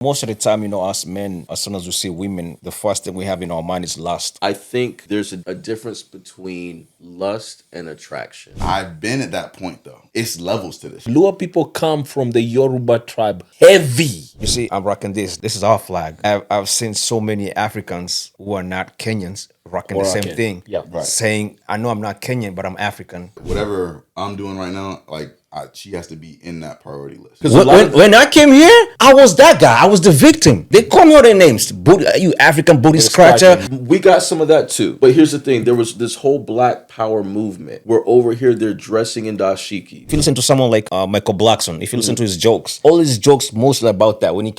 Most of the time, us men, as soon as we see women, the first thing we have in our mind is lust. I think there's a difference between lust and attraction. I've been at that point though. It's levels to this. Lua people come from the Yoruba tribe heavy. You see, I'm rocking this. This is our flag. I've seen so many Africans who are not Kenyans rocking the same thing. Yeah, right. Saying, I know I'm not Kenyan, but I'm African. Whatever I'm doing right now, like she has to be in that priority list. When I came here, I was that guy. I was the victim. They call me all their names. You African booty scratcher. We got some of that too. But here's the thing. There was this whole Black Power movement where over here they're dressing in dashiki. If you listen to someone like Michael Blackson, if you listen to his jokes, all his jokes mostly about that. When he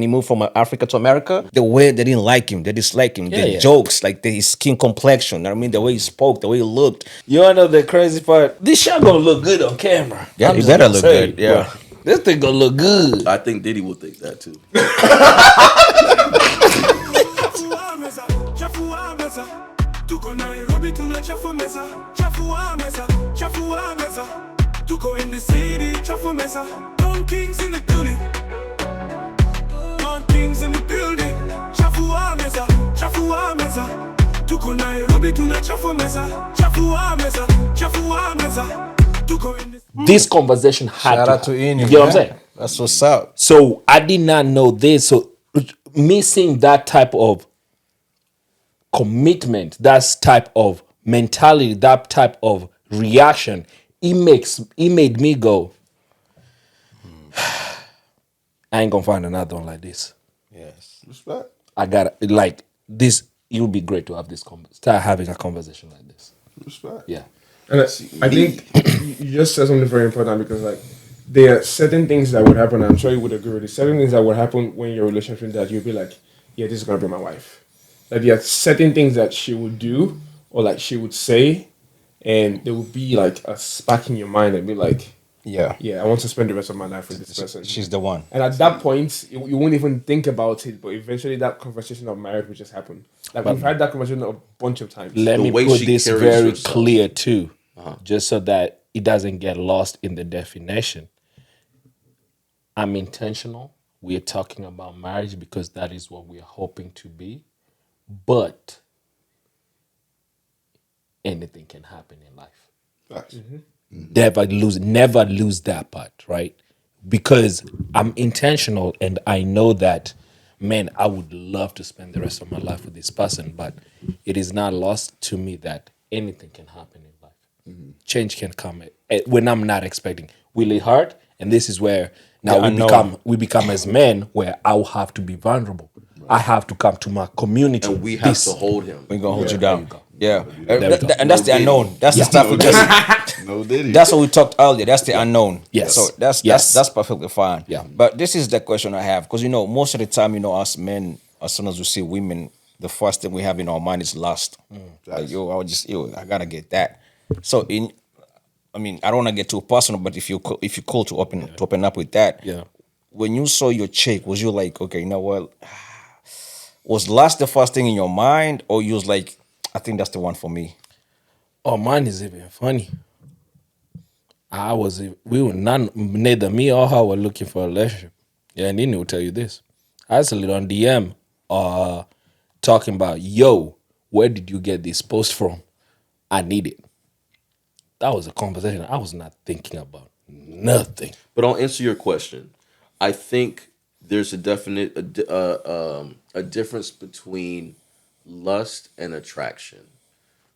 moved from Africa to America, the way they didn't like him, they disliked him. The jokes, like his skin complexion. I mean, the way he spoke, the way he looked. You wanna know the crazy part? This shot gonna look good on camera. Yeah, it better look good. Yeah. This thing gonna look good. I think Diddy will think that too. Chafuwa Meza, tuko Nairobi tuna Chafuwa Meza. Chafuwa Meza, Chafuwa Meza, tuko in the city. Chafuwa Meza, Don Kings in the building. Don Kings in the building. Chafuwa Meza, Chafuwa Meza, tuko Nairobi tuna Chafuwa Meza. Chafuwa Meza, Chafuwa Meza. This conversation had Shout out to Ini. You know what I'm saying? That's what's up. So I did not know this. So missing that type of commitment, that type of mentality, that type of reaction, it made me go, I ain't gonna find another one like this. Yes. Respect. I gotta like this. It would be great to have this start having a conversation like this. Respect. Yeah. And I think you just said something very important because like there are certain things that would happen. I'm sure you would agree with this. Certain things that would happen when your relationship that you'll be like, yeah, this is gonna be my wife. Like there are certain things that she would do or like she would say, and there would be like a spark in your mind and be like, yeah, I want to spend the rest of my life with this person. She's the one. And at that point, you won't even think about it, but eventually that conversation of marriage will just happen. Like we've had that conversation a bunch of times. Let me way put she this carries very herself. clear too, just so that it doesn't get lost in the definition. I'm intentional. We're talking about marriage because that is what we're hoping to be. But anything can happen in life. Facts. Never lose that part, right? Because I'm intentional and I know that, man, I would love to spend the rest of my life with this person, but it is not lost to me that anything can happen in life. Change can come when I'm not expecting. Will it hurt? And this is where now we become as men where I'll have to be vulnerable. I have to come to my community. And we have to hold him. We're gonna hold you down. Yeah. we go. And that's the unknown. That's the stuff we just No Diddy. that's what we talked earlier. That's the unknown. Yes. So that's perfectly fine. Yeah. But this is the question I have. Because most of the time, us men, as soon as we see women, the first thing we have in our mind is lust. Like, I gotta get that. So I don't want to get too personal, but if you're cool to open up with that, Yeah. When you saw your chick, was you like, okay, you know what? Was lust the first thing in your mind, or you was like, I think that's the one for me? Oh, mine is even funny. Neither me or her were looking for a relationship. Yeah, and Nini will tell you this. I slid on DM talking about, yo, where did you get this post from? I need it. That was a conversation I was not thinking about. Nothing. But I'll answer your question. I think there's a definite a difference between lust and attraction,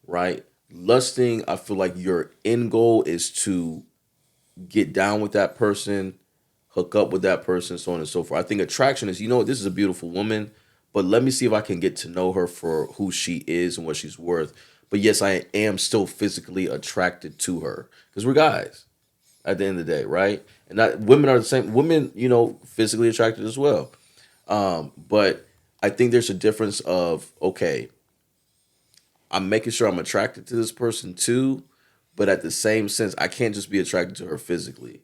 right? Lusting, I feel like your end goal is to get down with that person, hook up with that person, so on and so forth. I think attraction is, this is a beautiful woman, but let me see if I can get to know her for who she is and what she's worth. But yes, I am still physically attracted to her because we're guys at the end of the day, right? And women are the same. Women, physically attracted as well. But I think there's a difference of, okay, I'm making sure I'm attracted to this person too, but at the same sense, I can't just be attracted to her physically.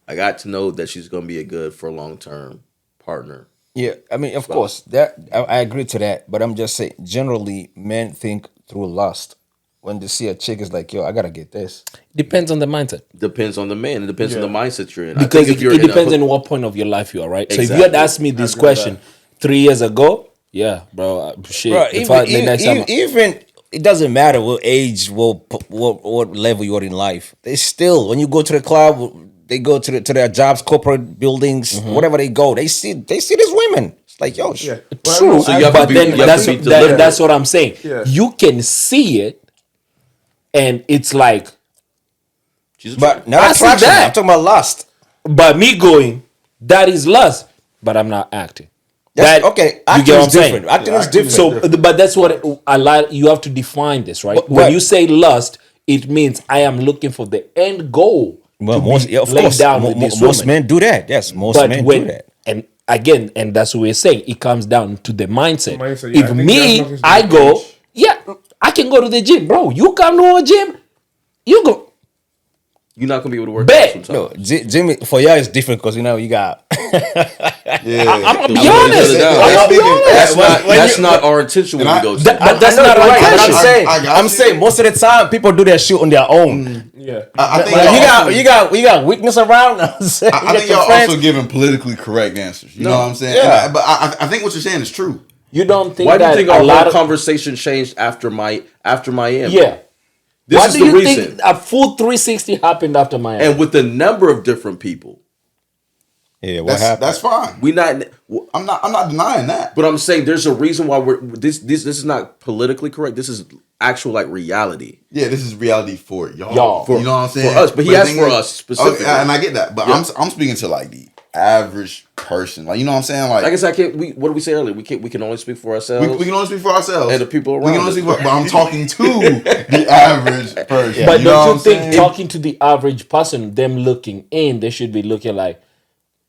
I got to know that she's going to be a good for a long-term partner. Yeah, of course, that I agree to that, but I'm just saying, generally, men think through lust when they see a chick, is like, yo, I gotta get this. Depends on the mindset. Depends on the man. It depends on the mindset you're in. Because I think if it depends on what point of your life you are, right? So if you had Exactly. asked me this question 3 years ago, yeah, bro, shit. Bro, The next time, even it doesn't matter what age, what level you're in life. They still, when you go to the club, they go to their jobs, corporate buildings, whatever they go, they see these women. It's like, yo, Yeah. true. So you have to But be- then you have that's to be deliberate. that's what I'm saying. Yeah. You can see it, and it's like, she's but attractive. not I see attraction. that. I'm talking about lust. but me going, that is lust, but I'm not acting. That's, That- okay, you acting get what is I'm saying? different. Acting is acting is different. So, but that's what I like. You have to define this, right? But- When you say lust, it means I am looking for the end goal. Well, to most, be yeah, of laid course, down with this most woman. men do that. Yes, most But men when do that. and again, and that's what we're saying, it comes down to the mindset. Mindset, yeah. I If think it has me, nothing to do I with go, age. yeah, I can go to the gym, bro. You come to a gym, you go. You're not gonna be able to work Bet. out sometimes. No, Jimmy, for y'all it's different because you got. Yeah. I'm gonna be I'm gonna honest. shut it down. I'm gonna be Speaking- honest. That's not our intention when And we I- go to. That's not right. right. But I'm I- saying, I got I'm you. saying, most of the time people do their shit on their own. Yeah. I think Like, y'all you got weakness around. I'm saying, I you got think your y'all friends. also giving politically correct answers. You know what I'm saying? Yeah. But I think what you're saying is true. You don't think Why do you that think a our lot whole of conversation changed after Miami? yeah? This Why is do the you reason. think a full 360 happened after Miami? And with the number of different people, Yeah, what happened? That's fine. we not. I'm not denying that. But I'm saying there's a reason why we're this is not politically correct. This is actual like reality. Yeah, this is reality for y'all. Y'all. You know what I'm saying? For us, but he the asked thing for is- us specifically. yeah, and I get that. But Yeah. I'm speaking to like the average person. Like, you know what I'm saying? Like I said, I can't. What did we say earlier? We can only speak for ourselves. we can only speak for ourselves And the people We can around only us. speak for, but I'm talking to the average person. But you know what don't I'm you think saying? talking to the average person, them looking in, they should be looking like,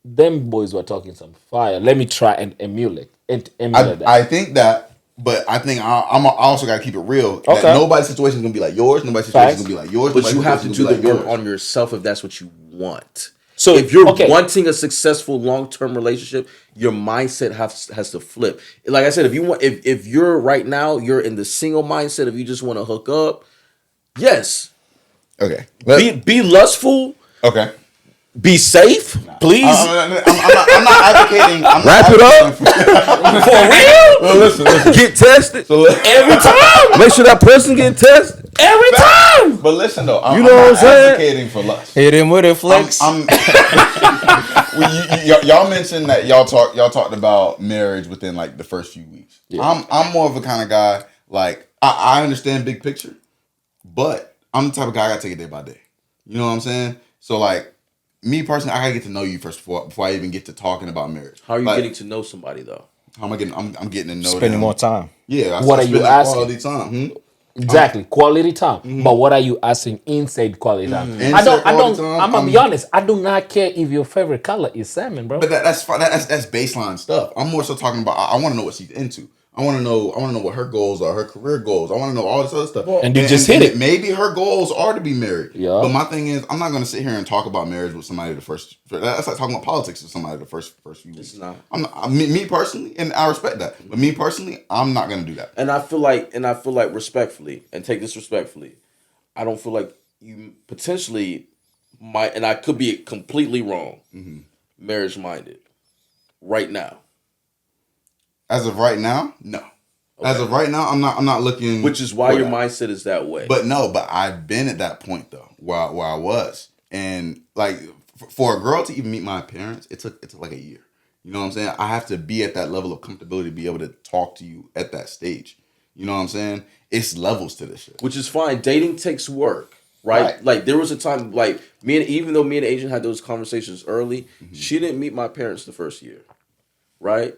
them boys were talking some fire. Let me try and emulate that. I think that, but I think I also got to keep it real. Okay. That nobody's situation is gonna be like yours. Nobody's situation is Facts. gonna be like yours. But nobody's you have to situation do is the gonna be work like on yourself if that's what you want. So, if you're okay. wanting a successful long-term relationship, your mindset has to flip. Like I said, if you're right now, you're in the single mindset. If you just want to hook up, yes, yours. Okay. be lustful, Okay. be safe, please. I'm not advocating. Wrap it up. For real? Well, listen. Get tested Every time. Make sure that person get tested. Every time. But listen though, You know what I'm not saying? advocating for lust. Hit him with a flex. Y'all mentioned that y'all talked about marriage within like the first few weeks. I'm more of a kind of guy like I understand big picture, but I'm the type of guy I gotta take it day by day. You know what I'm saying? So like me personally, I gotta get to know you first before I even get to talking about marriage. How are you Like, getting to know somebody though? How am I getting? I'm getting to know Spending them. more time. Yeah. What I are you spend that asking? Quality time. Exactly, quality time. But what are you asking inside quality time? Inside I don't. quality time, I'm gonna be honest. I do not care if your favorite color is salmon, bro. But that's fine. That's baseline stuff. I'm more so talking about. I want to know what she's into. I want to know what her goals are, her career goals. I want to know all this other stuff. And you just hit it. Maybe her goals are to be married. Yeah. But my thing is, I'm not going to sit here and talk about marriage with somebody the first. That's like talking about politics with somebody the first few weeks. It's not. I'm not, me personally, and I respect that. But me personally, I'm not going to do that. And I feel like respectfully, and take this respectfully, I don't feel like you potentially might, and I could be completely wrong, marriage minded right now. As of right now, no. As of right now, I'm not looking. Which is why for your that. mindset is that way. But I've been at that point though, where I was, and like for a girl to even meet my parents, it took like a year. You know what I'm saying? I have to be at that level of comfortability to be able to talk to you at that stage. You know what I'm saying? It's levels to this shit. which is fine. Dating takes work, right? Right. Like there was a time, like even though me and Asian had those conversations early, she didn't meet my parents the first year, right?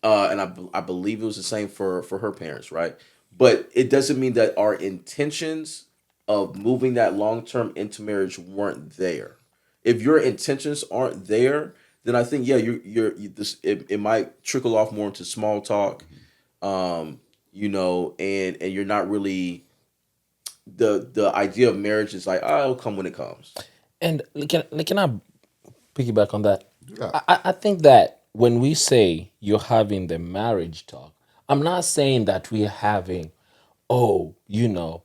And I believe it was the same for her parents, right? But it doesn't mean that our intentions of moving that long term into marriage weren't there. If your intentions aren't there, then I think it might trickle off more into small talk, you know, and you're not really the idea of marriage is like, oh, it'll come when it comes. And can I piggyback on that? Yeah. I think that when we say you're having the marriage talk, I'm not saying that we're having, oh, you know,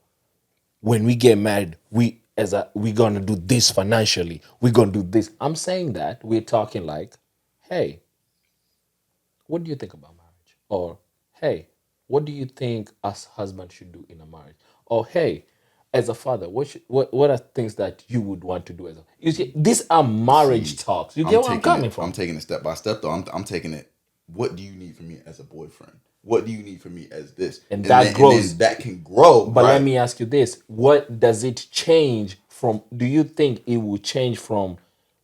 when we get married, we're gonna do this financially. We're gonna do this. I'm saying that we're talking like, hey, what do you think about marriage? Or hey, what do you think us husbands should do in a marriage? Or hey, as a father, what are things that you would want to do as a you see, these are marriage talks. You get where I'm coming from? I'm taking it step by step though. I'm taking it. What do you need from me as a boyfriend? What do you need from me as this? And that grows. And then that can grow. But right? let me ask you this: what does it change from? Do you think it will change from?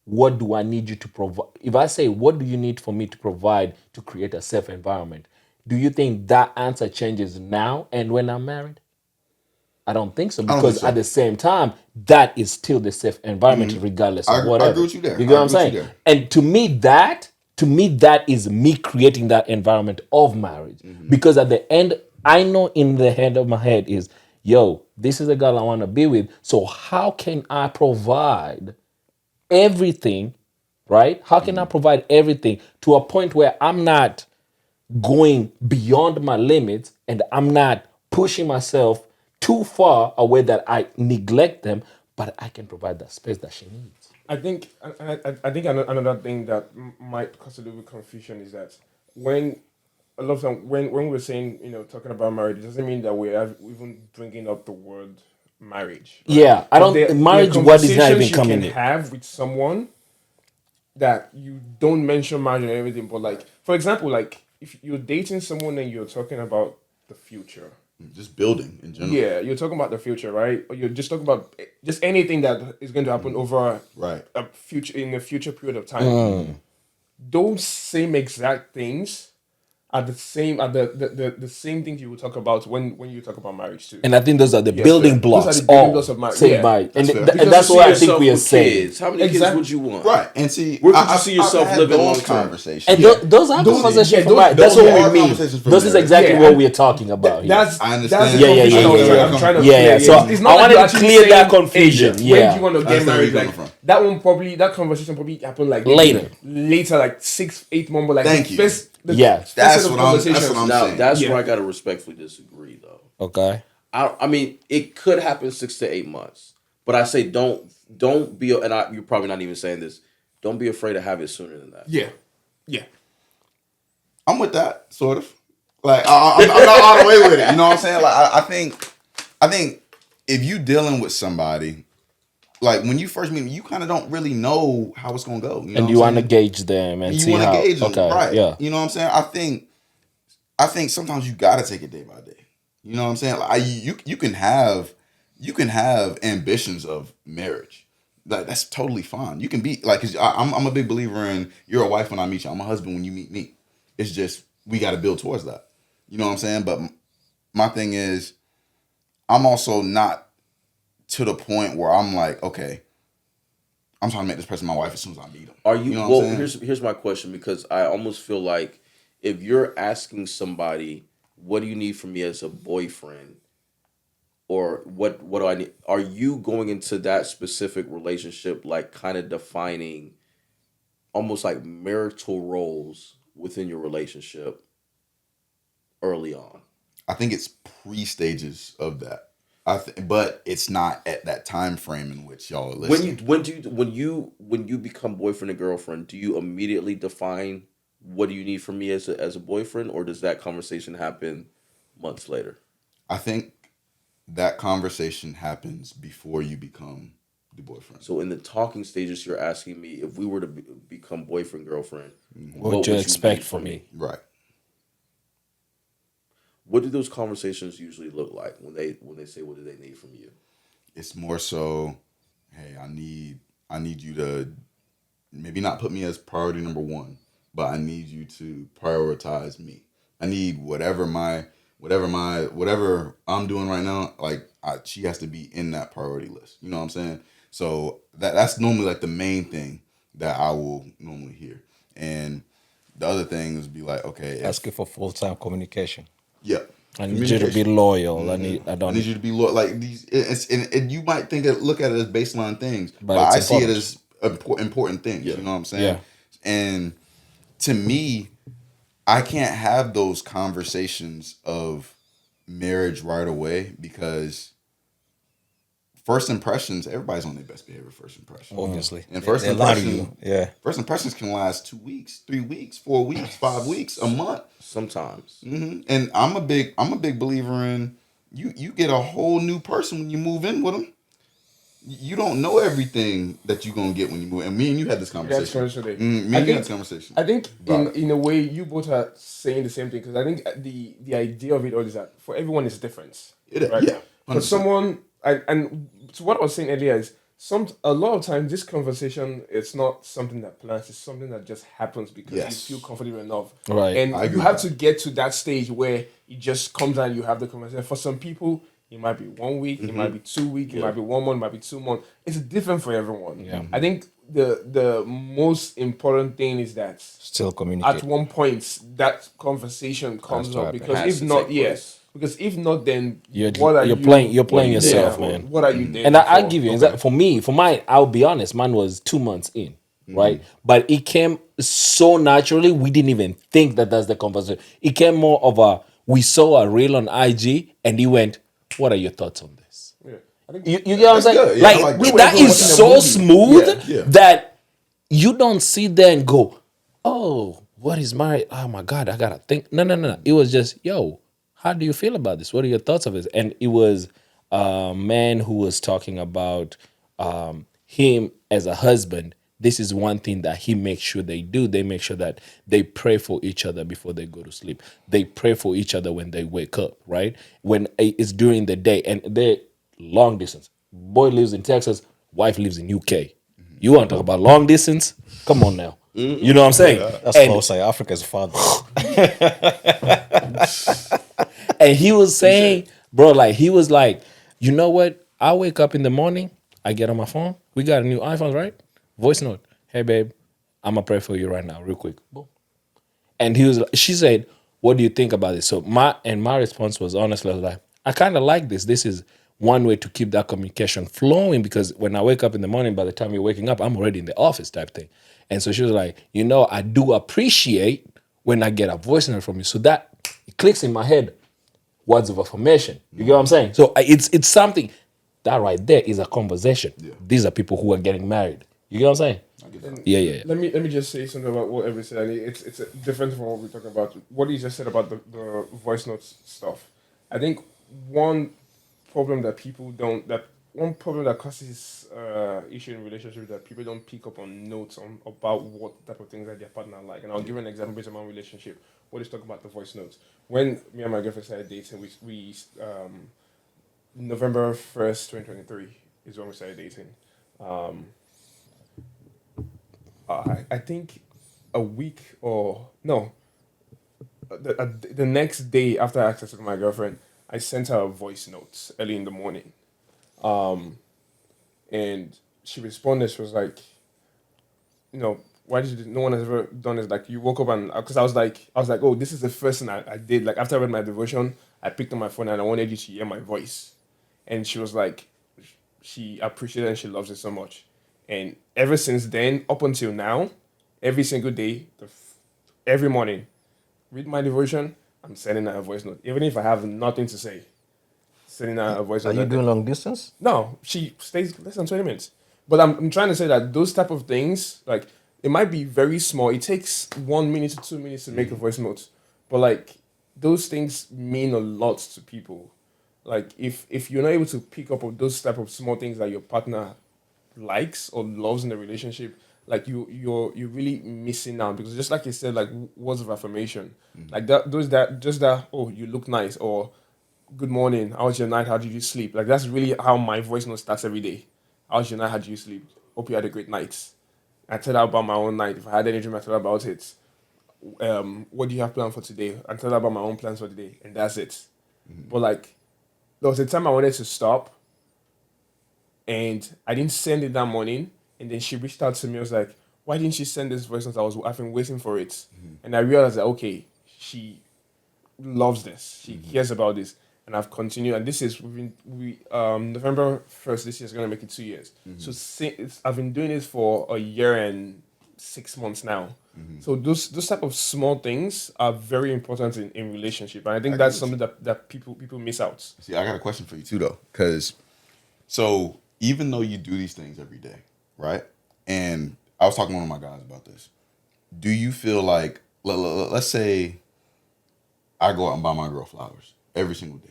What do I need you to provide? If I say, what do you need for me to provide to create a safe environment? Do you think that answer changes now and when I'm married? I don't think so, don't because think so. at the same time, that is still the safe environment, regardless of whatever. I agree with you there. You get what I'm saying? And to me, that is me creating that environment of marriage. Because at the end, I know in the head of my head is, yo, this is a girl I want to be with. So how can I provide everything, right? How can I provide everything to a point where I'm not going beyond my limits and I'm not pushing myself too far away that I neglect them, but I can provide that space that she needs. I think another thing that might cause a little bit confusion is that when a lot of time when we're saying, talking about marriage, it doesn't mean that we're even bringing up the word marriage. Right? Yeah, I But don't marriage word is not even conversations coming you in. can have with someone that you don't mention marriage and everything, but like, for example, like if you're dating someone and you're talking about the future. Just building in general. Yeah, you're talking about the future, right? Or you're just talking about just anything that is going to happen over Right. a future period of time. Those same exact things are the same things you will talk about when you talk about marriage too. And I think those are the Yes, building sir. blocks. Those are the building blocks All of marriage. say Yeah, by, and fair. and Because that's you what see I think yourself we are with saying. kids. How many kids Exactly. would you want? Right. And see, Where could you see yourself had living those long term? conversations. And those are conversations for those- marriage. That's those what are we mean. conversations for This is marriage. exactly Yeah, what and we're talking about here. That's I understand. That's the Yeah, confusion yeah. I'm trying to Yeah, clear. yeah. So It's I not like wanted you're to actually clear that saying, confusion. hey, Yeah. when do you want to I get understand where married? you're Like coming from. that conversation probably happened like maybe later, like 6-8 months. But like Thank you. Yeah. That's set of what I'm conversations. Now saying. that's Yeah. where I gotta respectfully disagree, though. Okay. I mean, it could happen 6 to 8 months, but I say don't be, and you're probably not even saying this. Don't be afraid to have it sooner than that. Yeah, yeah. I'm with that, sort of. Like I'm not all the way with it. You know what I'm saying? Like I think if you dealing with somebody, like when you first meet them, you kind of don't really know how it's gonna go. You know And you want to gauge them and see you want to how. gauge them, Okay. right? Yeah. You know what I'm saying? I think sometimes you gotta take it day by day. You know what I'm saying? Like you can have ambitions of marriage. Like that's totally fine. You can be like, cause I'm a big believer in you're a wife when I meet you. I'm a husband when you meet me. It's just we got to build towards that. You know what I'm saying? But my thing is, I'm also not to the point where I'm like, okay, I'm trying to make this person my wife as soon as I meet them. Are you? know what Well, I'm saying? here's my question, because I almost feel like if you're asking somebody, "What do you need from me as a boyfriend?" or "What do I need?" Are you going into that specific relationship like kind of defining almost like marital roles within your relationship early on? I think it's pre-stages of that. But it's not at that time frame in which y'all are listening. When you become boyfriend and girlfriend, do you immediately define what do you need from me as a boyfriend, or does that conversation happen months later? I think that conversation happens before you become the boyfriend. So in the talking stages, you're asking me if we were to become boyfriend girlfriend, What would you expect need from me? Right. What do those conversations usually look like when they say what do they need from you? It's more so, hey, I need you to maybe not put me as priority number one, but I need you to prioritize me. I need whatever I'm doing right now, like she has to be in that priority list. You know what I'm saying? So that's normally like the main thing that I will normally hear. And the other thing is be like, okay, Asking for full-time communication. yeah. I need you to be loyal. I need you to be loyal. Like these, and you might look at it as baseline things, but it's I see it important. as important things. You know what I'm saying? Yeah. And to me, I can't have those conversations of marriage right away because first impressions, everybody's on their best behavior first impression. Obviously. And first They lie to impression, you. Yeah. first impressions can last 2 weeks, 3 weeks, 4 weeks, 5 weeks, a month. Sometimes. And I'm a big believer in you get a whole new person when you move in with them. You don't know everything that you're gonna get when you move. And me and you had this conversation. Me and you had this conversation. I think in a way you both are saying the same thing, because I think the idea of it all is that for everyone it's different. Right? Yeah. For 100%. someone, and to what I was saying earlier is a lot of times this conversation, it's not something that plans, it's something that just happens because Yes. you feel comfortable enough. Right. And I agree you with have that. to get to that stage where it just comes out and you have the conversation. For some people, it might be 1 week, it might be 2 weeks, it might be 1 month, it might be 2 months. It's different for everyone. Yeah. I think the most important thing is that Still communicate. at one point that conversation comes to up, happen. because Has if to not, take yes. place. Because if not, then You're what are you're you playing what are you yourself, there man. for? What are you there And I for? give you for me, I'll be honest, mine was 2 months in, right? But it came so naturally, we didn't even think that that's the conversation. It came more of we saw a reel on IG, and he went, "What are your thoughts on this?" Yeah. I think You get what I'm That's saying? good. Yeah, I like that. That We were is watching a so movie. smooth Yeah. that you don't sit there and go, "Oh, what is my? Oh my God, I gotta think." No. It was just, "Yo, how do you feel about this? What are your thoughts of this?" And it was a man who was talking about him as a husband. This is one thing that he makes sure they do. They make sure that they pray for each other before they go to sleep. They pray for each other when they wake up, right? When it's during the day, and they're long distance. Boy lives in Texas, wife lives in UK. You want to talk about long distance? Come on now. You know what I'm saying? That's And- what I say. Africa's father. And he was saying, bro, like he was like, you know what? I wake up in the morning, I get on my phone. We got a new iPhone, right? Voice note. Hey babe, I'ma pray for you right now, real quick. Boom. And she said, what do you think about this? So my response was honestly, I was like, I kind of like this. This is one way to keep that communication flowing, because when I wake up in the morning, by the time you're waking up, I'm already in the office type thing. And so she was like, I do appreciate when I get a voice note from you. So that it clicks in my head, words of affirmation. You get what I'm saying? So it's something that right there is a conversation. These are people who are getting married. You get what I'm saying? Yeah. Let me just say something about what Elvis said. It's different from what we're talking about. What he just said about the voice notes stuff. I think one problem that causes issue in relationships that people don't pick up on notes on about what type of things that their partner like. And I'll give an example based on my relationship. What is talking about the voice notes? When me and my girlfriend started dating, we November 1st, 2023 is when we started dating. I think a week or no, the next day after I accessed my girlfriend, I sent her a voice note early in the morning, and she responded. She was like, why did you? No one has ever done this. Like you woke up and because I was like, oh, this is the first thing I did. Like after I read my devotion, I picked up my phone and I wanted you to hear my voice, and she was like, she appreciated it and she loves it so much. And ever since then, up until now, every single day, every morning, read my devotion, I'm sending her a voice note. Even if I have nothing to say, sending her a voice Are note. you doing long distance? No, she stays less than 20 minutes. But I'm trying to say that those type of things, like, it might be very small. It takes 1 minute to 2 minutes to make a voice note. But, like, those things mean a lot to people. Like, if you're not able to pick up on those type of small things that your partner likes or loves in the relationship, like you're really missing out, because just like you said, like words of affirmation, like that oh, you look nice, or good morning, how was your night, how did you sleep, like that's really how my voice note starts every day. How was your night, how did you sleep, hope you had a great night. I tell her about my own night. If I had any dream, I tell her about it. What do you have planned for today? I tell her about my own plans for the day, and that's it. But like there was a time I wanted to stop, and I didn't send it that morning. And then she reached out to me. I was like, why didn't she send this voice note? I've been waiting for it. And I realized that, okay, she loves this. She cares about this. And I've continued. And this is, November 1st this year is going to make it 2 years. So I've been doing this for a year and 6 months now. So those type of small things are very important in relationship. And I think that's something that people miss out. See, I got a question for you too, though, because So even though you do these things every day, right? And I was talking to one of my guys about this. Do you feel like, let's say I go out and buy my girl flowers every single day.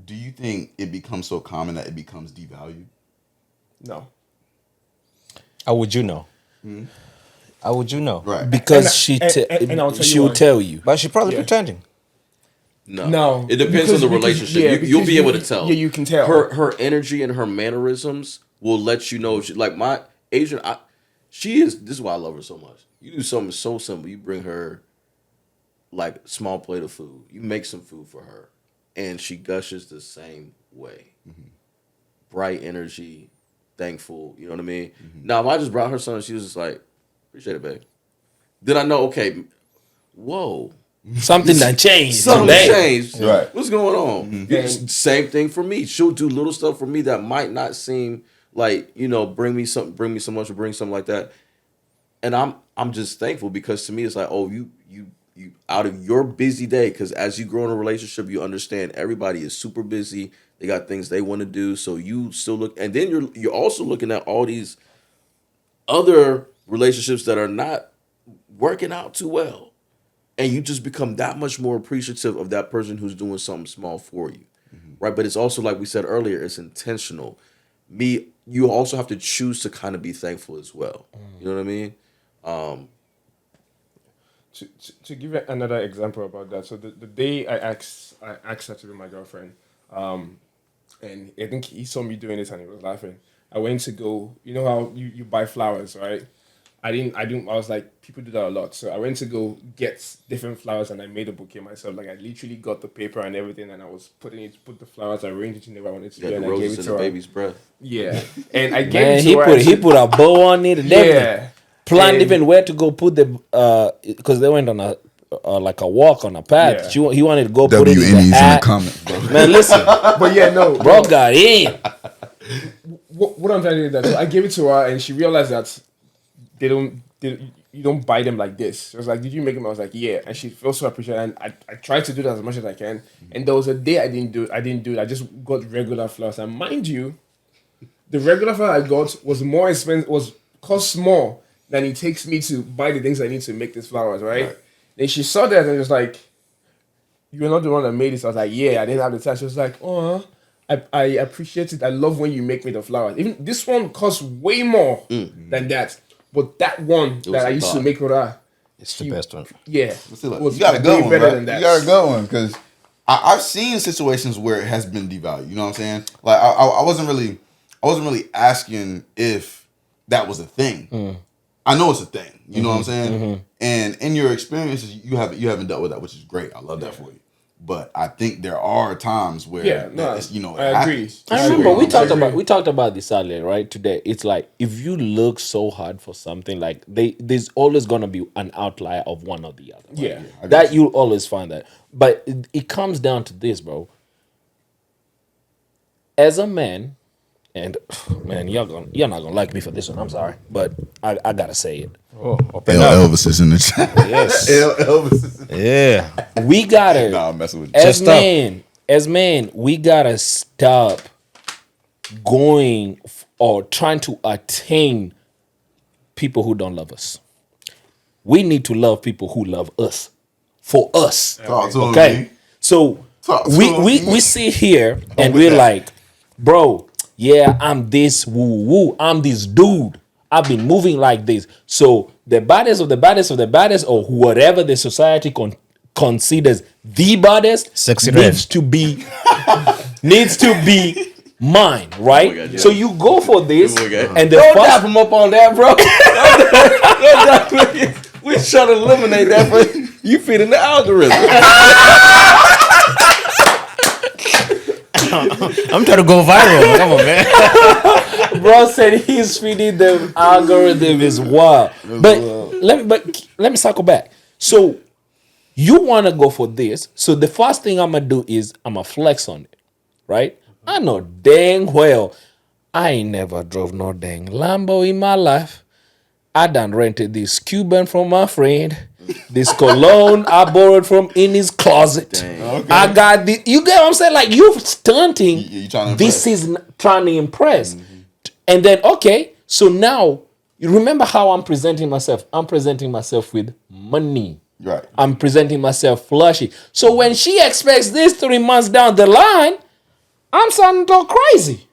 Do you think it becomes so common that it becomes devalued? No. How would you know? How would you know? Right. Because and I'll tell she you will why. tell you. But she probably Yeah. pretending. No. It depends on the relationship. yeah, You'll be able because to tell. Yeah, you can tell. Her energy and her mannerisms will let you know. If she, like my Asian, she is. This is why I love her so much. You do something so simple. You bring her like small plate of food. You make some food for her, and she gushes the same way. Bright energy, thankful. You know what I mean? Now, if I just brought her something, she was just like, "Appreciate it, babe." Then I know. Okay, whoa. Something that changed. Something today. changed. Right. What's going on? Same thing for me. She'll do little stuff for me that might not seem like, bring me some lunch or bring something like that. And I'm just thankful because to me it's like, oh, you out of your busy day, because as you grow in a relationship, you understand everybody is super busy. They got things they want to do. So you still look, and then you're also looking at all these other relationships that are not working out too well. And you just become that much more appreciative of that person who's doing something small for you, right? But it's also, like we said earlier, it's intentional. You also have to choose to kind of be thankful as well. You know what I mean? To give you another example about that, so the day I asked her to be my girlfriend, and I think he saw me doing this and he was laughing. I went to go, you know how you buy flowers, right? I was like, people do that a lot. So I went to go get different flowers and I made a bouquet myself. Like I literally got the paper and everything and I was put the flowers, I arranged it in the way I wanted to You do, got and the I gave roses it in to the her. baby's breath. Yeah. And I gave Man, it to he her. put and he put a bow on it and everything. yeah. Planned And- even where to go put the because they went on a like a walk on a path. Yeah. He wanted to go put it in WNE's the in the hat. comments, bro. Man, listen, But yeah, no. bro got in. What I'm trying to do is that, so I gave it to her and she realized that you don't buy them like this. She was like, did you make them? I was like, yeah. And she felt so appreciated. And I tried to do that as much as I can. And there was a day I didn't do it. I just got regular flowers. And mind you, the regular flower I got was more expensive, cost more than it takes me to buy the things I need to make these flowers, right? Then she saw that and was like, you're not the one that made this. I was like, yeah, I didn't have the time. She was like, oh, I appreciate it. I love when you make me the flowers. Even this one costs way more than that. But that one that I used to make with her, It's the best one. yeah, You got a good one, better right? than that. You got a good one because I've seen situations where it has been devalued. You know what I'm saying? Like I wasn't really asking if that was a thing. I know it's a thing. You know what I'm saying? And in your experiences, you haven't dealt with that, which is great. I love that for you. But I think there are times where I agree. I remember we talked about this earlier, right? Today, it's like if you look so hard for something, like there's always gonna be an outlier of one or the other. Right? Yeah. That you'll always find that. But it comes down to this, bro. As a man, and man, you're not gonna like me for this one. I'm sorry, but I gotta say it. Elvis is in the chat. Yes. Elvis is in the Yeah. We gotta. Nah, I'm messing with you. As Just men, we gotta stop going or trying to attain people who don't love us. We need to love people who love us for us. Talk to him, Okay, man. so Talk to we him. sit here and with we're that. like, bro, yeah, I'm this woo woo, I'm this dude. I've been moving like this. So the baddest of the baddest of the baddest, or whatever the society considers the baddest, Sexy needs to be mine, right? Oh my God, yeah. So you go for this, Oh my God. and the Don't first dap him up on that, bro. We trying to eliminate that, but you feeding the algorithm. I'm trying to go viral. Come on, man. bro said he's feeding the algorithm is wild. But let me circle back. So you want to go for this. So the first thing I'm gonna do is I'm gonna flex on it, right? I know dang well I ain't never drove no dang Lambo in my life. I done rented this Cuban from my friend. This cologne I borrowed from in his closet. Dang. Okay. I got this. You get what I'm saying? Like you stunting. You trying to This impress. is trying to impress. And then okay, so now you remember how I'm presenting myself. I'm presenting myself with money. Right. I'm presenting myself flashy. So when she expects this 3 months down the line, I'm starting to go crazy.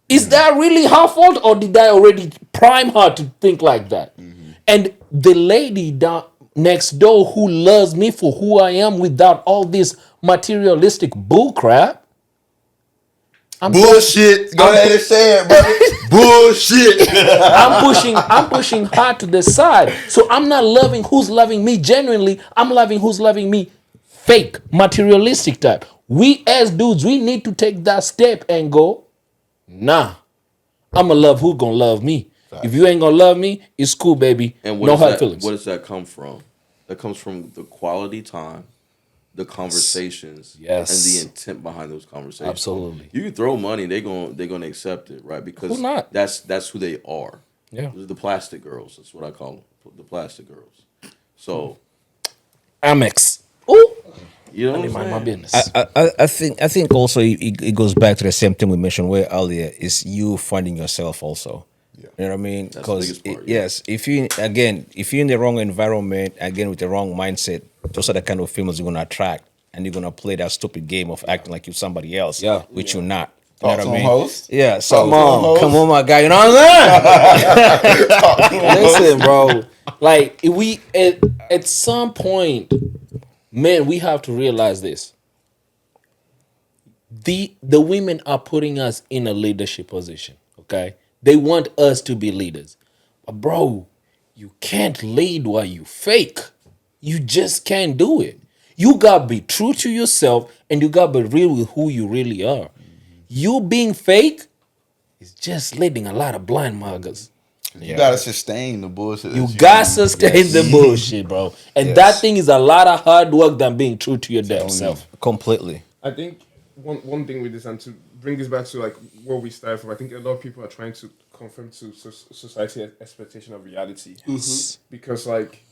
Is that really her fault, or did I already prime her to think like that? And the lady down next door who loves me for who I am without all this materialistic bullcrap. Bullshit. Go ahead and say it, bro. Bullshit. I'm pushing her to the side. So I'm not loving who's loving me genuinely. I'm loving who's loving me fake, materialistic type. We as dudes, we need to take that step and go, nah, I'ma love who gonna love me. If you ain't gonna love me, it's cool, baby. And what No does hard that, feelings. what does that come from? That comes from the quality time, the conversations, Yes. and the intent behind those conversations. Absolutely. You can throw money, they're gonna accept it, right? Because Who not? that's who they are. Yeah. The plastic girls. That's what I call them. The plastic girls. So Amex. Ooh. you know what I'm Mind my saying? business. I think also it goes back to the same thing we mentioned way earlier, is you finding yourself also. Yeah. You know what I mean? the Because biggest part, yeah. yes, if you're in the wrong environment, again with the wrong mindset, those are the kind of females you're gonna attract, and you're gonna play that stupid game of acting like you're somebody else, Yeah. which you're not. You Talk know to what I them mean? hoes. Yeah. So Come on, my guy. You know what I'm saying? Listen, bro. Like we at some point, man, we have to realize this. The women are putting us in a leadership position. Okay, they want us to be leaders, but bro, you can't lead while you fake. You just can't do it. You gotta be true to yourself, and you gotta be real with who you really are. You being fake is just leading a lot of blind muggers. You gotta sustain the bullshit. You that got to sustain the bullshit, bro. And that thing is a lot of hard work than being true to your damn self. Completely. I think one thing with this, and to bring this back to like where we started from, I think a lot of people are trying to conform to society expectation of reality. Because like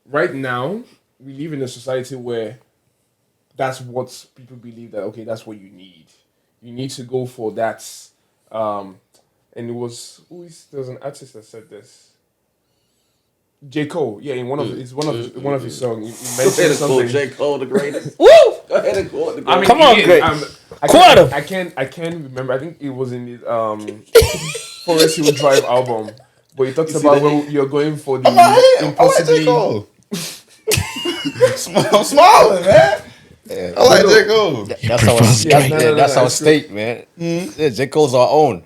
right now we live in a society where that's what people believe that okay, that's what you need. You need to go for that. And it was there was an artist that said this. J. Cole, yeah, in one of his songs, he Go ahead mentioned and quote something. J. Cole the greatest. Woo! Go ahead and quote the greatest. I mean, Come on, again, Greg. I can't remember. I think it was in his Forest Hill Drive album, but he talks about when you're going for the I'm not here. I like impossibly. J. Cole. I'm smiling, man. I like J. Cole. That's our that's our state, man. Yeah, J. Cole's our own.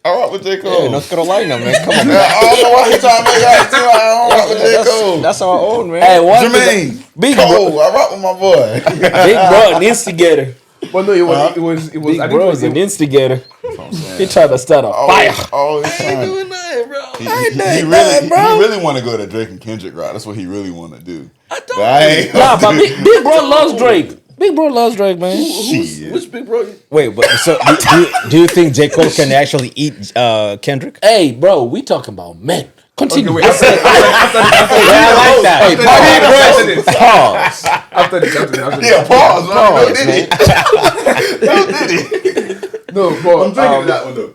I rock with J. Cole. Yeah, North Carolina, man. Come on, man. I don't know why he trying to make that too. I don't rock with J. Cole. That's our own, man. Hey, what Jermaine. Big Cole. I rock with my boy. Big bro, an instigator. But no, it was. Big I think bro it is was an instigator. He tried to start a fire. Always trying. doing nothing, bro. He really want to go to Drake and Kendrick route. That's what he really want to do. I don't. But I ain't Nah, but Big Bro loves Drake. Big Bro loves Drake, man. Shit. Which big bro? Wait, but so do you think J. Cole can actually eat Kendrick? Hey, bro, we talking about men. Continue. Okay, wait, after I like that. this. Pause. After this. Yeah, pause. Pause, Man. No, I'm but drinking that one though.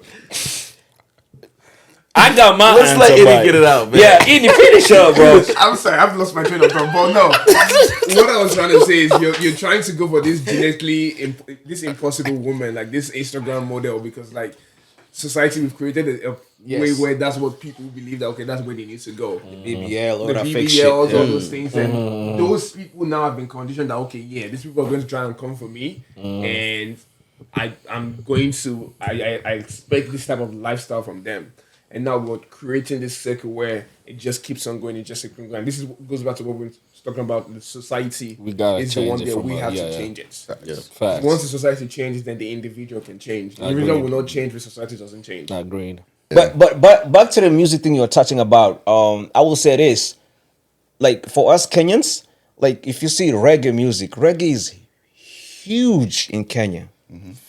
I got my Let's let answer, Eddie but- get it out, man. Yeah, Eddie, finish up, bro. I'm sorry, I've lost my train of thought. But no, what I was trying to say is you're trying to go for this this impossible woman, like this Instagram model, because like society we've created a way where that's what people believe that okay, that's where they need to go. BBL, all The that fake shit. BBLs, all Yeah. those things, and those people now have been conditioned that okay, yeah, these people are going to try and come for me, and I'm going to I expect this type of lifestyle from them. And now we're creating this circle where it just keeps on going, it just keeps on going. This goes back to what we were talking about. The society We gotta is the change one it that from we a- have yeah, to yeah. change it. Yeah. Facts. Once the society changes, then the individual can change. The individual will not change if society doesn't change. Agreed. But back to the music thing you're touching about. I will say this, like for us Kenyans, like if you see reggae music, reggae is huge in Kenya.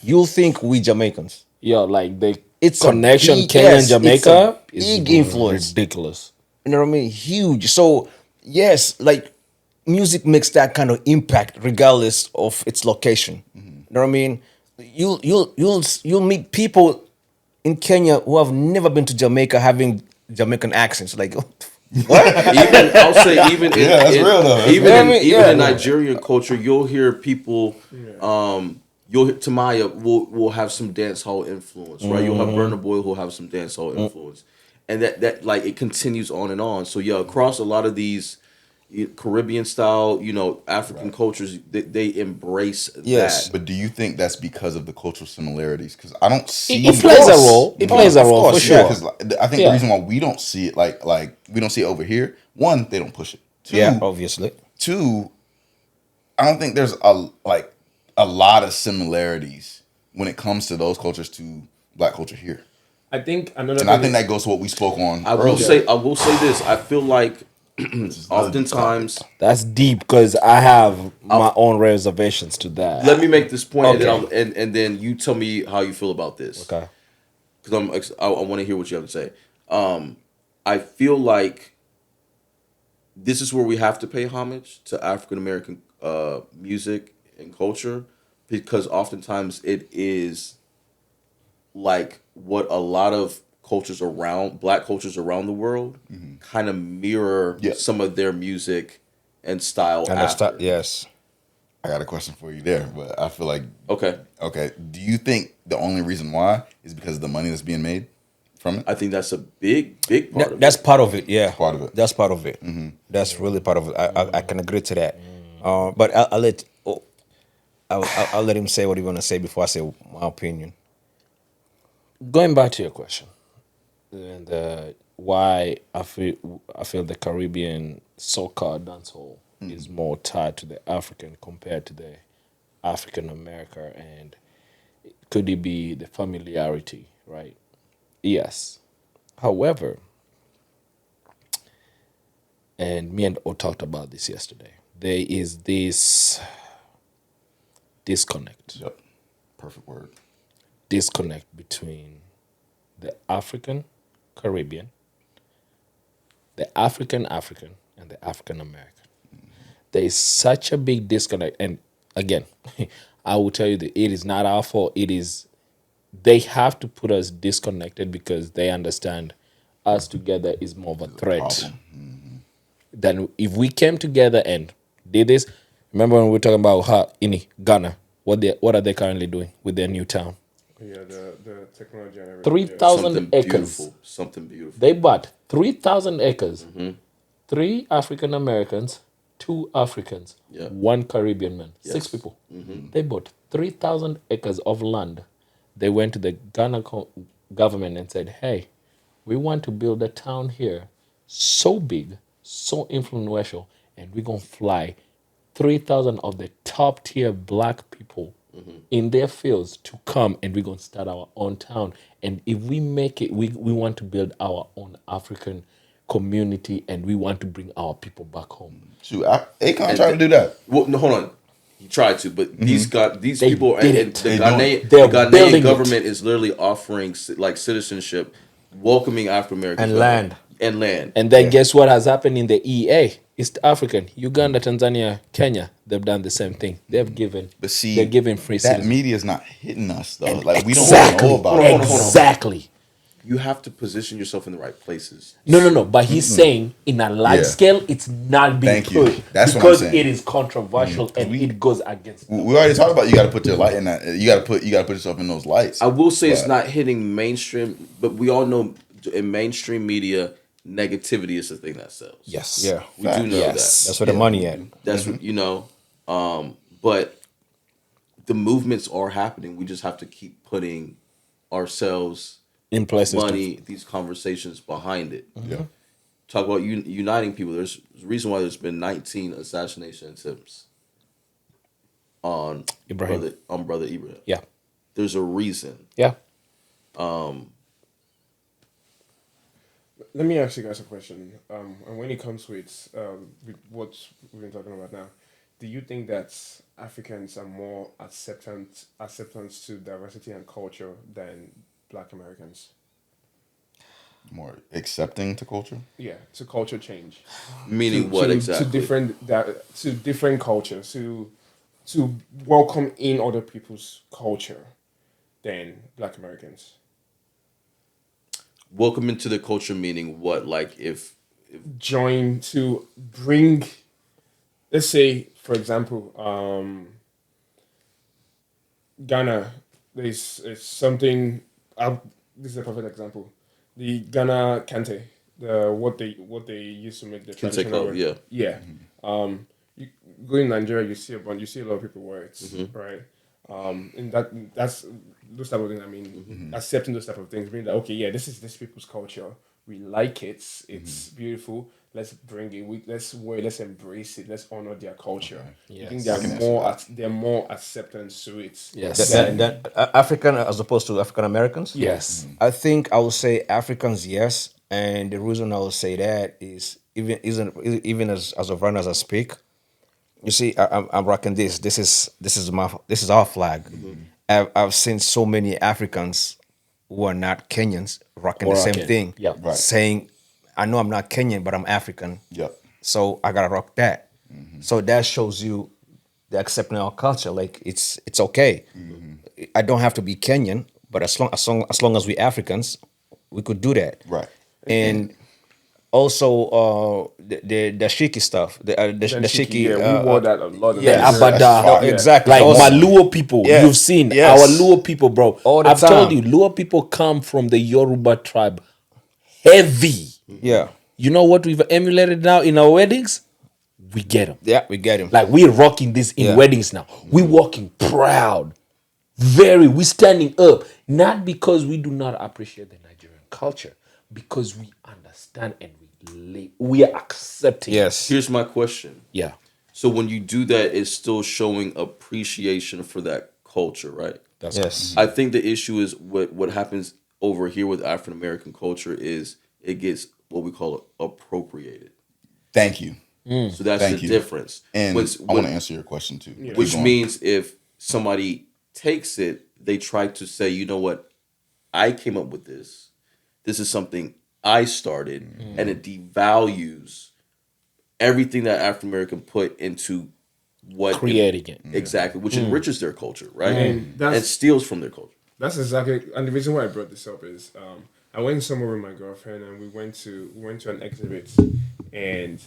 You'll think we Jamaicans. Yo, like the It's a connection big- Kenya yes, and it's Jamaica a is big influence. ridiculous. You know what I mean? Huge. So yes, like music makes that kind of impact regardless of its location. You know what I mean? You'll meet people in Kenya who have never been to Jamaica having Jamaican accents. Like, what? Even I'll say even in, Yeah, that's real, though. That's even real. in, Yeah, I mean, even yeah. in Nigerian culture, you'll hear people. Tamaya will have some dance hall influence, right? You'll have Burna Boy who'll have some dance hall influence, and that like it continues on and on. So yeah, across a lot of these Caribbean style, African cultures, they embrace Yes. that. But do you think that's because of the cultural similarities? Because I don't see It plays a course. role. It Oh, plays a of role for course, sure. yeah. Because I think Yeah. the reason why we don't see it like we don't see it over here. One, they don't push it. Yeah, obviously. Two, I don't think there's a lot of similarities when it comes to those cultures to black culture here. I think another And I thing think is- that goes to what we spoke on I earlier. will say this. I feel like This is another oftentimes. That's deep because I have my own reservations to that. Let me make this point, Okay. and then you tell me how you feel about this. Okay. Because I want to hear what you have to say. I feel like this is where we have to pay homage to African American music and culture, because oftentimes it is like what a lot of black cultures around the world kind of mirror Yeah. some of their music and style And after. yes. I got a question for you there, but I feel like Okay. Do you think the only reason why is because of the money that's being made from it? I think that's a big part of That's it. part of it. Yeah, part of it. That's part of it. That's really part of it. I can agree to that. But I'll let him say what he want to say before I say my opinion. Going back to your question, and why I feel the Caribbean so-called dancehall is more tied to the African compared to the African America, and could it be the familiarity, right? Yes. However, and me and O talked about this yesterday, there is this disconnect. Yep. Perfect word. Disconnect between the African Caribbean, the African and the African American. There is such a big disconnect. And again, I will tell you that it is not our fault. It is, they have to put us disconnected because they understand us together is more of a threat than if we came together and did this. Remember when we were talking about in Ghana, what are they currently doing with their new town? Yeah, the technology and everything. 3,000 acres. Something beautiful. They bought 3,000 acres. 3 African Americans, 2 Africans, Yeah. 1 Caribbean man. 6 Yes. people. They bought 3,000 acres of land. They went to the Ghana government and said, hey, we want to build a town here so big, so influential, and we're going to fly 3,000 of the top tier black people in their fields to come, and we're going to start our own town. And if we make it, we want to build our own African community, and we want to bring our people back home. Shoot, Akon tried to do that. Well, no, hold on. He tried to, but these They people did and it. the They Ghanaian, They're the Ghanaian building it. government is literally offering like citizenship, welcoming African Americans And land. and land. And then guess what has happened in the EA? East African, Uganda, Tanzania, Kenya, they've done the same thing. They've given, But see, they're giving free that citizens. media is not hitting us though. Like we don't Exactly. know about Hold on, it. hold on. Exactly. You have to position yourself in the right places. No. But he's saying in a large Yeah. scale, it's not being Thank you. pushed That's what I'm because saying. it is controversial and it goes against. We already talked about you got to put your light in that. You got to put yourself in those lights. I will say it's But- not hitting mainstream, but we all know in mainstream media, negativity is the thing that sells. Yes. Yeah, We do know Yes. that's where the money at. That's but the movements are happening. We just have to keep putting ourselves, In places. money, these conversations behind it. Yeah. Talk about uniting people. There's a reason why there's been 19 assassination attempts on Ibrahim. brother Ibrahim. Yeah. There's a reason. Yeah. Let me ask you guys a question. And when it comes with what we've been talking about now, do you think that Africans are more acceptance to diversity and culture than Black Americans? More accepting to culture. Yeah, to culture change. Meaning what exactly? To different cultures, to welcome in other people's culture than Black Americans. Welcome into the culture meaning what? Like if Join to bring, let's say, for example, Ghana. It's something. This is a perfect example. The Ghana kente, what they used to make the Kente traditional club, wear. yeah. You go in Nigeria, you see a lot of people wear it, right? And that's those type of things. I mean, accepting those type of things, being that okay, yeah, this is this people's culture. We like it. It's beautiful. Let's bring it. Let's wear. Let's embrace it. Let's honor their culture. I think they're more acceptance to it. Yes. Then African as opposed to African Americans. Yes. I think I would say Africans, yes, and the reason I would say that is even as of right now as I speak, you see, I'm rocking this. This is our flag. I've seen so many Africans who are not Kenyans rocking the same Rocking. thing, Yeah. Right. saying, "I know I'm not Kenyan, but I'm African." Yep. So I gotta rock that. So that shows you the accepting our culture. Like it's okay. I don't have to be Kenyan, but as long as we Africans, we could do that. Right. And also the shiki stuff, the shiki. Yeah, we wore that a lot. Yeah, Yes. Abada. That's exactly. Like Also- my Luo people, Yeah. you've seen Yes. our Luo people, bro. All the I've told time. you, Luo people come from the Yoruba tribe, heavy. Yeah, You know what we've emulated now in our weddings? We get them. yeah, we get him. Like we're rocking this in Yeah. weddings now. We're walking proud. We standing up. Not because we do not appreciate the Nigerian culture, because we understand and we are accepting. Yes. here's my question. Yeah. So when you do that, it's still showing appreciation for that culture, right? That's Yes. I think the issue is what happens over here with African American culture is it gets what we call appropriated. Thank you. So that's Thank the you. difference. And When- I want to answer your question too. Keep which going. means if somebody takes it, they try to say, you know what, I came up with this. This is something I started, and it devalues everything that African American put into what creating it. exactly, which enriches their culture, right? And that's- And steals from their culture. That's exactly, and the reason why I brought this up is I went somewhere with my girlfriend and we went to an exhibit, and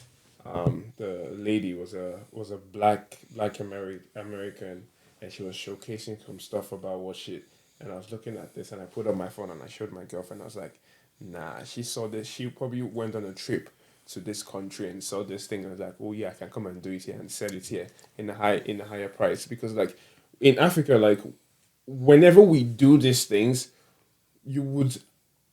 the lady was a black American, and she was showcasing some stuff about what she. And I was looking at this, and I put up my phone and I showed my girlfriend. I was like, "Nah, she saw this. She probably went on a trip to this country and saw this thing and was like, oh yeah, I can come and do it here and sell it here in a higher price." Because like in Africa, like whenever we do these things, you would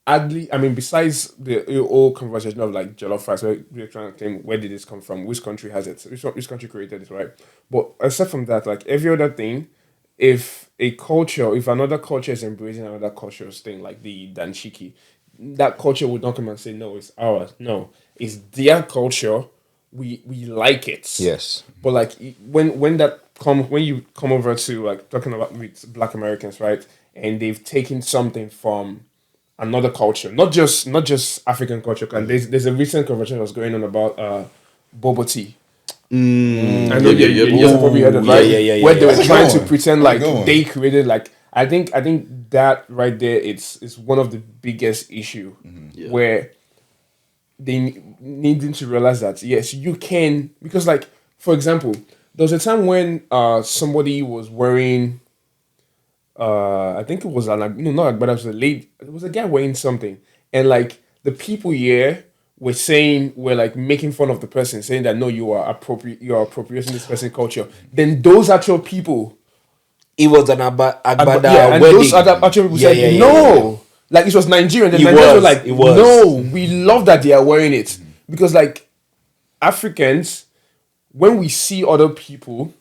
hardly, I mean, besides the whole conversation of like jollof rice, where we're trying to claim where did this come from, which country has it, which country created it, right? But aside from that, like every other thing, if another culture is embracing another culture's thing, like the danshiki, that culture would not come and say, no, it's ours. No, it's their culture. We like it. Yes. But like when you come over to like talking about with Black Americans, right? And they've taken something from another culture, not just African culture. And there's a recent conversation that was going on about boba tea. I know you guys probably heard of that, Yeah, where they were That's trying good to one. pretend That's like good one. they created like I think that right there it's one of the biggest issue Yeah. where they needing to realize that yes you can, because like for example there was a time when somebody was wearing I think it was but it was a lady, it was a guy wearing something, and like the people here were like making fun of the person, saying that no, you are appropriating this person's culture. Then those actual people, It was an Agbada and wedding. those other actual people said yeah, no. Like it was Nigerian. The It Nigerians were was, like, it was. no, we love that they are wearing it. Because like Africans, when we see other people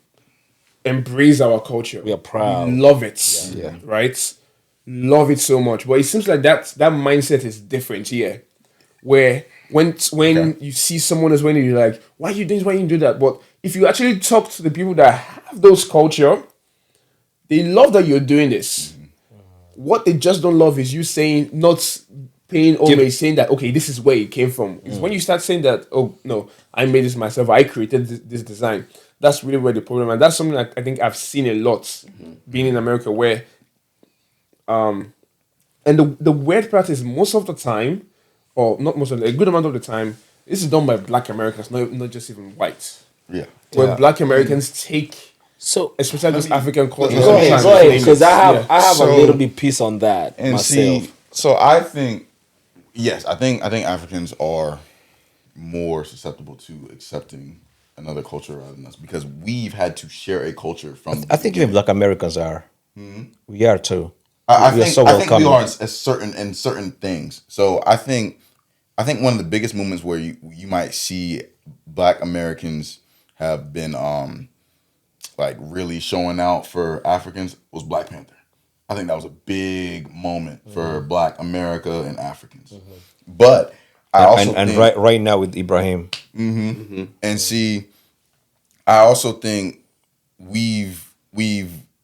embrace our culture, We are proud. we love it. Yeah. Right? Love it so much. But it seems like that mindset is different here. Where when you see someone else, when you're like, why you doing this? Why you do that? But if you actually talk to the people that have those culture, they love that you're doing this. What they just don't love is you saying, not paying homage, saying that okay, this is where it came from. It's when you start saying that, oh no, I made this myself, I created this design. That's really where the problem, and that's something that I think I've seen a lot being in America, where and the weird part is most of the time, or not most of the, a good amount of the time, this is done by Black Americans, not just even whites. Yeah. Where Black Americans take, So especially those African cultures. Go ahead, sometimes go ahead, claim it. because I Yeah. have a So- little bit piece on that And myself. see, so I think, yes, I think Africans are more susceptible to accepting another culture rather than us because we've had to share a culture from. I think even Black Americans are. We are too. I We are think so I think we welcoming. are in certain things. So I think one of the biggest movements where you might see Black Americans have been like really showing out for Africans was Black Panther. I think that was a big moment for Black America and Africans. But I also and think, right now with Ibrahim. and see, I also think we've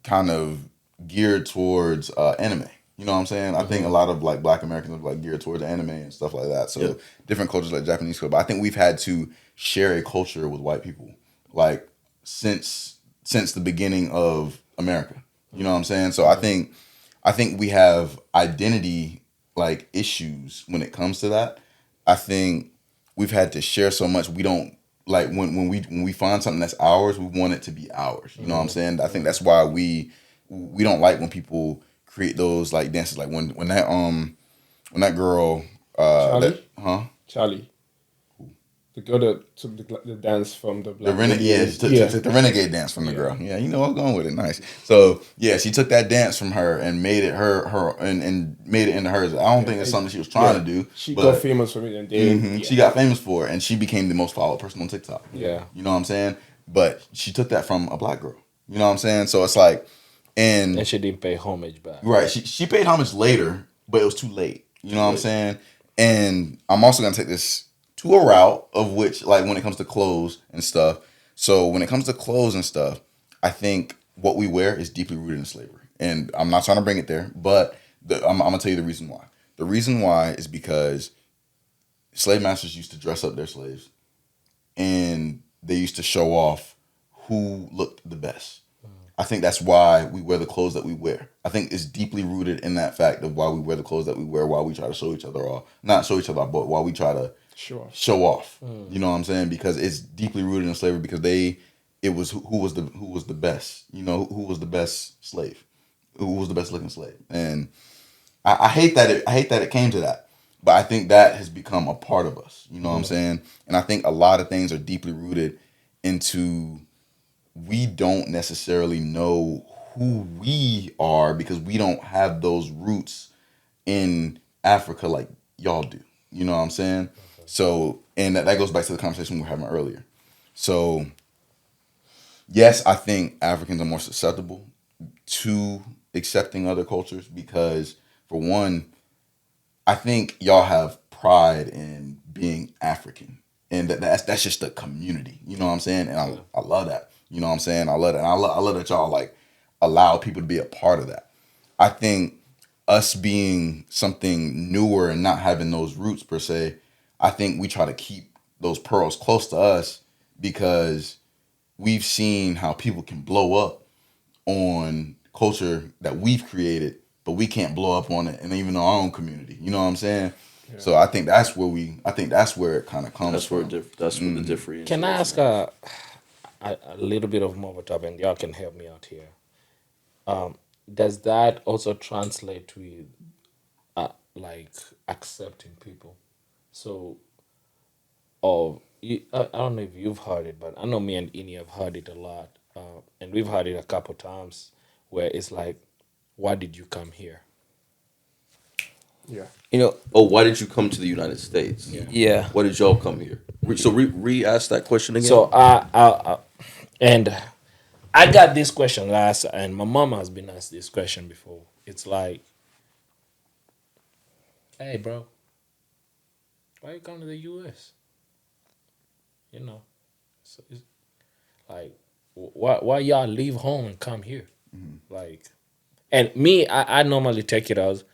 kind of geared towards anime. You know what I'm saying? I think a lot of like Black Americans are like geared towards anime and stuff like that. So different cultures like Japanese culture. But I think we've had to share a culture with white people like since the beginning of America. You know what I'm saying? So I think we have identity like issues when it comes to that. I think we've had to share so much. We don't like when we find something that's ours, we want it to be ours. You know what I'm saying? I think that's why we don't like when people create those like dances. Like when that girl Charlie? huh? Charlie, the girl that took the dance from the The Black renegade, Lady. she took the renegade dance from the girl. Yeah, you know I was going with it. Nice. So yeah, she took that dance from her and made it her and made it into hers. I don't think it's something she was trying to do. She but got famous for it, and then she got famous for it, and she became the most followed person on TikTok. Yeah. You know what I'm saying? But she took that from a Black girl. You know what I'm saying? So it's like, And she didn't pay homage back. right, she paid homage later, but it was too late. You know what I'm saying? And I'm also gonna take this to a route of which, like, when it comes to clothes and stuff. So when it comes to clothes and stuff, I think what we wear is deeply rooted in slavery. And I'm not trying to bring it there, but I'm gonna tell you the reason why. The reason why is because slave masters used to dress up their slaves, and they used to show off who looked the best. I think that's why we wear the clothes that we wear. I think it's deeply rooted in that fact of why we wear the clothes that we wear, why we try to show each other off. Not show each other off, but why we try to show off. You know what I'm saying? Because it's deeply rooted in slavery because it was who was the best. You know, who was the best slave? Who was the best looking slave? And I hate that it came to that. But I think that has become a part of us. You know what I'm saying? And I think a lot of things are deeply rooted into we don't necessarily know who we are because we don't have those roots in Africa like y'all do. You know what I'm saying? So, and that goes back to the conversation we were having earlier. So, yes, I think Africans are more susceptible to accepting other cultures because, for one, I think y'all have pride in being African. And that's just the community. You know what I'm saying? And I love that. You know what I'm saying? I love that. And I love that y'all like allow people to be a part of that. I think us being something newer and not having those roots per se, I think we try to keep those pearls close to us because we've seen how people can blow up on culture that we've created, but we can't blow up on it and even our own community. You know what I'm saying? Yeah. So I think that's where it kind of comes from. That's where the differentiation. Can I ask a little bit of more of a topic, and y'all can help me out here. Does that also translate to like accepting people? So, I don't know if you've heard it, but I know me and Ini have heard it a lot, and we've heard it a couple times where it's like, why did you come here? Yeah. You know, Why did you come to the United States? Yeah. Why did y'all come here? So re-ask that question again. So and I got this question last, and my mom has been asked this question before. It's like, hey, bro, why you come to the U.S.? You know, so it's like, why y'all leave home and come here? Like, and me, I normally take it as,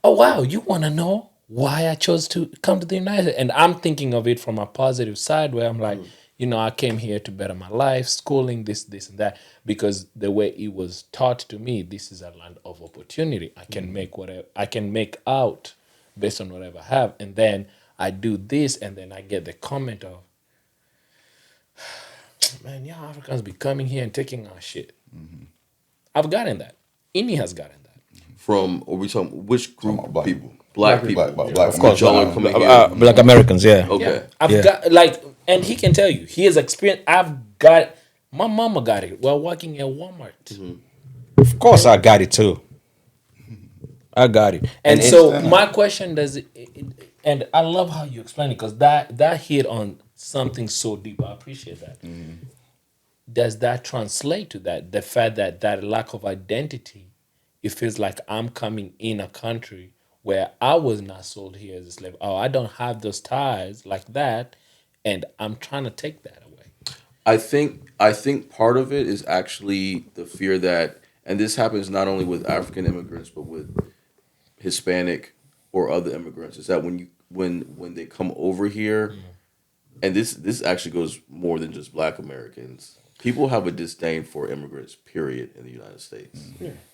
oh wow, you want to know why I chose to come to the United States. And I'm thinking of it from a positive side where I'm like, I came here to better my life, schooling, this, and that, because the way it was taught to me, this is a land of opportunity. I can make whatever I can make out based on whatever I have. And then I do this, and then I get the comment of, man, yeah, Africans be coming here and taking our shit. I've gotten that. Inni has gotten that. From, are we talking, which group Talking about of people? black Black people. people. Black Of course, Y'all are coming here. Black Americans, yeah. Okay. I've got and he can tell you, he has experienced. My mama got it while working at Walmart. Of course, I got it too. I got it. And so my question and I love how you explain it, because that hit on something so deep. I appreciate that. Does that translate to that? The fact that lack of identity, it feels like I'm coming in a country where I was not sold here as a slave. Oh, I don't have those ties like that, and I'm trying to take that away. I think part of it is actually the fear that, and this happens not only with African immigrants but with Hispanic or other immigrants, is that when they come over here, and this actually goes more than just Black Americans. People have a disdain for immigrants, period, in the United States.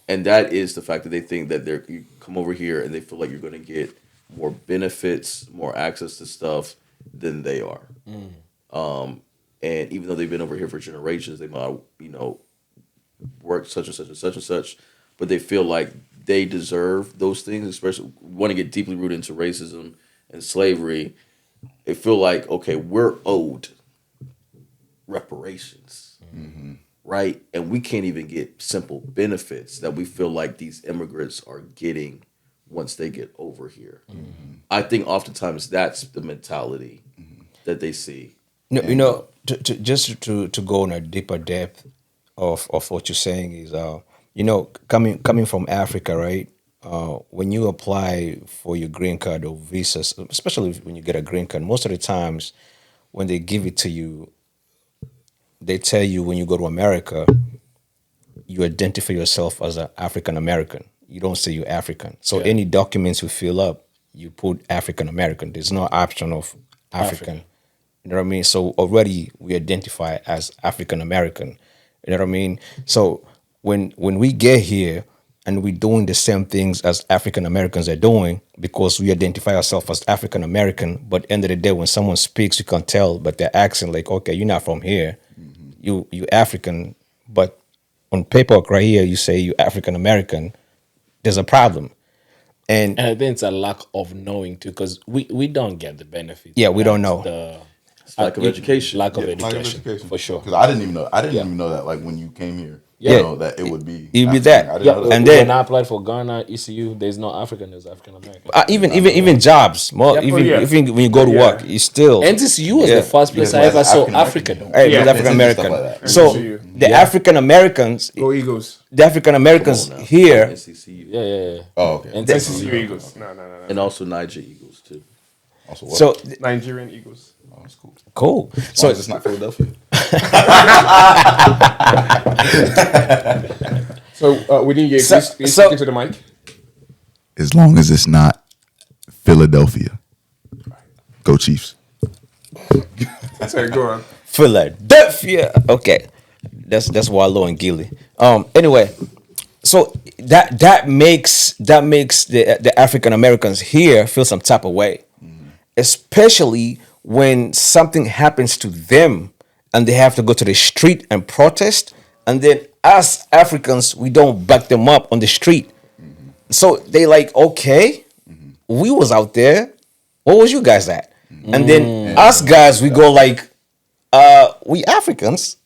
And that is the fact that they think that you come over here and they feel like you're going to get more benefits, more access to stuff than they are. And even though they've been over here for generations, they might, work such and such and such and such, but they feel like they deserve those things, especially want to get deeply rooted into racism and slavery. They feel like, okay, we're owed reparations. Right? And we can't even get simple benefits that we feel like these immigrants are getting once they get over here. I think oftentimes that's the mentality that they see. To go on a deeper depth of what you're saying is, coming from Africa, right? When you apply for your green card or visas, especially when you get a green card, most of the times when they give it to you, they tell you when you go to America, you identify yourself as an African American. You don't say you're African. So any documents you fill up, you put African American. There's no option of African. You know what I mean? So already we identify as African American. You know what I mean? So when we get here and we're doing the same things as African Americans are doing, because we identify ourselves as African American, but end of the day, when someone speaks, you can tell, but they're acting like, okay, you're not from here. You African, but on paperwork right here, you say you African American. There's a problem. And I think it's a lack of knowing too, because we don't get the benefits. Yeah, we don't know. It's lack of education. Lack of education, for sure. Because I didn't even know. I didn't even know that. Like when you came here, that it would be. It'd be that. I didn't know that. And then when I applied for Ghana ECU, there's no African, there's African American. even jobs, even when you go to work, you still. NCCU was the first place I ever saw African. Hey, with African American. So the African Americans, Go Eagles. the African Americans here. NCCU. Yeah. Oh, okay. And NCCU Eagles. No. And also Niger Eagles too. Also, what? So Nigerian Eagles. Oh, that's cool. cool. So So it's not Philadelphia. So we didn't get So- please so- speak into the mic. As long as it's not Philadelphia. Go Chiefs. Sorry, go on. Philadelphia. Okay, that's Wallow and Gilly. Anyway, so that makes the African Americans here feel some type of way, especially when something happens to them and they have to go to the street and protest, and then us Africans, we don't back them up on the street. So they like, okay, we was out there. Where was you guys at? And then us guys, we go like, we Africans.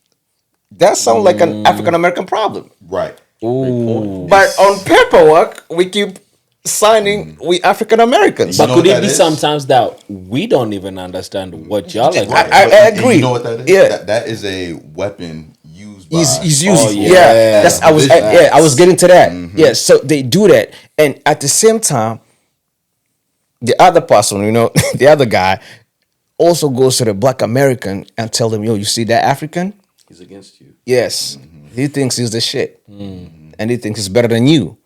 That sounds like an African American problem. Right. But on paperwork, we keep signing we African Americans. You But know could what it that be is? sometimes that we don't even understand what y'all are doing? I agree. You know what that is? Yeah. That is a weapon used by. He's using. Oh, yeah. yeah. That's I was getting to that. Yeah, so they do that, and at the same time, the other person, the other guy, also goes to the Black American and tell them, "Yo, you see that African? He's against you. Yes, he thinks he's the shit, and he thinks he's better than you.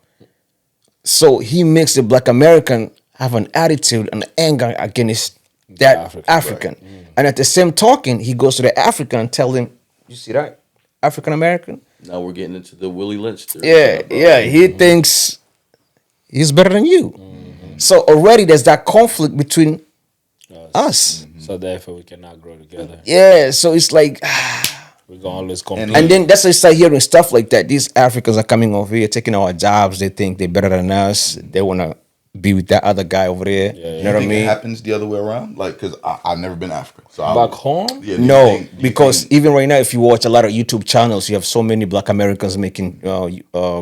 So he makes the Black American have an attitude and anger against that African. And at the same talking, he goes to the African and tell him, you see that? African American? Now we're getting into the Willie Lynch theory. Yeah. He thinks he's better than you. So already there's that conflict between us. So therefore we cannot grow together. Yeah, so it's like, We're gonna always compete. and then that's why you start hearing stuff like that. These Africans are coming over here, taking our jobs. They think they're better than us. They want to be with that other guy over there. You know what I think it mean? happens the other way around? Like, because I've never been to Africa. So Back home? Yeah, No, because even right now, if you watch a lot of YouTube channels, you have so many Black Americans making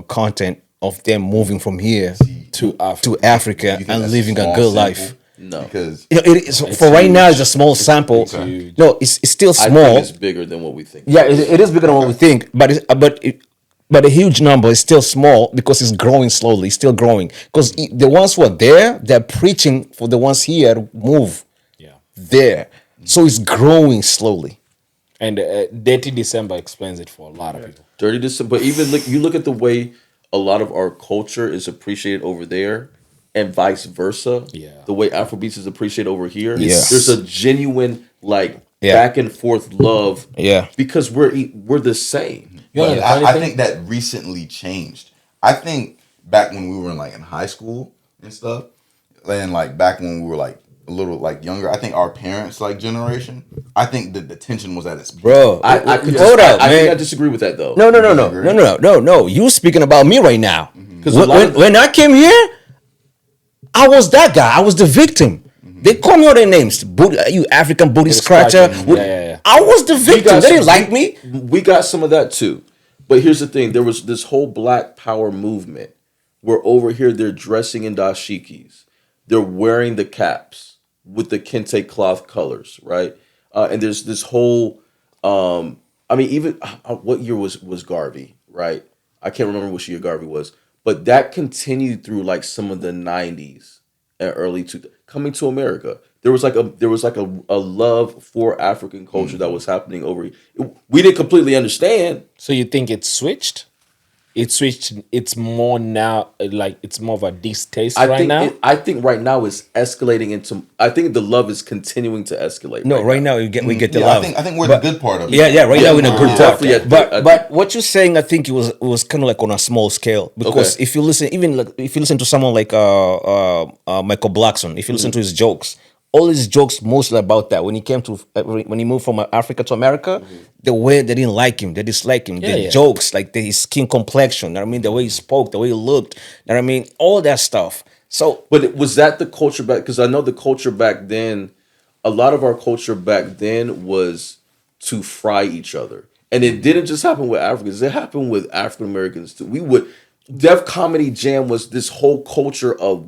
content of them moving from here To Africa. to Africa and living a good life. No. Because You know, it is, for right now, it's a small sample. huge. No, it's still I small. think it's bigger than what we think. Yeah, it is bigger than what we think, but a huge number is still small because it's growing slowly. It's still growing because the ones who are there, they're preaching for the ones here to move Yeah. there. So it's growing slowly. And Dirty December explains it for a lot of people. Dirty December. But even you look at the way a lot of our culture is appreciated over there, and vice versa. Yeah. The way Afrobeats is appreciated over here. Yes. There's a genuine Yeah. back and forth love. Yeah. Because we're the same. You know but the funny I thing? think that recently changed. I think back when we were in high school and stuff, and like back when we were like a little like younger, I think our parents like generation, I think that the tension was at its peak. Bro, I hold up, I think man. I disagree with that though. No. You speaking about me right now. Because a lot of When I came here, I was that guy. I was the victim. They call me all their names. You African booty scratcher. scratching. Yeah. I was the victim. They didn't like me. We got some of that too. But here's the thing. There was this whole Black Power movement where over here they're dressing in dashikis. They're wearing the caps with the kente cloth colors, right? And there's this whole, I mean, even, what year was Garvey, right? I can't remember which year Garvey was. But that continued through like some of the 90s and early coming to America. There was like a love for African culture that was happening over here. We didn't completely understand. So you think it switched? It switched. It's more now, like it's more of a distaste right now. I think right now it's escalating into. I think the love is continuing to escalate. No, right now we get the Yeah, love. I think we're the good part of it. Yeah, right now we're in a good part. definitely at the- But what you're saying, I think it was kind of like on a small scale because Okay. if you listen to someone like Michael Blackson, if you listen to his jokes, all his jokes mostly about that. When he moved from Africa to America, the way they didn't like him, they disliked him. The jokes, like his skin complexion, you know what I mean, the way he spoke, the way he looked, you know what I mean, all that stuff. So, But was that the culture back? Because I know the culture back then, a lot of our culture back then was to fry each other. And it didn't just happen with Africans, it happened with African Americans too. Def Comedy Jam was this whole culture of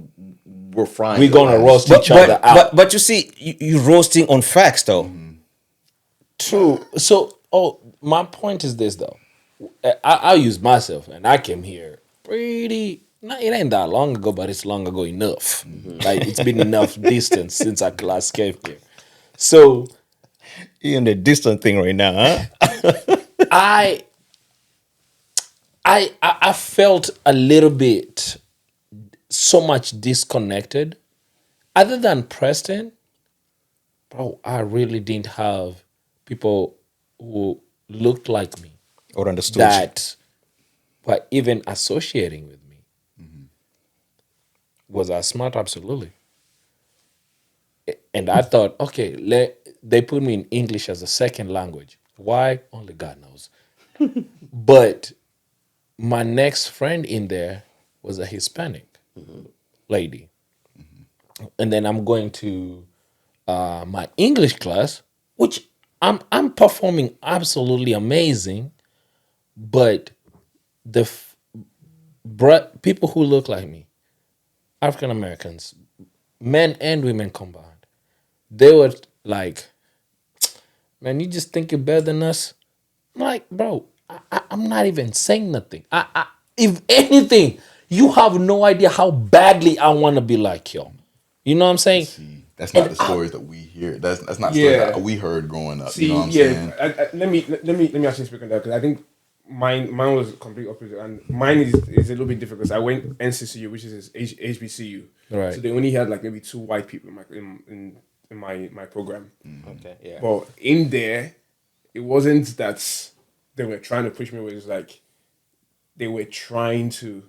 we're frying. We're gonna roast each other out. but you see, you roasting on facts though. True. So, my point is this though. I'll use myself, and I came here pretty. No, it ain't that long ago, but it's long ago enough. Like it's been enough distance since I last came here. So You're in the distant thing right now, huh? I felt a little bit so much disconnected. Other than Preston, bro, I really didn't have people who looked like me Or understood you. that were even associating with me. Was I smart? Absolutely. And I thought, okay, they put me in English as a second language. Why? Only God knows. But my next friend in there was a Hispanic lady. And then I'm going to my English class, which I'm performing absolutely amazing, but people who look like me, African Americans, men and women combined, they were like, "Man, you just think you're better than us." I'm like, bro, I'm not even saying nothing. If anything, you have no idea how badly I want to be like you. You know what I'm saying? That's not the stories that we hear. That's not stories Yeah. that we heard growing up. See, you know what I'm saying? let me actually speak on that because I think mine was complete opposite, and mine is a little bit different because I went NCCU, which is HBCU. Right. So they only had like maybe 2 white people in my program. Okay, yeah. But in there, it wasn't that they were trying to push me. It was like they were trying to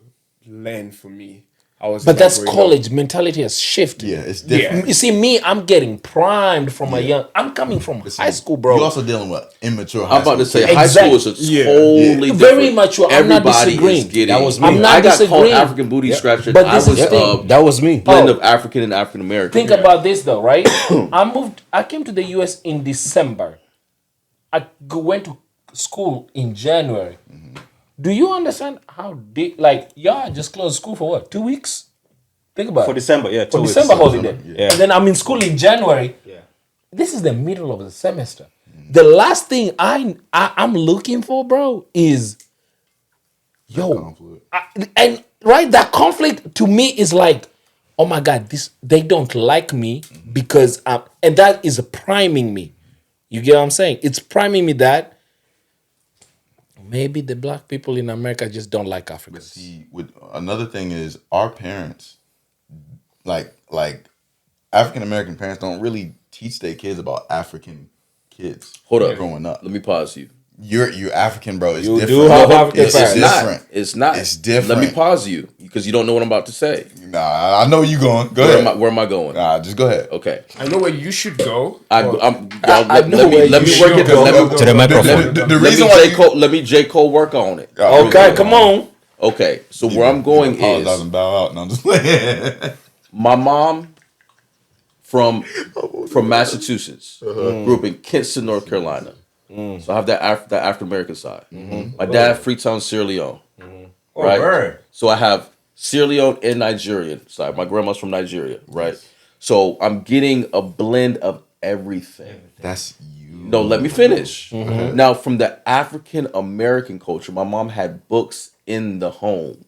learn from me. But that's college mentality has shifted. Yeah, it's different. You see, me, I'm getting primed from a young. I'm coming from high school, bro. You're also dealing with immature. I'm about to say Exactly. high school is a totally different. Very mature. I'm not Everybody disagreeing. is getting. That was me. I'm not I got called disagreeing. African booty scratcher. But I this was is the thing. That was me. blend Oh. of African and African American. Think about this though, right? I came to the US in December. I went to school in January. Do you understand how big? Like, y'all just closed school for what? 2 weeks? Think about For it. December, yeah. For 2 weeks. December holiday. Yeah. And then I'm in school in January. Yeah. This is the middle of the semester. The last thing I'm looking for, bro, is and right, that conflict to me is like, oh my God, they don't like me because and that is priming me. You get what I'm saying? It's priming me that maybe the black people in America just don't like Africans. See, with another thing is our parents, like African American parents, don't really teach their kids about African kids. Hold up, growing up. Let me pause you. You're African, bro. It's You different. do have No, African it's parents. different. It's not. It's different. Let me pause you because you don't know what I'm about to say. Nah, I know where you going. Go ahead. Where am I going? Nah, just go ahead. Okay. I know where you should go. I but- know where you me should work it. go. Let me, To the microphone. The reason why let me J. Cole work on it. Okay, come on. Okay. So where I'm going apologize is and bow out. No, I'm just playing. my mom from Massachusetts grew up in Kinston, North Carolina. So I have that African American side. My dad, Freetown, Sierra Leone. Right. word. So I have Sierra Leone and Nigerian side. My grandma's from Nigeria. Right. So I'm getting a blend of everything. That's you. No, let me finish. Now, from the African American culture, my mom had books in the home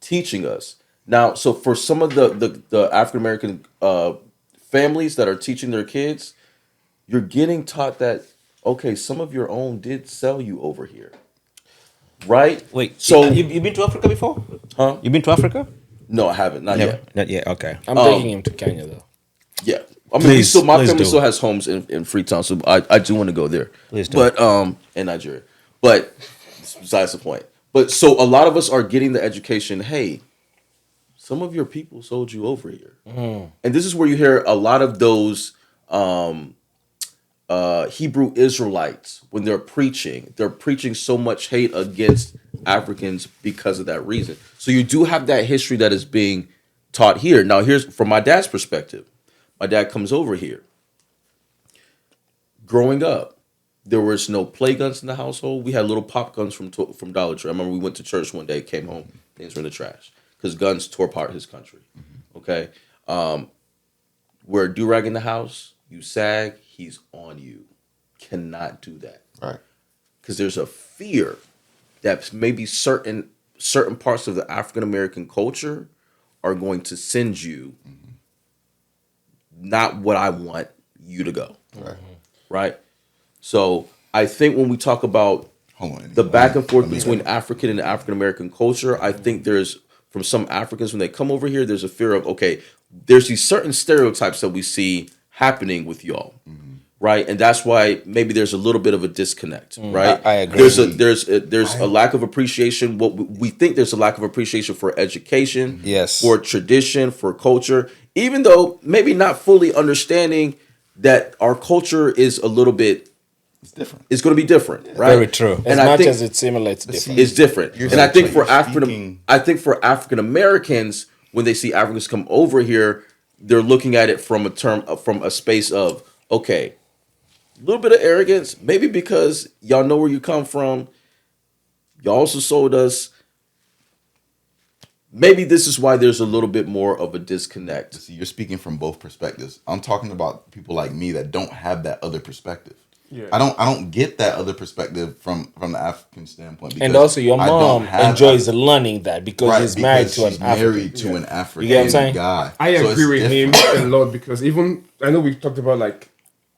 teaching us. Now, so for some of the African American families that are teaching their kids, you're getting taught that, okay, some of your own did sell you over here. Right? Wait, So- so you been to Africa before? Huh? You been to Africa? No, I haven't. Not yet. Not yet. Okay. I'm taking him to Kenya though. Yeah. I mean, Please, my please family do. still has homes in Freetown, so I do want to go there. Please do. But in Nigeria. But besides the point. But so a lot of us are getting the education, hey, some of your people sold you over here. And this is where you hear a lot of those Hebrew Israelites, when they're preaching so much hate against Africans because of that reason. So you do have that history that is being taught here. Now, here's from my dad's perspective. My dad comes over here. Growing up, there was no play guns in the household. We had little pop guns from Dollar Tree. I remember we went to church one day, came home, things were in the trash because guns tore apart his country. Okay, wear a do-rag in the house, you sag, he's on you. Cannot do that. Right. Because there's a fear that maybe certain parts of the African American culture are going to send you not what I want you to go. Right? So I think when we talk about the back and forth between African and African American culture, I think there's, from some Africans, when they come over here, there's a fear of, okay, there's these certain stereotypes that we see happening with y'all. Right, and that's why maybe there's a little bit of a disconnect, right? I agree. There's a lack of appreciation. What we think there's a lack of appreciation for education, Yes. for tradition, for culture. Even though maybe not fully understanding that our culture is a little bit, It's different. it's going to be different, right? Very true. As And I much think as it's similar, it's different. it's different. You're And I think speaking- for African Americans, when they see Africans come over here, they're looking at it from a space of, okay, a little bit of arrogance, maybe because y'all know where you come from. Y'all also sold us. Maybe this is why there's a little bit more of a disconnect. See, you're speaking from both perspectives. I'm talking about people like me that don't have that other perspective. Yeah. I don't get that other perspective from the African standpoint. And because also, your I don't mom have enjoys that- learning that because Right, he's married because to an she's African. married to an African You get what I'm saying? guy. I So agree it's with him different. a lot because even I know we talked about like,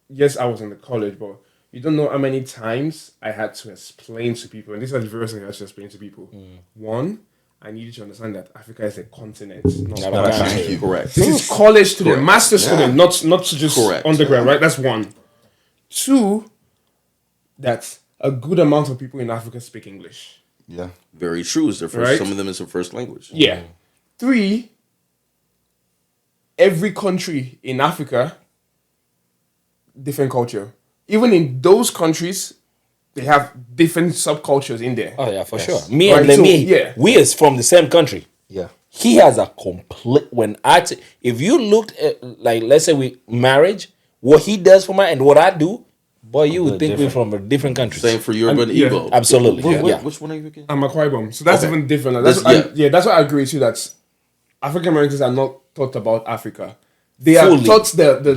yes, I was in the college, but You don't know how many times I had to explain to people, and these are the various things I had to explain to people. One, I need you to understand that Africa is a continent, not a country. Thank you. Correct. This is college student, master student, not to just Correct. undergrad, right? That's one. Two, that a good amount of people in Africa speak English. Yeah. Very true. It's their first. Right. Some of them is their first language. Yeah. Three, every country in Africa, different culture. Even in those countries, they have different subcultures in there. Oh yeah, for sure. Me and Right, so, Lemmy, yeah. we is from the same country. Yeah. He has a complete. If you looked at, like, let's say we marriage, what he does for me and what I do, boy, you would think we're from a different country. Same for Yoruba and yeah. Igbo. Absolutely. Yeah. Which one are you again? I'm a Kwaibom, so that's Okay. even different. That's- That's what I agree to. That African Americans are not taught about Africa. They are Fully. taught the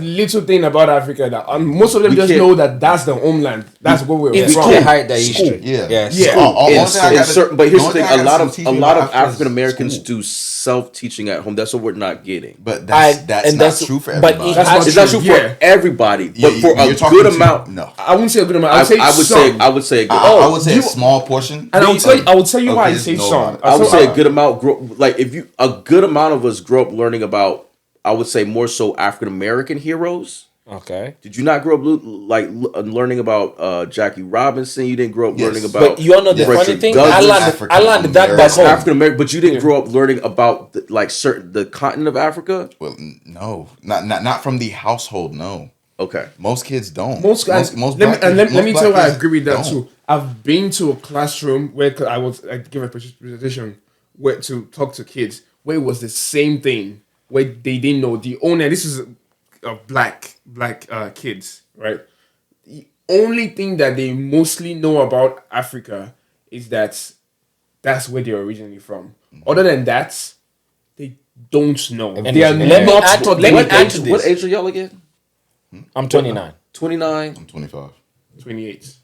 little thing about Africa that most of them We just can't- know that that's the homeland. That's where we're It's from. cool. They hide the School. history. Yeah. Yeah. Yeah. But here's the thing: a lot of African Americans do self-teaching at home. That's what we're not getting. But that's not true for but everybody. it That's has- It's not true Yeah. for everybody, but Yeah, for a you're talking good to- amount. No. I wouldn't say a good amount. I would say I would some. say I would say a good. I would say you- a small portion. And I would tell you of why I his say know some. about it. I would say a I- good amount. A good amount of us grew up learning about. I would say more so African American heroes. Okay. Did you not grow up learning about Jackie Robinson? You didn't grow up Yes. learning about. But you all know the Frederick funny thing? Douglass. I landed that back That's home. African American, but you didn't grow up learning about the continent of Africa. Well, no, not from the household. No, Okay, most kids don't. Most guys, most let me, black and kids- let me most tell you black why I kids agree with that don't. too. I've been to a classroom where I give a presentation where to talk to kids where it was the same thing where they didn't know the owner. This is black kids, right? The only thing that they mostly know about Africa is that that's where they're originally from. Other than that, they don't know. They are Let me not add- taught let me anything. add to this. what age are y'all again? I'm 29. 29. I'm 25. 28.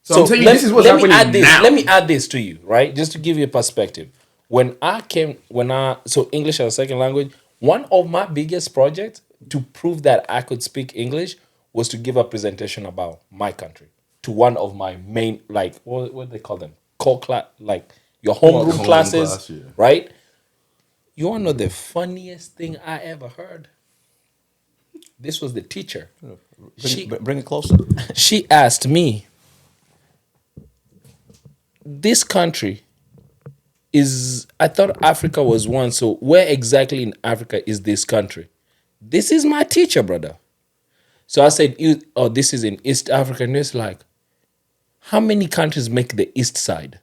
So I'm telling you, this is what's let me happening add this. now. Let me add this to you, right? Just to give you a perspective. So English as a second language, one of my biggest projects to prove that I could speak English was to give a presentation about my country to one of my main, like, what do they call them? Core class, like your homeroom Homeroom classes, class, yeah. right? You want to know the funniest thing I ever heard? This was the teacher. Bring it closer. She asked me, this country is, I thought Africa was one, so where exactly in Africa is this country? This is my teacher, brother. So I said, this is in East Africa. And it's like, how many countries make the East side?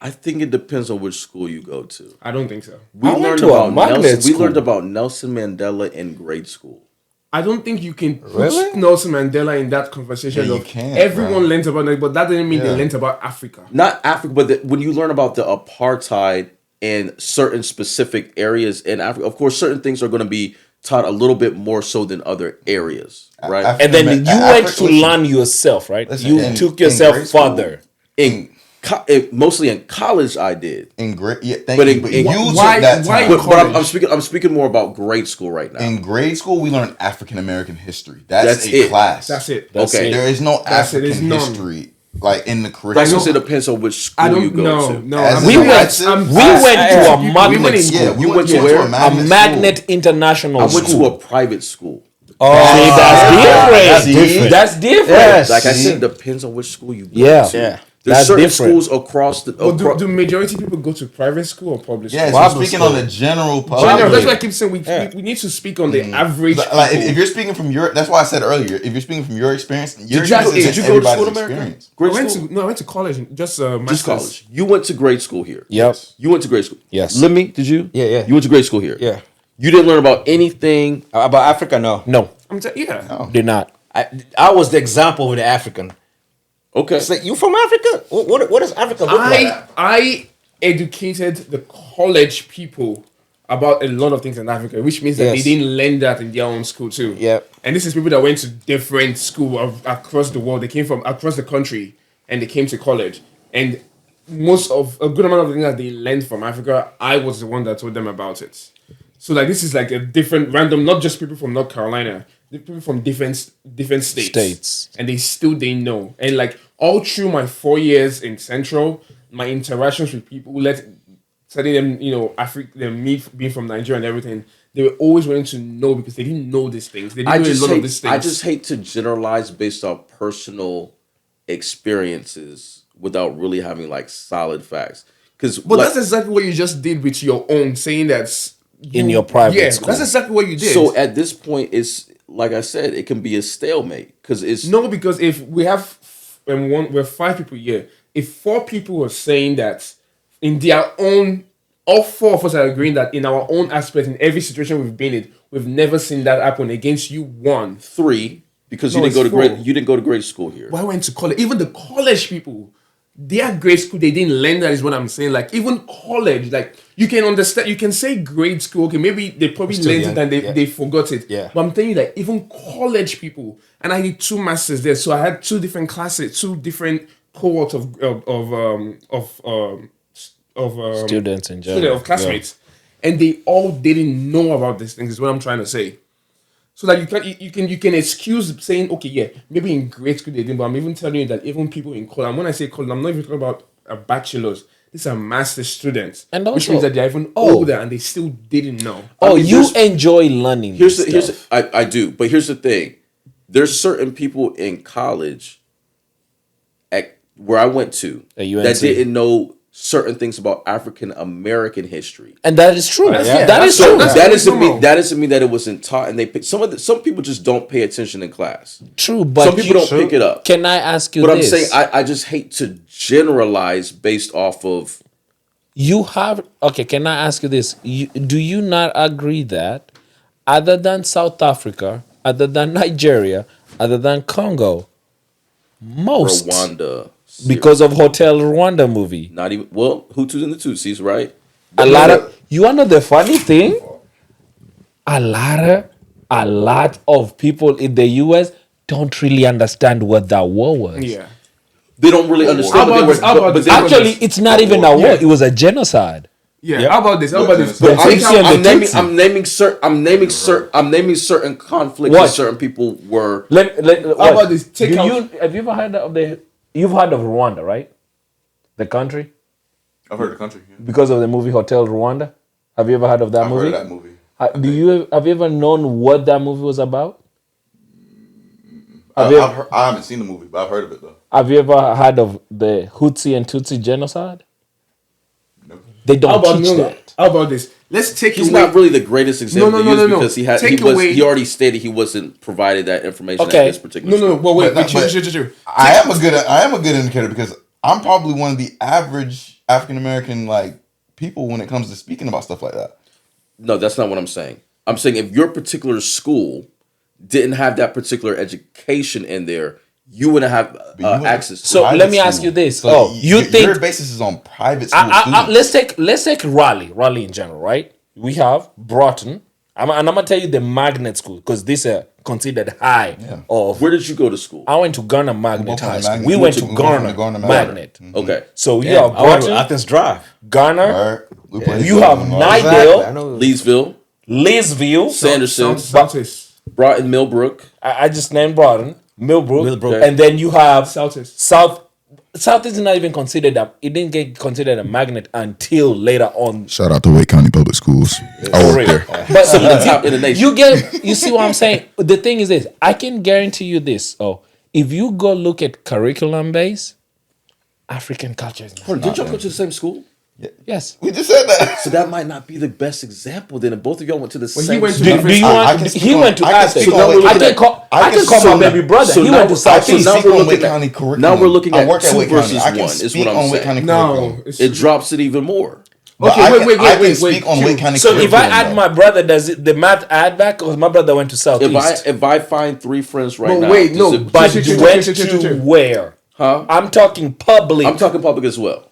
I think it depends on which school you go to. I don't think so. We I went learned to a about magnet Nelson. We school. learned about Nelson Mandela in grade school. I don't think you can put Really? Nelson Mandela in that conversation. Yeah, you of can't, everyone bro. learns about it, but that doesn't mean they Yeah. learned about Africa. Not Africa, but when you learn about the apartheid in certain specific areas in Africa, of course, certain things are going to be taught a little bit more so than other areas, right? Af- And then you went to listen, learn yourself, right? listen, You in- took in yourself grade school- further. Mostly in college, I did. In grade, yeah, thank But you. in- But in- you took why- that why time. But I'm college? speaking. I'm speaking more about grade school right now. In grade school, we learned African American history. That's That's a it. class. That's it. That's Okay. it. There is no That's it. African It's none. history like in the That's curriculum. just it depends on which I school you don't go know. to. No, As I'm- a We massive- went to a we magnet went in- school. Yeah, You went to to where? a A magnet, magnet international I went school. to a private school. See, that's different. That's different. That's different. Yes. Like I See? said, depends on which school you go Yeah. to. Yeah. There's That's certain different. schools across the. But do majority of people go to private school or public school? Yes, Public we're speaking school. on the general public. General, that's why I keep saying we Yeah. need to speak on the average. Like people. if you're speaking from your, that's why I said earlier. If you're speaking from your experience, your Did you go- experience did you is go to everybody's school in America? experience. I Grade went school? to I went to college, just Just masters. college. You went to grade school here. Yep. You went to grade school. Yes. Lemmy, did you? Yeah, yeah. You went to grade school here. Yeah. You didn't learn about anything. About Africa, no. No, Yeah. did not. I was the example of the African. Okay. It's like, you from Africa? What does Africa look like? I educated the college people about a lot of things in Africa, which means that Yes. they didn't learn that in their own school too. Yep. And this is people that went to different school across the world. They came from across the country and they came to college. And a good amount of the things that they learned from Africa, I was the one that told them about it. So like this is like a different random, not just people from North Carolina, people from different states, and they still didn't know. And like all through my 4 years in Central, my interactions with people, telling them, me being from Nigeria and everything, they were always wanting to know because they didn't know these things. They didn't know a lot of these things. I just hate to generalize based off personal experiences without really having like solid facts. But that's exactly what you just did with your own, saying that in your private school. That's exactly what you did. So at this point, it's like I said, it can be a stalemate because because if we have we're 5 people here, if 4 people are saying that in their own, all 4 of us are agreeing that in our own aspect, in every situation we've been in, we've never seen that happen against you. 1, 3, because No, you it's didn't go to 4. you didn't go to grade school here. Well, I went to college. Even the college people, their grade school, they didn't learn that, is what I'm saying. Like even college, like you can understand, you can say grade school, okay, maybe they probably Still learned young, it and they forgot it. Yeah. But I'm telling you that even college people, and I did 2 masters there, so I had 2 different classes, 2 different cohorts of Students in general. of classmates, and they all didn't know about these things. Is what I'm trying to say. So that you can excuse saying, okay, yeah, maybe in grade school they didn't, but I'm even telling you that even people in college, and when I say college, I'm not even talking about a bachelor's. These are master's students, And which also- means that they're even older and they still didn't know. You enjoy learning. I do, but here's the thing: there's certain people in college, where I went to, At UNC. that didn't know certain things about African American history. and that is true. Yeah, That is So true. that's that doesn't normal. mean that it wasn't taught, and some people just don't pay attention in class. True, but Some people don't pick it up. Can I ask you But this? I'm saying I just hate to generalize based off of. Can I ask you this? Do you not agree that other than South Africa, other than Nigeria, other than Congo, most Rwanda. because of Hotel Rwanda movie, Not even Hutus and the Tutsis, right? a lot of you wanna know the funny thing? A lot of people in the US don't really understand what that war was. Yeah. They don't really understand. How about this? How about this? How about Actually, this? it's not even a war, it was a genocide. Yeah. Yep. How about this? How about this? But Take out- I'm naming certain conflicts What? that certain people were. How about this? Take out- Have you ever heard of you've heard of Rwanda, right? The country? I've heard the country. Yeah. Because of the movie Hotel Rwanda. Have you ever heard of that I've movie? heard that movie. Have you ever known what that movie was about? I haven't seen the movie, but I've heard of it though. Have you ever heard of the Hutsi and Tutsi genocide? No. They don't How about teach that. How about this? Let's take He's away. not really the greatest example No, to no, use no, no. because Take away- he already stated he wasn't provided that information Okay. at this particular No. school. Well, wait. But- Chill. I am a good indicator because I'm probably one of the average African American people when it comes to speaking about stuff like that. No, that's not what I'm saying. I'm saying if your particular school didn't have that particular education in there, you wouldn't have access to So it. let me ask you this. You think your basis is on private school students? let's take Raleigh in general, right? We have Broughton, and I'm gonna tell you the magnet school because these are considered high. Of Where did you go to school? I went to Garner Magnet both went High to School. Magnet. We We went went to to Garner Garner Magnet. Okay. So you Yeah, have I went to Broughton, Athens Drive. Garner, Alright. We played you have Garner. Nightdale, I know. Leesville, Leesville, Sanderson, Southeast. Broughton, Millbrook. I just named Broughton, Millbrook, Millbrook. and then you have Southeast. South is not even considered it didn't get considered a magnet until later on. Shout out to Wake County Public Schools. I work there. But Some of the top in the nation. you see what I'm saying? The thing is this, I can guarantee you this. If you go look at curriculum base, African culture is not. Did y'all go to the same school? Yes. We just said that. So that might not be the best example then if both of y'all went to the he same went to school. Do you I want? can speak He on- went to I can Athens. speak So on now Wake I County. can call. I I can can call so my now- baby brother. so He now went to we're- I so can Southeast. now speak we're on looking Wake at- County curriculum. now we're looking I at work at 2 Wake County. versus I can 1 is what speak I'm on Wake saying. County No, curriculum. it's It drops it even more. But Okay, I wait, can- wait, I wait, can wait, speak on wait. Wake County So if curriculum. I add though. my brother, does the math add back? Because my brother went to Southeast. If I find 3 friends right But now, wait, no, does it- But Chill, you chill, went chill, chill, chill, to chill. where? Huh? I'm talking public. I'm talking public as well.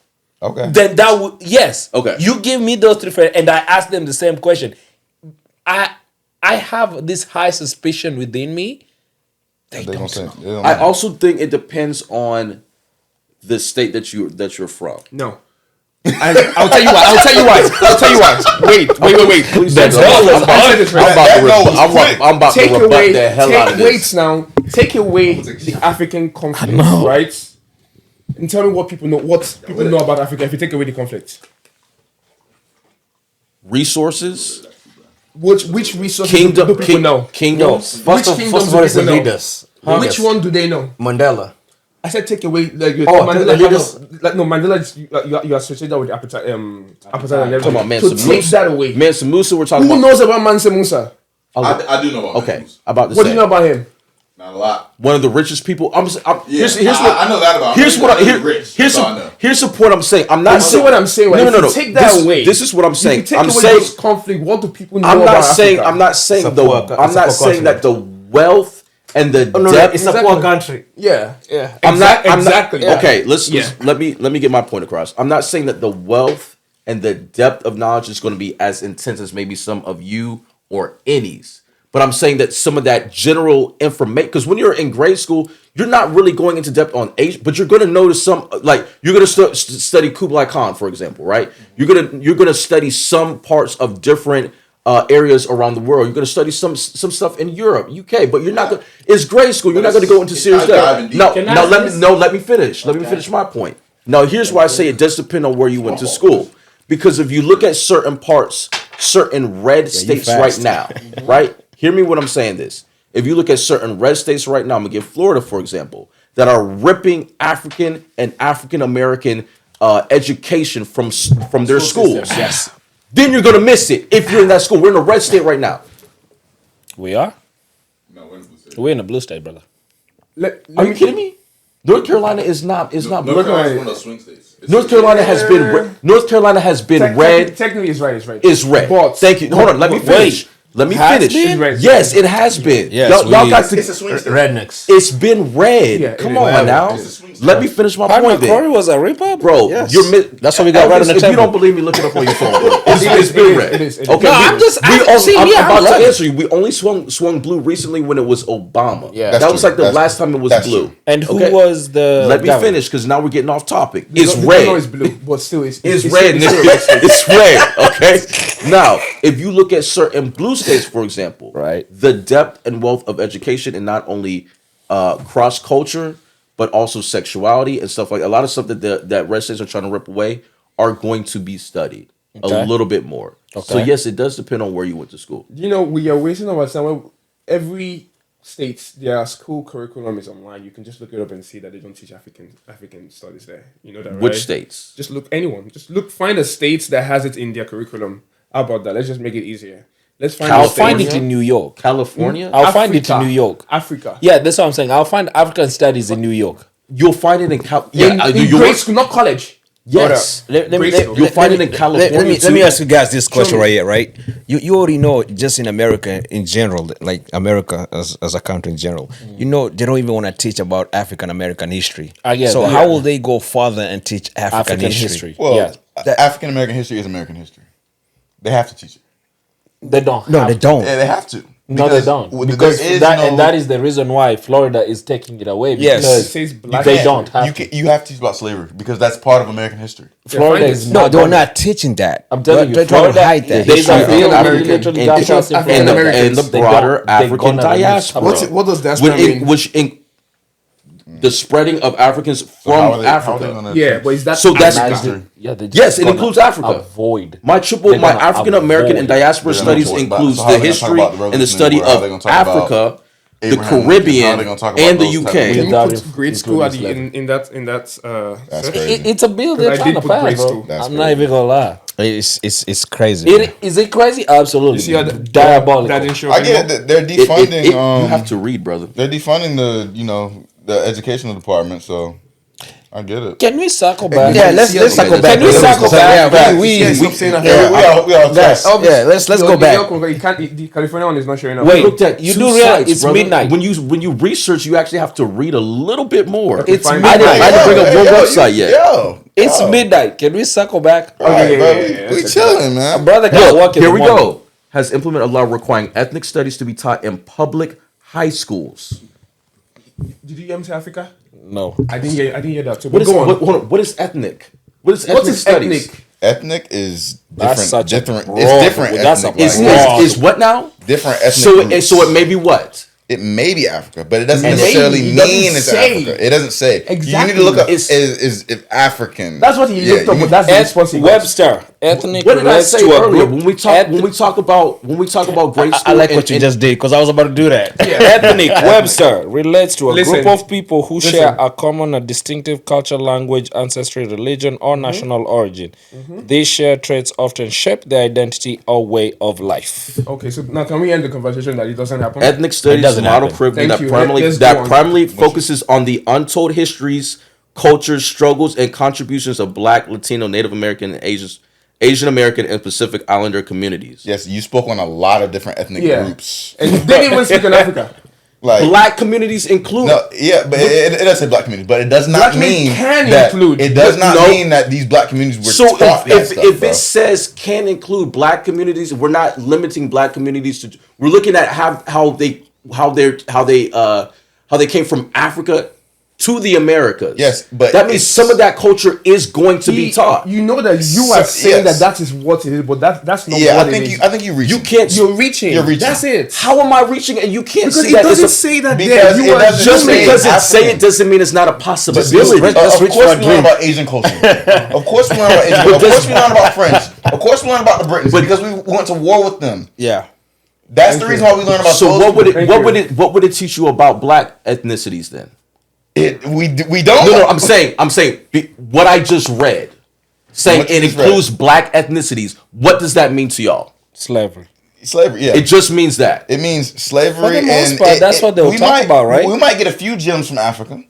Okay. Then that would yes. Okay. You give me those 3 friends, and I ask them the same question. I have this high suspicion within me. They They don't say- know. they don't I know. also think it depends on the state that you're from. No. And I'll tell you why. Wait. Please That's don't. all. I'm about to Take rebut away, the hell out of this. take away the African conflict, right? And tell me what people know about Africa if you take away the conflict. Resources, Which resources do people know? kingdoms. First of all, it's the know? leaders. Which one do they know? Mandela. I said take away like Mandela Mandela. leaders. Mandela. You associate that with appetite and everything. Come on, man. So take that away. Mansa Musa, we're talking Who about. knows about Mansa Musa? I do know about Okay, Mansa. about to What say. do you know about him? Not a lot. One of the richest people. Here's I know that about him. Here's what He's rich. here's That's all I know. here's the point I'm saying. I'm not See saying what I'm saying? Right? No. If you take that away. This is what I'm saying. If you I'm take away saying this conflict. What do people know I'm about not saying Africa? I'm not saying It's the a poor- I'm it's a not poor saying country. that the wealth and the No, depth. it's a poor country. Yeah. I'm not exactly. Okay, let's Yeah. let me get my point across. I'm not saying that the wealth and the depth of knowledge is going to be as intense as maybe some of you or any's. But I'm saying that some of that general information, because when you're in grade school, you're not really going into depth on age, but you're going to notice some, like you're going to study Kublai Khan, for example, right? You're gonna study some parts of different areas around the world. You're going to study some stuff in Europe, UK, but you're not going. It's grade school. You're not going to go into serious depth. Let me finish. Let me finish my point. Now, here's why I say it does depend on where you went to school, because if you look at certain parts, certain red states right now, right? Hear me when I'm saying this. If you look at certain red states right now, I'm gonna give Florida, for example, that are ripping African and African American education from their schools. Yes. Then you're gonna miss it if you're in that school. We're in a red state right now. We are. No, we're in the blue state. We're in a blue state, brother. Are you kidding me? North Carolina is not blue. North Carolina is one of those swing states. North Carolina has been red. Technically, it's right. It's right. It's red. But Thank you. Hold on. Let me finish. Let me Has finish. been? Red. Yes, it has been. Yes, y'all got to. It's a swing state. Rednecks. It's been red. Yeah, Come it is. on now. It's a swing state. Let me finish my Pat point McCrory then. was a ripper, Bro, Yes. that's what we got right on the If you table. don't believe me, look it up on your phone. It's been red. It is. Okay, No, I'm just- we I'm only, saying, I'm yeah, I'm about glad. to answer you. We only swung blue recently when it was Obama. Yeah. that That's was true. like the That's last true. time it was That's blue. true. And who Okay. was the? Let me governor? finish because now we're getting off topic. The It's governor red. is blue, but still, it's Red. It's red. Okay. Now, if you look at certain blue states, for example, Right. the depth and wealth of education in not only cross culture but also sexuality and stuff like a lot of stuff that red states are trying to rip away are going to be studied Okay. a little bit more. So Okay. yes, it does depend on where you went to school. You know, we are wasting our time. Every state, their school curriculum is online. You can just look it up and see that they don't teach African studies there. You know that, right? Which states? Just look anyone. Find a state that has it in their curriculum. How about that? Let's just make it easier. Let's find. I'll a state. find it in New York. California? I'll find it in Africa. New York. Africa. Yeah, that's what I'm saying. I'll find African studies in New York. You'll find it in in grade school, not college. Yes. Grade school. You'll find it in California. Let me ask you guys this question right here, right? You already know, just in America in general, like America as a country in general, you know, they don't even want to teach about African American history. I get so that. how will they go further and teach African history? Well, Yeah. African American history is American history. They have to teach it. They don't. No, have they to. don't. Yeah, they have to. No, they don't. Because that is the reason why Florida is taking it away. Yes. Because It says black they man. don't have to. You have to teach about slavery because that's part of American history. Florida find is it. No, not. they're gonna- not teaching that. I'm telling you, They're trying to Florida, hide that. There's a African bill American. literally And got it's passed in African Florida. American. And the They broader don't- they're African gonna release diaspora. some- What does that mean? The spreading of Africans How from are they Africa. gonna Yeah, but is that So that's- Africa? Yeah, they Yes, just it gonna includes Africa. Avoid. My They're gonna African American and avoid. diaspora They're studies gonna talk about- includes so how the they gonna talk history about the and the study Revolutionary War? How they of gonna talk about Africa, the Abraham Lincoln? How Caribbean, they gonna talk about and the those type of UK. Can you Without put grade school at the, including in that That's section? crazy. It's a bill they're I trying did to put grade pass, school. bro. That's I'm not crazy. even gonna lie. It's crazy. Is it crazy? Absolutely. You see how Diabolical. that didn't show I up get anymore? that they're defunding. You have to read, brother. They're defunding the educational department, so I get it. Can we circle back? Yeah, let's circle back. Can we circle back? Yeah, we guys, let's go back. The California one is not showing up. Wait, Looked at you two do realize sites, it's brother. midnight. When you research, you actually have to read a little bit more. It's Find midnight. I didn't bring up one website yet. It's midnight. Can we circle back? yeah, We chilling, man. Brother got work in Here the we morning. go. Has implemented a law requiring ethnic studies to be taught in public high schools. Did you hear me say Africa? No. I didn't hear that too. What But is go on. hold on, what is ethnic? What is What ethnic is studies? ethnic? Ethnic is That's different. such a Different. broad- It's different. well, that's a ethnic. broad- Is what now? Different ethnic So groups. so it may be what? It may be Africa, but it doesn't And necessarily maybe, it mean doesn't it's say. Africa. It doesn't say. You need Exactly. to look up It's- is if African. That's what he looked up, you- but that's the response he got. Webster, ethnic What did I relates say to a earlier group. when we talk about grade school? I like and- what you and- just did because I was about to do that. Ethnic Webster relates to a Listen. group of people who share a common and distinctive culture, language, ancestry, religion, or national origin. These shared traits often shape their identity or way of life. Okay, so now can we end the conversation that it doesn't happen? Ethnic studies is a doesn't model happen. curriculum Thank that you. primarily Let's go on. focuses on the untold histories, cultures, struggles, and contributions of Black, Latino, Native American, and Asian American, and Pacific Islander communities. Yes, you spoke on a lot of different ethnic Yeah. groups. And they didn't even speak in Africa. Like Black communities include. no, yeah, but it does say black communities, but it does Black not community mean can that include- it does but not no. mean that these black communities were So taught that if stuff, if bro. it says can include Black communities, we're not limiting Black communities to. We're looking at how they came from Africa to the Americas. Yes, but that means it's- some of that culture is going to be taught. You know that you are saying yes. that is what it is, but that's not yeah, what I think it you is. I think you reach. You can't. You're reaching. You're reaching. That's it. How am I reaching? And you can't Because see it that. doesn't It's a, say that because there. it You are doesn't just say because it African. say it doesn't mean it's not a possibility. Let's Of reach course for a we learn drink. about Asian culture. Of course we learn about Asian culture. Of course we learn about French. Of course we learn about the Britons because we went to war with them. Yeah. That's the reason why we learn about So those what would people. it what would it teach you about Black ethnicities then? We don't. No, I'm saying what I just read, saying What you it just includes Black ethnicities. What does that mean to y'all? Slavery. slavery. Yeah, It just means that. it means slavery. For the most and part, that's what they'll we talk might- about, right? We might get a few gems from Africa,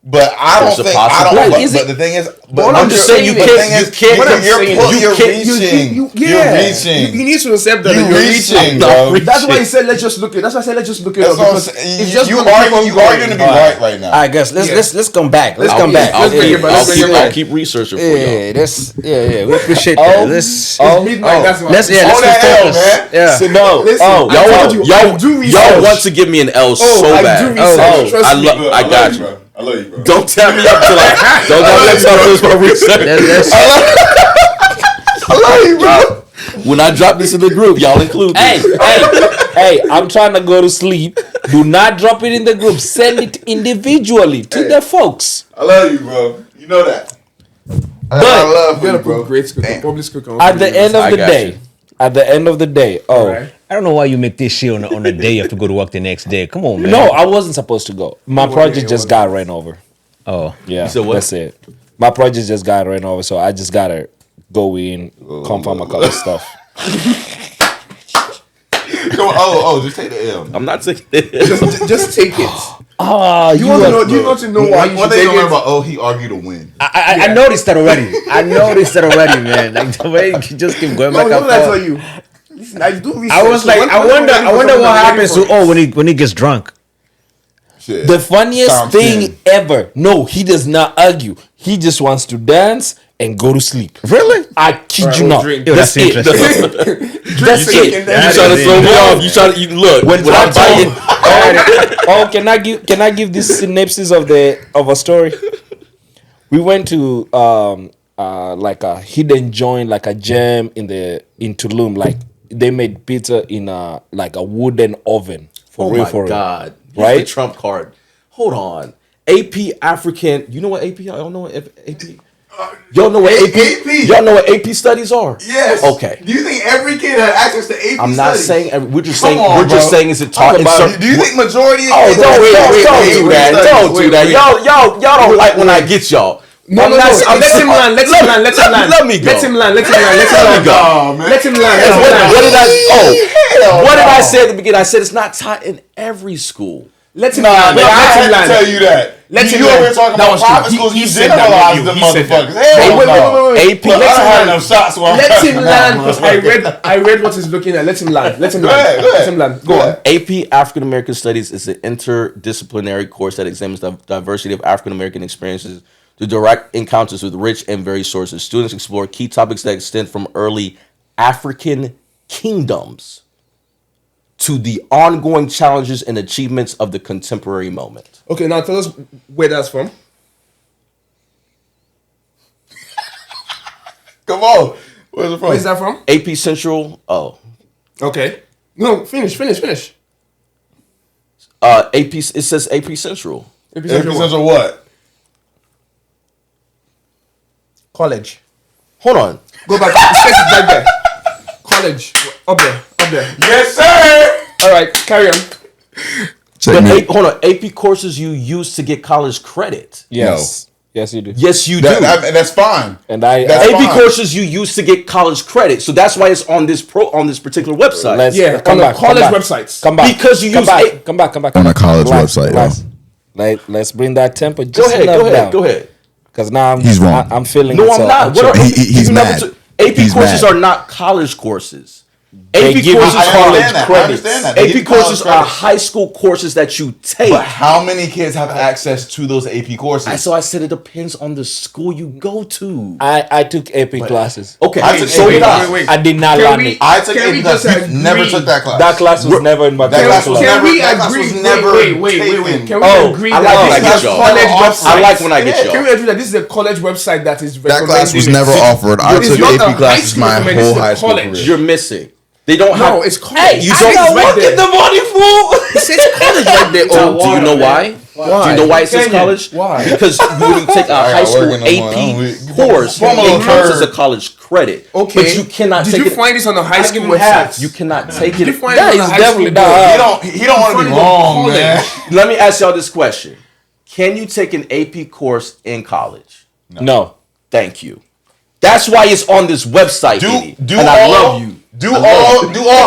but I There's don't a think I don't. possibility. But, Is but it- the thing is, What I'm just saying you the can't- thing is, you can't- you're, what I'm you're, saying pull- is you're you can't- reaching. You're reaching. You need to accept that. You're you're reaching, No, bro. reaching. That's why he said let's just look it. That's why I said let's just look it That's up. what I'm because saying. it's just You gonna keep on arguing going. to be right now. I guess let's come back. Let's I'll come keep- back. I'll Let's bring keep- it back. I'll Let's bring keep- it back. I'll keep researching for y'all. Yeah. We appreciate that. Let's Midnight, that's why. let's Hold that L, focus. man. Yeah. So no, Listen, I y'all told you, I do y'all research. want to give me an L so I bad. do research. Trust me. I got you. I love you, bro. Don't tell me up till don't tell me up till I finish my research. I love you, bro. When I drop this in the group, y'all include this. Hey, I'm trying to go to sleep. Do not drop it in the group. Send it individually to the folks. I love you, bro. You know that. I love You gotta you, bro. put grade school, public school. At the end of I the got day, you. at the end of the day, Right. I don't know why you make this shit on the day you have to go to work the next day. Come on, man. no, I wasn't supposed to go. My project just got ran over. Oh. Yeah, said what? that's it. My project just got ran over, so I just gotta go in, confirm a couple of stuff. Come on. Just take the L. I'm not taking it. Just take it. Ah, Do you want to know? Do you want to know why you One should thing take you learn it? about, he argued to win. I noticed that already. I noticed that already, man. Like the way you just keep going No, back what and did I tell forth. you? Listen, I do research. I was like, I wonder what happens to when he gets drunk. Shit. The funniest Sounds thing good. ever. No, he does not argue. He just wants to dance and go to sleep. Really? I kid you we'll not. drink. Yo, That's that's it. interesting. That's drink it. and then- You trying to throw me off? You trying to look? When When I'm I biting, Oh, can I give this synopsis of a story? We went to like a hidden joint, like a gem in Tulum. Like they made pizza in a wooden oven. For oh real, my for real. God! Right? Right? The Trump card. Hold on. AP African. You know what AP? I don't know what AP. Y'all know what AP? AP? Y'all know what AP studies are? Yes. Okay. Do you think every kid had access to AP I'm not studies? saying. We're just Come saying. on, We're just bro. saying. Is it taught in certain? Do you think majority of Oh, kids don't have access to do AP that! studies? Don't do that! Y'all don't like when I get y'all. No, I'm no, not- no. I'm Let saying- him land. Let him land. Let him land. Let me go. Let him land. Let him land. Let him Let me land. go. Oh, man. Let him land. Let him What land. did I? Hell What did I no. say at the beginning? I said it's not taught in every school. Let him Nah, land. man, I Let had him to land. tell you that. Let him you over land. here talking That about was private true. schools. He You said that, generalize not them you. He said that. motherfuckers. Hell Wait. AP. Look, I Let him had land. enough shots. Let him land because I read what he's looking at. Let him land. Let him Go land. ahead, go Let ahead. him land. Go Go on. ahead. AP African American Studies is an interdisciplinary course that examines the diversity of African American experiences through direct encounters with rich and varied sources. Students explore key topics that extend from early African kingdoms to the ongoing challenges and achievements of the contemporary moment. Okay, now tell us where that's from. Come on. Where's it from? Where's that from? AP Central. Oh, Okay. No, finish. AP. It says AP Central. AP AP Central what? College. Hold on. Go back. It says it right there. College. Up there. Yes, sir. All right, carry on. Checkmate. Hold on. AP courses you use to get college credit. Yes. Yes, you do. Yes, you do. That's fine. And I That's AP fine. courses you use to get college credit. So that's why it's on this particular website. let's Yeah, come on the back. college come back, websites. Come back. Because you come use back. Come back. On a college Relax, website, relax. Let's bring that tempo just Go ahead. Because now He's wrong. I'm feeling No, it, I'm so not. What chilling. are, He's you never mad. took- AP He's courses mad. are not college courses. They AP give you courses I are understand that. I credits. understand that. They give AP you college courses are credits. high school courses that you take. But how many kids have access to those AP courses? So I said it depends on the school you go to. I took AP classes. Okay, I took so AP did I. classes. I did not learn it. I took Can we AP just classes. You never agree? took that class. That class was never in my That class was curriculum. never- Can we that class agree? was never Wait. taken. Can we Oh, agree I that like when I this get is a y'all. college I website? I like when I get Can y'all. we agree that this is a college website that is That Class was recommending never it? offered. I It's took not a AP high classes school my recommendation, whole it's a high school college. career. You're missing. They don't have. No, it's college. Hey, you It don't says right look there. at the money, fool. It says college right there. Oh, do you know why? Do you know why it says college? Why? Because when you take a high school AP course, it counts as a college credit. Okay. But you cannot Did take you it. find this on the high school give him half. website? You cannot take Did you it. find That it on is the high definitely school not. board? He don't want to be wrong, man. Let me ask y'all this question: can you take an AP course in college? No. Thank you. That's why it's on this website. Diddy. And I love you. Do all